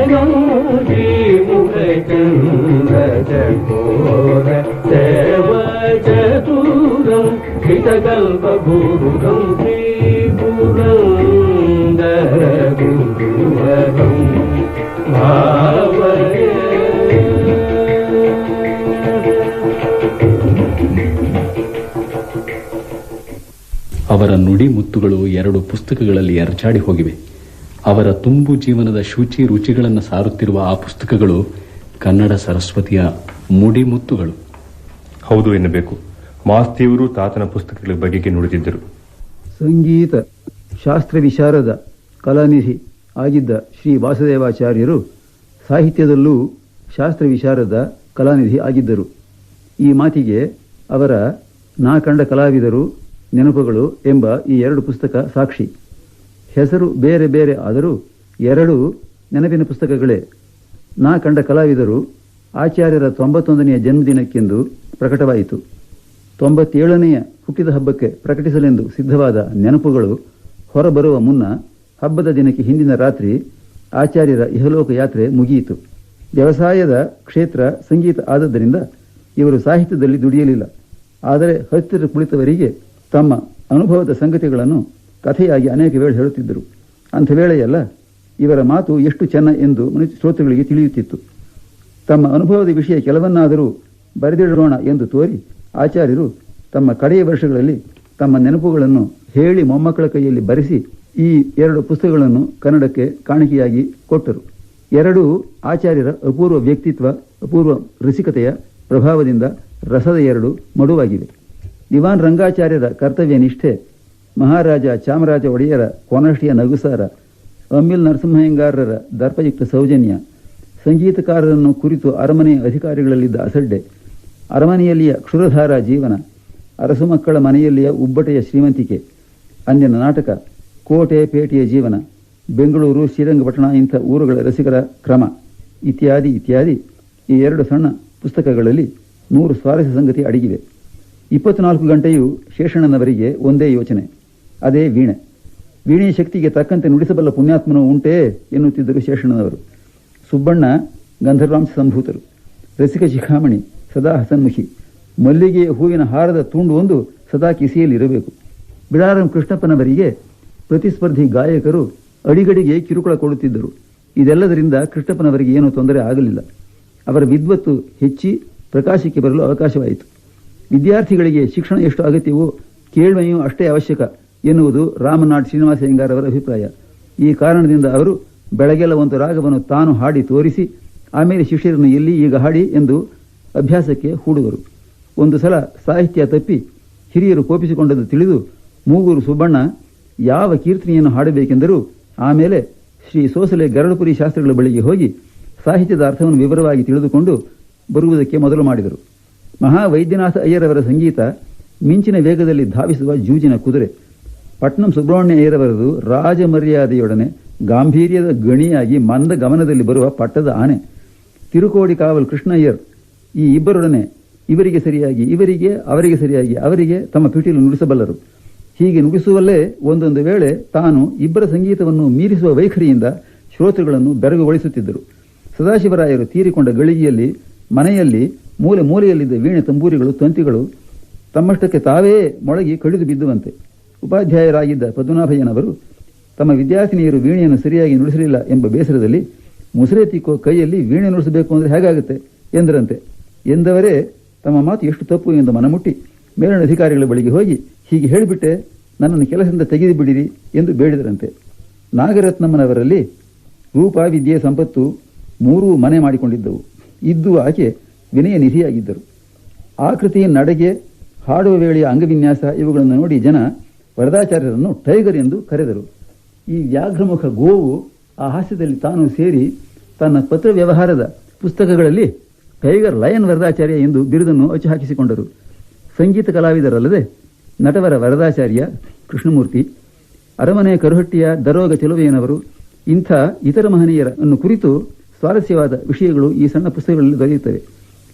ಶ್ರೀಮುಖಚಂದ್ರಚಕೋರ ಸೇವಚತುರಂ ಶ್ರೀಗಲ್ಪಭೂರುಕಂ ಶ್ರೀಪುರಂದರಗುರುವರಂ ಅವರ ನುಡಿ ಮುತ್ತುಗಳು 2 ಪುಸ್ತಕಗಳಲ್ಲಿ ಎರಚಾಡಿ ಹೋಗಿವೆ. ಅವರ ತುಂಬು ಜೀವನದ ಶುಚಿ ರುಚಿಗಳನ್ನು ಸಾರುತ್ತಿರುವ ಆ ಪುಸ್ತಕಗಳು ಕನ್ನಡ ಸರಸ್ವತಿಯ ಮುಡಿ ಮುತ್ತುಗಳು. ಹೌದು ಎನ್ನಬೇಕು. ಮಾಸ್ತಿಯವರು ತಾತನ ಪುಸ್ತಕಗಳ ಬಗೆಗೆ ನುಡಿದಿದ್ದರು. ಸಂಗೀತ ಶಾಸ್ತ್ರ ವಿಶಾರದ ಕಲಾನಿಧಿ ಆಗಿದ್ದ ಶ್ರೀ ವಾಸುದೇವಾಚಾರ್ಯರು ಸಾಹಿತ್ಯದಲ್ಲೂ ಶಾಸ್ತ್ರ ವಿಶಾರದ ಕಲಾನಿಧಿ ಆಗಿದ್ದರು. ಈ ಮಾತಿಗೆ ಅವರ ನಾ ಕಂಡ ಕಲಾವಿದರು ನೆನಪುಗಳು ಎಂಬ ಈ 2 ಪುಸ್ತಕ ಸಾಕ್ಷಿ. ಹೆಸರು ಬೇರೆ ಬೇರೆ ಆದರೂ 2 ನೆನಪಿನ ಪುಸ್ತಕಗಳೇ. ನಾ ಕಂಡ ಕಲಾವಿದರು ಆಚಾರ್ಯರ 91ನೆಯ ಜನ್ಮದಿನಕ್ಕೆಂದು ಪ್ರಕಟವಾಯಿತು. 97ನೆಯ ಹುಟ್ಟಿದ ಹಬ್ಬಕ್ಕೆ ಪ್ರಕಟಿಸಲೆಂದು ಸಿದ್ಧವಾದ ನೆನಪುಗಳು ಹೊರಬರುವ ಮುನ್ನ ಹಬ್ಬದ ದಿನಕ್ಕೆ ಹಿಂದಿನ ರಾತ್ರಿ ಆಚಾರ್ಯರ ಇಹಲೋಕ ಯಾತ್ರೆ ಮುಗಿಯಿತು. ವ್ಯವಸಾಯದ ಕ್ಷೇತ್ರ ಸಂಗೀತ ಆದದ್ದರಿಂದ ಇವರು ಸಾಹಿತ್ಯದಲ್ಲಿ ದುಡಿಯಲಿಲ್ಲ. ಆದರೆ ಹತ್ತಿರ ಕುಳಿತವರಿಗೆ ತಮ್ಮ ಅನುಭವದ ಸಂಗತಿಗಳನ್ನು ಕಥೆಯಾಗಿ ಅನೇಕ ವೇಳೆ ಹೇಳುತ್ತಿದ್ದರು. ಅಂಥ ವೇಳೆಯಲ್ಲ ಇವರ ಮಾತು ಎಷ್ಟು ಚೆನ್ನ ಎಂದು ಮನುಷ್ಯ ಶ್ರೋತೃಗಳಿಗೆ ತಿಳಿಯುತ್ತಿತ್ತು. ತಮ್ಮ ಅನುಭವದ ವಿಷಯ ಕೆಲವನ್ನಾದರೂ ಬರೆದಿಡೋಣ ಎಂದು ತೋರಿ ಆಚಾರ್ಯರು ತಮ್ಮ ಕಡೆಯ ವರ್ಷಗಳಲ್ಲಿ ತಮ್ಮ ನೆನಪುಗಳನ್ನು ಹೇಳಿ ಮೊಮ್ಮಕ್ಕಳ ಕೈಯಲ್ಲಿ ಬರೆಸಿ ಈ 2 ಪುಸ್ತಕಗಳನ್ನು ಕನ್ನಡಕ್ಕೆ ಕಾಣಿಕೆಯಾಗಿ ಕೊಟ್ಟರು. 2 ಆಚಾರ್ಯರ ಅಪೂರ್ವ ವ್ಯಕ್ತಿತ್ವ, ಅಪೂರ್ವ ರಸಿಕತೆಯ ಪ್ರಭಾವದಿಂದ ರಸದ 2 ಮಡುವಾಗಿವೆ. ದಿವಾನ್ ರಂಗಾಚಾರ್ಯರ ಕರ್ತವ್ಯ ನಿಷ್ಠೆ, ಮಹಾರಾಜ ಚಾಮರಾಜ ಒಡೆಯರ ಕೊನಷ್ಟಿಯ ನಗುಸಾರ, ಅಮ್ಮಿಲ್ ನರಸಿಂಹಯ್ಯಂಗಾರರ ದರ್ಪಯುಕ್ತ ಸೌಜನ್ಯ, ಸಂಗೀತಕಾರರನ್ನು ಕುರಿತು ಅರಮನೆಯ ಅಧಿಕಾರಿಗಳಲ್ಲಿದ್ದ ಅಸಡ್ಡೆ, ಅರಮನೆಯಲ್ಲಿಯ ಕ್ಷುರಧಾರ ಜೀವನ, ಅರಸು ಮಕ್ಕಳ ಮನೆಯಲ್ಲಿಯ ಉಬ್ಬಟೆಯ ಶ್ರೀಮಂತಿಕೆ, ಅಂದಿನ ನಾಟಕ, ಕೋಟೆ ಪೇಟೆಯ ಜೀವನ, ಬೆಂಗಳೂರು ಶ್ರೀರಂಗಪಟ್ಟಣ ಇಂಥ ಊರುಗಳ ರಸಿಕರ ಕ್ರಮ ಇತ್ಯಾದಿ ಇತ್ಯಾದಿ ಈ 2 ಸಣ್ಣ ಪುಸ್ತಕಗಳಲ್ಲಿ 100 ಸ್ವಾರಸ್ಯ ಸಂಗತಿ ಅಡಗಿವೆ. 24 ಗಂಟೆಯೂ ಶೇಷಣ್ಣನವರಿಗೆ ಒಂದೇ ಯೋಚನೆ, ಅದೇ ವೀಣೆ. ವೀಣೆಯ ಶಕ್ತಿಗೆ ತಕ್ಕಂತೆ ನುಡಿಸಬಲ್ಲ ಪುಣ್ಯಾತ್ಮನು ಉಂಟೇ ಎನ್ನುತ್ತಿದ್ದರು ಶೇಷಣ್ಣನವರು. ಸುಬ್ಬಣ್ಣ ಗಂಧರ್ವಾಂಶ ಸಂಭೂತರು, ರಸಿಕ ಶಿಖಾಮಣಿ, ಸದಾ ಹಸನ್ಮುಖಿ, ಮಲ್ಲಿಗೆಯ ಹೂವಿನ ಹಾರದ ತುಂಡು ಒಂದು ಸದಾ ಕಿಸಿಯಲ್ಲಿರಬೇಕು. ಬಿಡಾರಂ ಕೃಷ್ಣಪ್ಪನವರಿಗೆ ಪ್ರತಿಸ್ಪರ್ಧಿ ಗಾಯಕರು ಅಡಿಗಡಿಗೆ ಕಿರುಕುಳ ಕೊಡುತ್ತಿದ್ದರು. ಇದೆಲ್ಲದರಿಂದ ಕೃಷ್ಣಪ್ಪನವರಿಗೆ ಏನೂ ತೊಂದರೆ ಆಗಲಿಲ್ಲ. ಅವರ ವಿದ್ವತ್ತು ಹೆಚ್ಚಿ ಪ್ರಕಾಶಕ್ಕೆ ಬರಲು ಅವಕಾಶವಾಯಿತು. ವಿದ್ಯಾರ್ಥಿಗಳಿಗೆ ಶಿಕ್ಷಣ ಎಷ್ಟು ಅಗತ್ಯವೋ ಕೇಳ್ಮೆಯೂ ಅಷ್ಟೇ ಅವಶ್ಯಕ ಎನ್ನುವುದು ರಾಮನಾಡ್ ಶ್ರೀನಿವಾಸ ಅಯ್ಯಂಗಾರ್ ಅವರ ಅಭಿಪ್ರಾಯ. ಈ ಕಾರಣದಿಂದ ಅವರು ಬೆಳಗೆಲ್ಲ ಒಂದು ರಾಗವನ್ನು ತಾನು ಹಾಡಿ ತೋರಿಸಿ ಆಮೇಲೆ ಶಿಷ್ಯರನ್ನು ಎಲ್ಲಿ ಈಗ ಹಾಡಿ ಎಂದು ಅಭ್ಯಾಸಕ್ಕೆ ಹೂಡುವರು. ಒಂದು ಸಲ ಸಾಹಿತ್ಯ ತಪ್ಪಿ ಹಿರಿಯರು ಕೋಪಿಸಿಕೊಂಡದ್ದು ತಿಳಿದು ಮೂಗೂರು ಸುಬ್ಬಣ್ಣ ಯಾವ ಕೀರ್ತನೆಯನ್ನು ಹಾಡಬೇಕೆಂದರೂ ಆಮೇಲೆ ಶ್ರೀ ಸೋಸಲೆ ಗರಡಪುರಿ ಶಾಸ್ತ್ರಿಗಳ ಬಳಿಗೆ ಹೋಗಿ ಸಾಹಿತ್ಯದ ಅರ್ಥವನ್ನು ವಿವರವಾಗಿ ತಿಳಿದುಕೊಂಡು ಬರುವುದಕ್ಕೆ ಮೊದಲು ಮಾಡಿದರು. ಮಹಾವೈದ್ಯನಾಥ ಅಯ್ಯರವರ ಸಂಗೀತ ಮಿಂಚಿನ ವೇಗದಲ್ಲಿ ಧಾವಿಸುವ ಜೂಜಿನ ಕುದುರೆ. ಪಟ್ನಂ ಸುಬ್ರಹ್ಮಣ್ಯ ಅಯ್ಯರವರದು ರಾಜಮರ್ಯಾದೆಯೊಡನೆ ಗಾಂಭೀರ್ಯದ ಗಣಿಯಾಗಿ ಮಂದ ಗಮನದಲ್ಲಿ ಬರುವ ಪಟ್ಟದ ಆನೆ. ತಿರುಕೋಡಿ ಕಾವಲ್ ಕೃಷ್ಣಯ್ಯರ್ ಈ ಇಬ್ಬರೊಡನೆ ಇವರಿಗೆ ಸರಿಯಾಗಿ ಇವರಿಗೆ ಅವರಿಗೆ ಸರಿಯಾಗಿ ಅವರಿಗೆ ತಮ್ಮ ಪಿಟೀಲು ನುಡಿಸಬಲ್ಲರು. ಹೀಗೆ ನುಡಿಸುವಲ್ಲೇ ಒಂದೊಂದು ವೇಳೆ ತಾನು ಇಬ್ಬರ ಸಂಗೀತವನ್ನು ಮೀರಿಸುವ ವೈಖರಿಯಿಂದ ಶ್ರೋತೃಗಳನ್ನು ಬೆರಗುಗೊಳಿಸುತ್ತಿದ್ದರು. ಸದಾಶಿವರಾಯರು ತೀರಿಕೊಂಡ ಗಳಿಗೆಯಲ್ಲಿ ಮನೆಯಲ್ಲಿ ಮೂಲೆ ಮೂಲೆಯಲ್ಲಿದ್ದ ವೀಣೆ ತಂಬೂರಿಗಳು ತಂತಿಗಳು ತಮ್ಮಷ್ಟಕ್ಕೆ ತಾವೇ ಮೊಳಗಿ ಕಡಿದು ಬಿದ್ದುವಂತೆ. ಉಪಾಧ್ಯಾಯರಾಗಿದ್ದ ಪದ್ಮನಾಭಯ್ಯನವರು ತಮ್ಮ ವಿದ್ಯಾರ್ಥಿನಿಯರು ವೀಣೆಯನ್ನು ಸರಿಯಾಗಿ ನುಡಿಸಲಿಲ್ಲ ಎಂಬ ಬೇಸರದಲ್ಲಿ ಮುಸುರೆ ತಿಕ್ಕೋ ಕೈಯಲ್ಲಿ ವೀಣೆ ನುಡಿಸಬೇಕು ಅಂದರೆ ಹೇಗಾಗುತ್ತೆ ಎಂದರಂತೆ. ಎಂದವರೇ ತಮ್ಮ ಮಾತು ಎಷ್ಟು ತಪ್ಪು ಎಂದು ಮನಮುಟ್ಟಿ ಮೇಲಿನ ಅಧಿಕಾರಿಗಳ ಬಳಿಗೆ ಹೋಗಿ ಹೀಗೆ ಹೇಳಿಬಿಟ್ಟೆ, ನನ್ನನ್ನು ಕೆಲಸದಿಂದ ತೆಗೆದು ಬಿಡಿರಿ ಎಂದು ಬೇಡಿದರಂತೆ. ನಾಗರತ್ನಮ್ಮನವರಲ್ಲಿ ರೂಪ, ವಿದ್ಯೆ, ಸಂಪತ್ತು ಮೂರೂ ಮನೆ ಮಾಡಿಕೊಂಡಿದ್ದವು. ಇದ್ದು ಆಕೆ ವಿನಯ ನಿಧಿಯಾಗಿದ್ದರು. ಆಕೃತಿ, ನಡೆಗೆ, ಹಾಡುವ ವೇಳೆಯ ಅಂಗವಿನ್ಯಾಸ ಇವುಗಳನ್ನು ನೋಡಿ ಜನ ವರದಾಚಾರ್ಯರನ್ನು ಟೈಗರ್ ಎಂದು ಕರೆದರು. ಈ ವ್ಯಾಘ್ರಮುಖ ಗೋವು ಆ ಹಾಸ್ಯದಲ್ಲಿ ತಾನು ಸೇರಿ ತನ್ನ ಪತ್ರ ವ್ಯವಹಾರದ ಪುಸ್ತಕಗಳಲ್ಲಿ ಟೈಗರ್ ಲಯನ್ ವರದಾಚಾರ್ಯ ಎಂದು ಬಿರುದನ್ನು ಅಚ್ಚುಹಾಕಿಸಿಕೊಂಡರು. ಸಂಗೀತ ಕಲಾವಿದರಲ್ಲದೆ ನಟವರ ವರದಾಚಾರ್ಯ ಕೃಷ್ಣಮೂರ್ತಿ, ಅರಮನೆ ಕರುಹಟ್ಟಿಯ ದರೋಗ ಚೆಲುವೆಯನವರು ಇಂಥ ಇತರ ಮಹನೀಯರನ್ನು ಕುರಿತು ಸ್ವಾರಸ್ಯವಾದ ವಿಷಯಗಳು ಈ ಸಣ್ಣ ಪುಸ್ತಕಗಳಲ್ಲಿ ದೊರೆಯುತ್ತವೆ.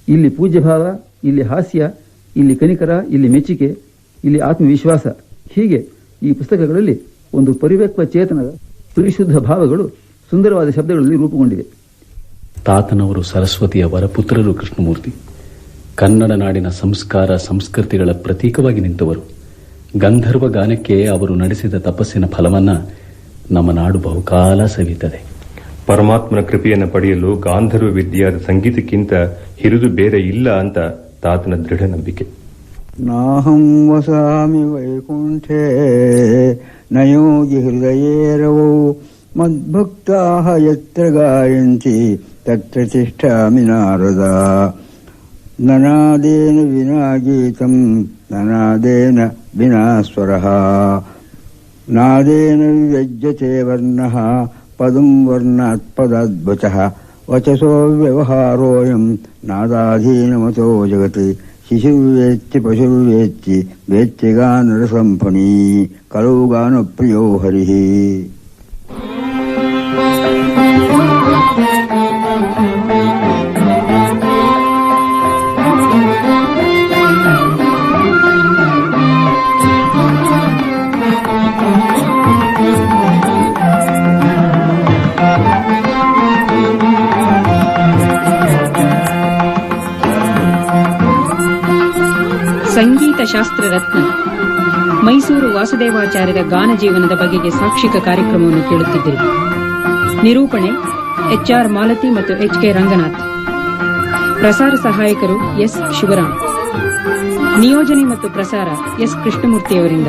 ಇಲ್ಲಿ ಪೂಜ್ಯಭಾವ, ಇಲ್ಲಿ ಹಾಸ್ಯ, ಇಲ್ಲಿ ಕನಿಕರ, ಇಲ್ಲಿ ಮೆಚ್ಚುಗೆ, ಇಲ್ಲಿ ಆತ್ಮವಿಶ್ವಾಸ, ಹೀಗೆ ಈ ಪುಸ್ತಕಗಳಲ್ಲಿ ಒಂದು ಪರಿವ್ಯಕ್ತ ಚೇತನದ ಪರಿಶುದ್ಧ ಭಾವಗಳು ಸುಂದರವಾದ ಶಬ್ದಗಳಲ್ಲಿ ರೂಪುಗೊಂಡಿವೆ. ತಾತನವರು ಸರಸ್ವತಿಯ ವರಪುತ್ರರು ಕೃಷ್ಣಮೂರ್ತಿ. ಕನ್ನಡ ನಾಡಿನ ಸಂಸ್ಕಾರ ಸಂಸ್ಕೃತಿಗಳ ಪ್ರತೀಕವಾಗಿ ನಿಂತವರು. ಗಂಧರ್ವ ಗಾನಕ್ಕೆ ಅವರು ನಡೆಸಿದ ತಪಸ್ಸಿನ ಫಲವನ್ನ ನಮ್ಮ ನಾಡು ಬಹುಕಾಲ ಸವಿಯುತ್ತದೆ. ಪರಮಾತ್ಮನ ಕೃಪೆಯನ್ನು ಪಡೆಯಲು ಗಾಂಧರ್ವ ವಿದ್ಯಾದ ಸಂಗೀತಕ್ಕಿಂತ ಹಿರಿದು ಬೇರೆ ಇಲ್ಲ ಅಂತ ತಾತನ ದೃಢ ನಂಬಿಕೆ. ನಾಹಂ ವಸಾಮಿ ವೈಕುಂಠೇ ನಯೋಗಿ ಹೃದಯೇರವೋ ಮದ್ಭಕ್ತಾಃ ಯತ್ರ ಗಾಯಂತಿ ತತ್ರ ತಿಷ್ಠಾಮಿ ನಾರದ. ನನಾದೇನ ವಿನಾ ಗೀತಂ ನನಾದೇನ ವಿನಾ ಸ್ವರಃ ನಾದೇನ ವಿವ್ಯಜ್ಯತೆ ವರ್ಣಃ ಪದಂ ವರ್ಣಾತ್ ಪದಾದ್ವಚಃ ವಚಸೋ ವ್ಯವಹಾರೋಯಂ ನಾದಾಧೀನಮತೋ ಜಗತಿ. ಶಿಶುರ್ವೇತ್ತಿ ಪಶುರ್ವೇತ್ತಿ ವೇತ್ತಿ ಗಾನರಸಂಫಣಿ ಕಲೌ ಗಾನಪ್ರಿಯೋ ಹರಿಃ. ಸಂಗೀತ ಶಾಸ್ತ್ರ ರತ್ನ ಮೈಸೂರು ವಾಸುದೇವಾಚಾರ್ಯರ ಗಾನ ಜೀವನದ ಬಗೆಗೆ ಸಾಕ್ಷಿಕ ಕಾರ್ಯಕ್ರಮವನ್ನು ಕೇಳುತ್ತಿದ್ದರು. ನಿರೂಪಣೆ ಎಚ್ಆರ್ ಮಾಲತಿ ಮತ್ತು ಎಚ್ಕೆ ರಂಗನಾಥ್. ಪ್ರಸಾರ ಸಹಾಯಕರು ಎಸ್ ಶಿವರಾಮ್. ನಿಯೋಜನೆ ಮತ್ತು ಪ್ರಸಾರ ಎಸ್ ಕೃಷ್ಣಮೂರ್ತಿಯವರಿಂದ.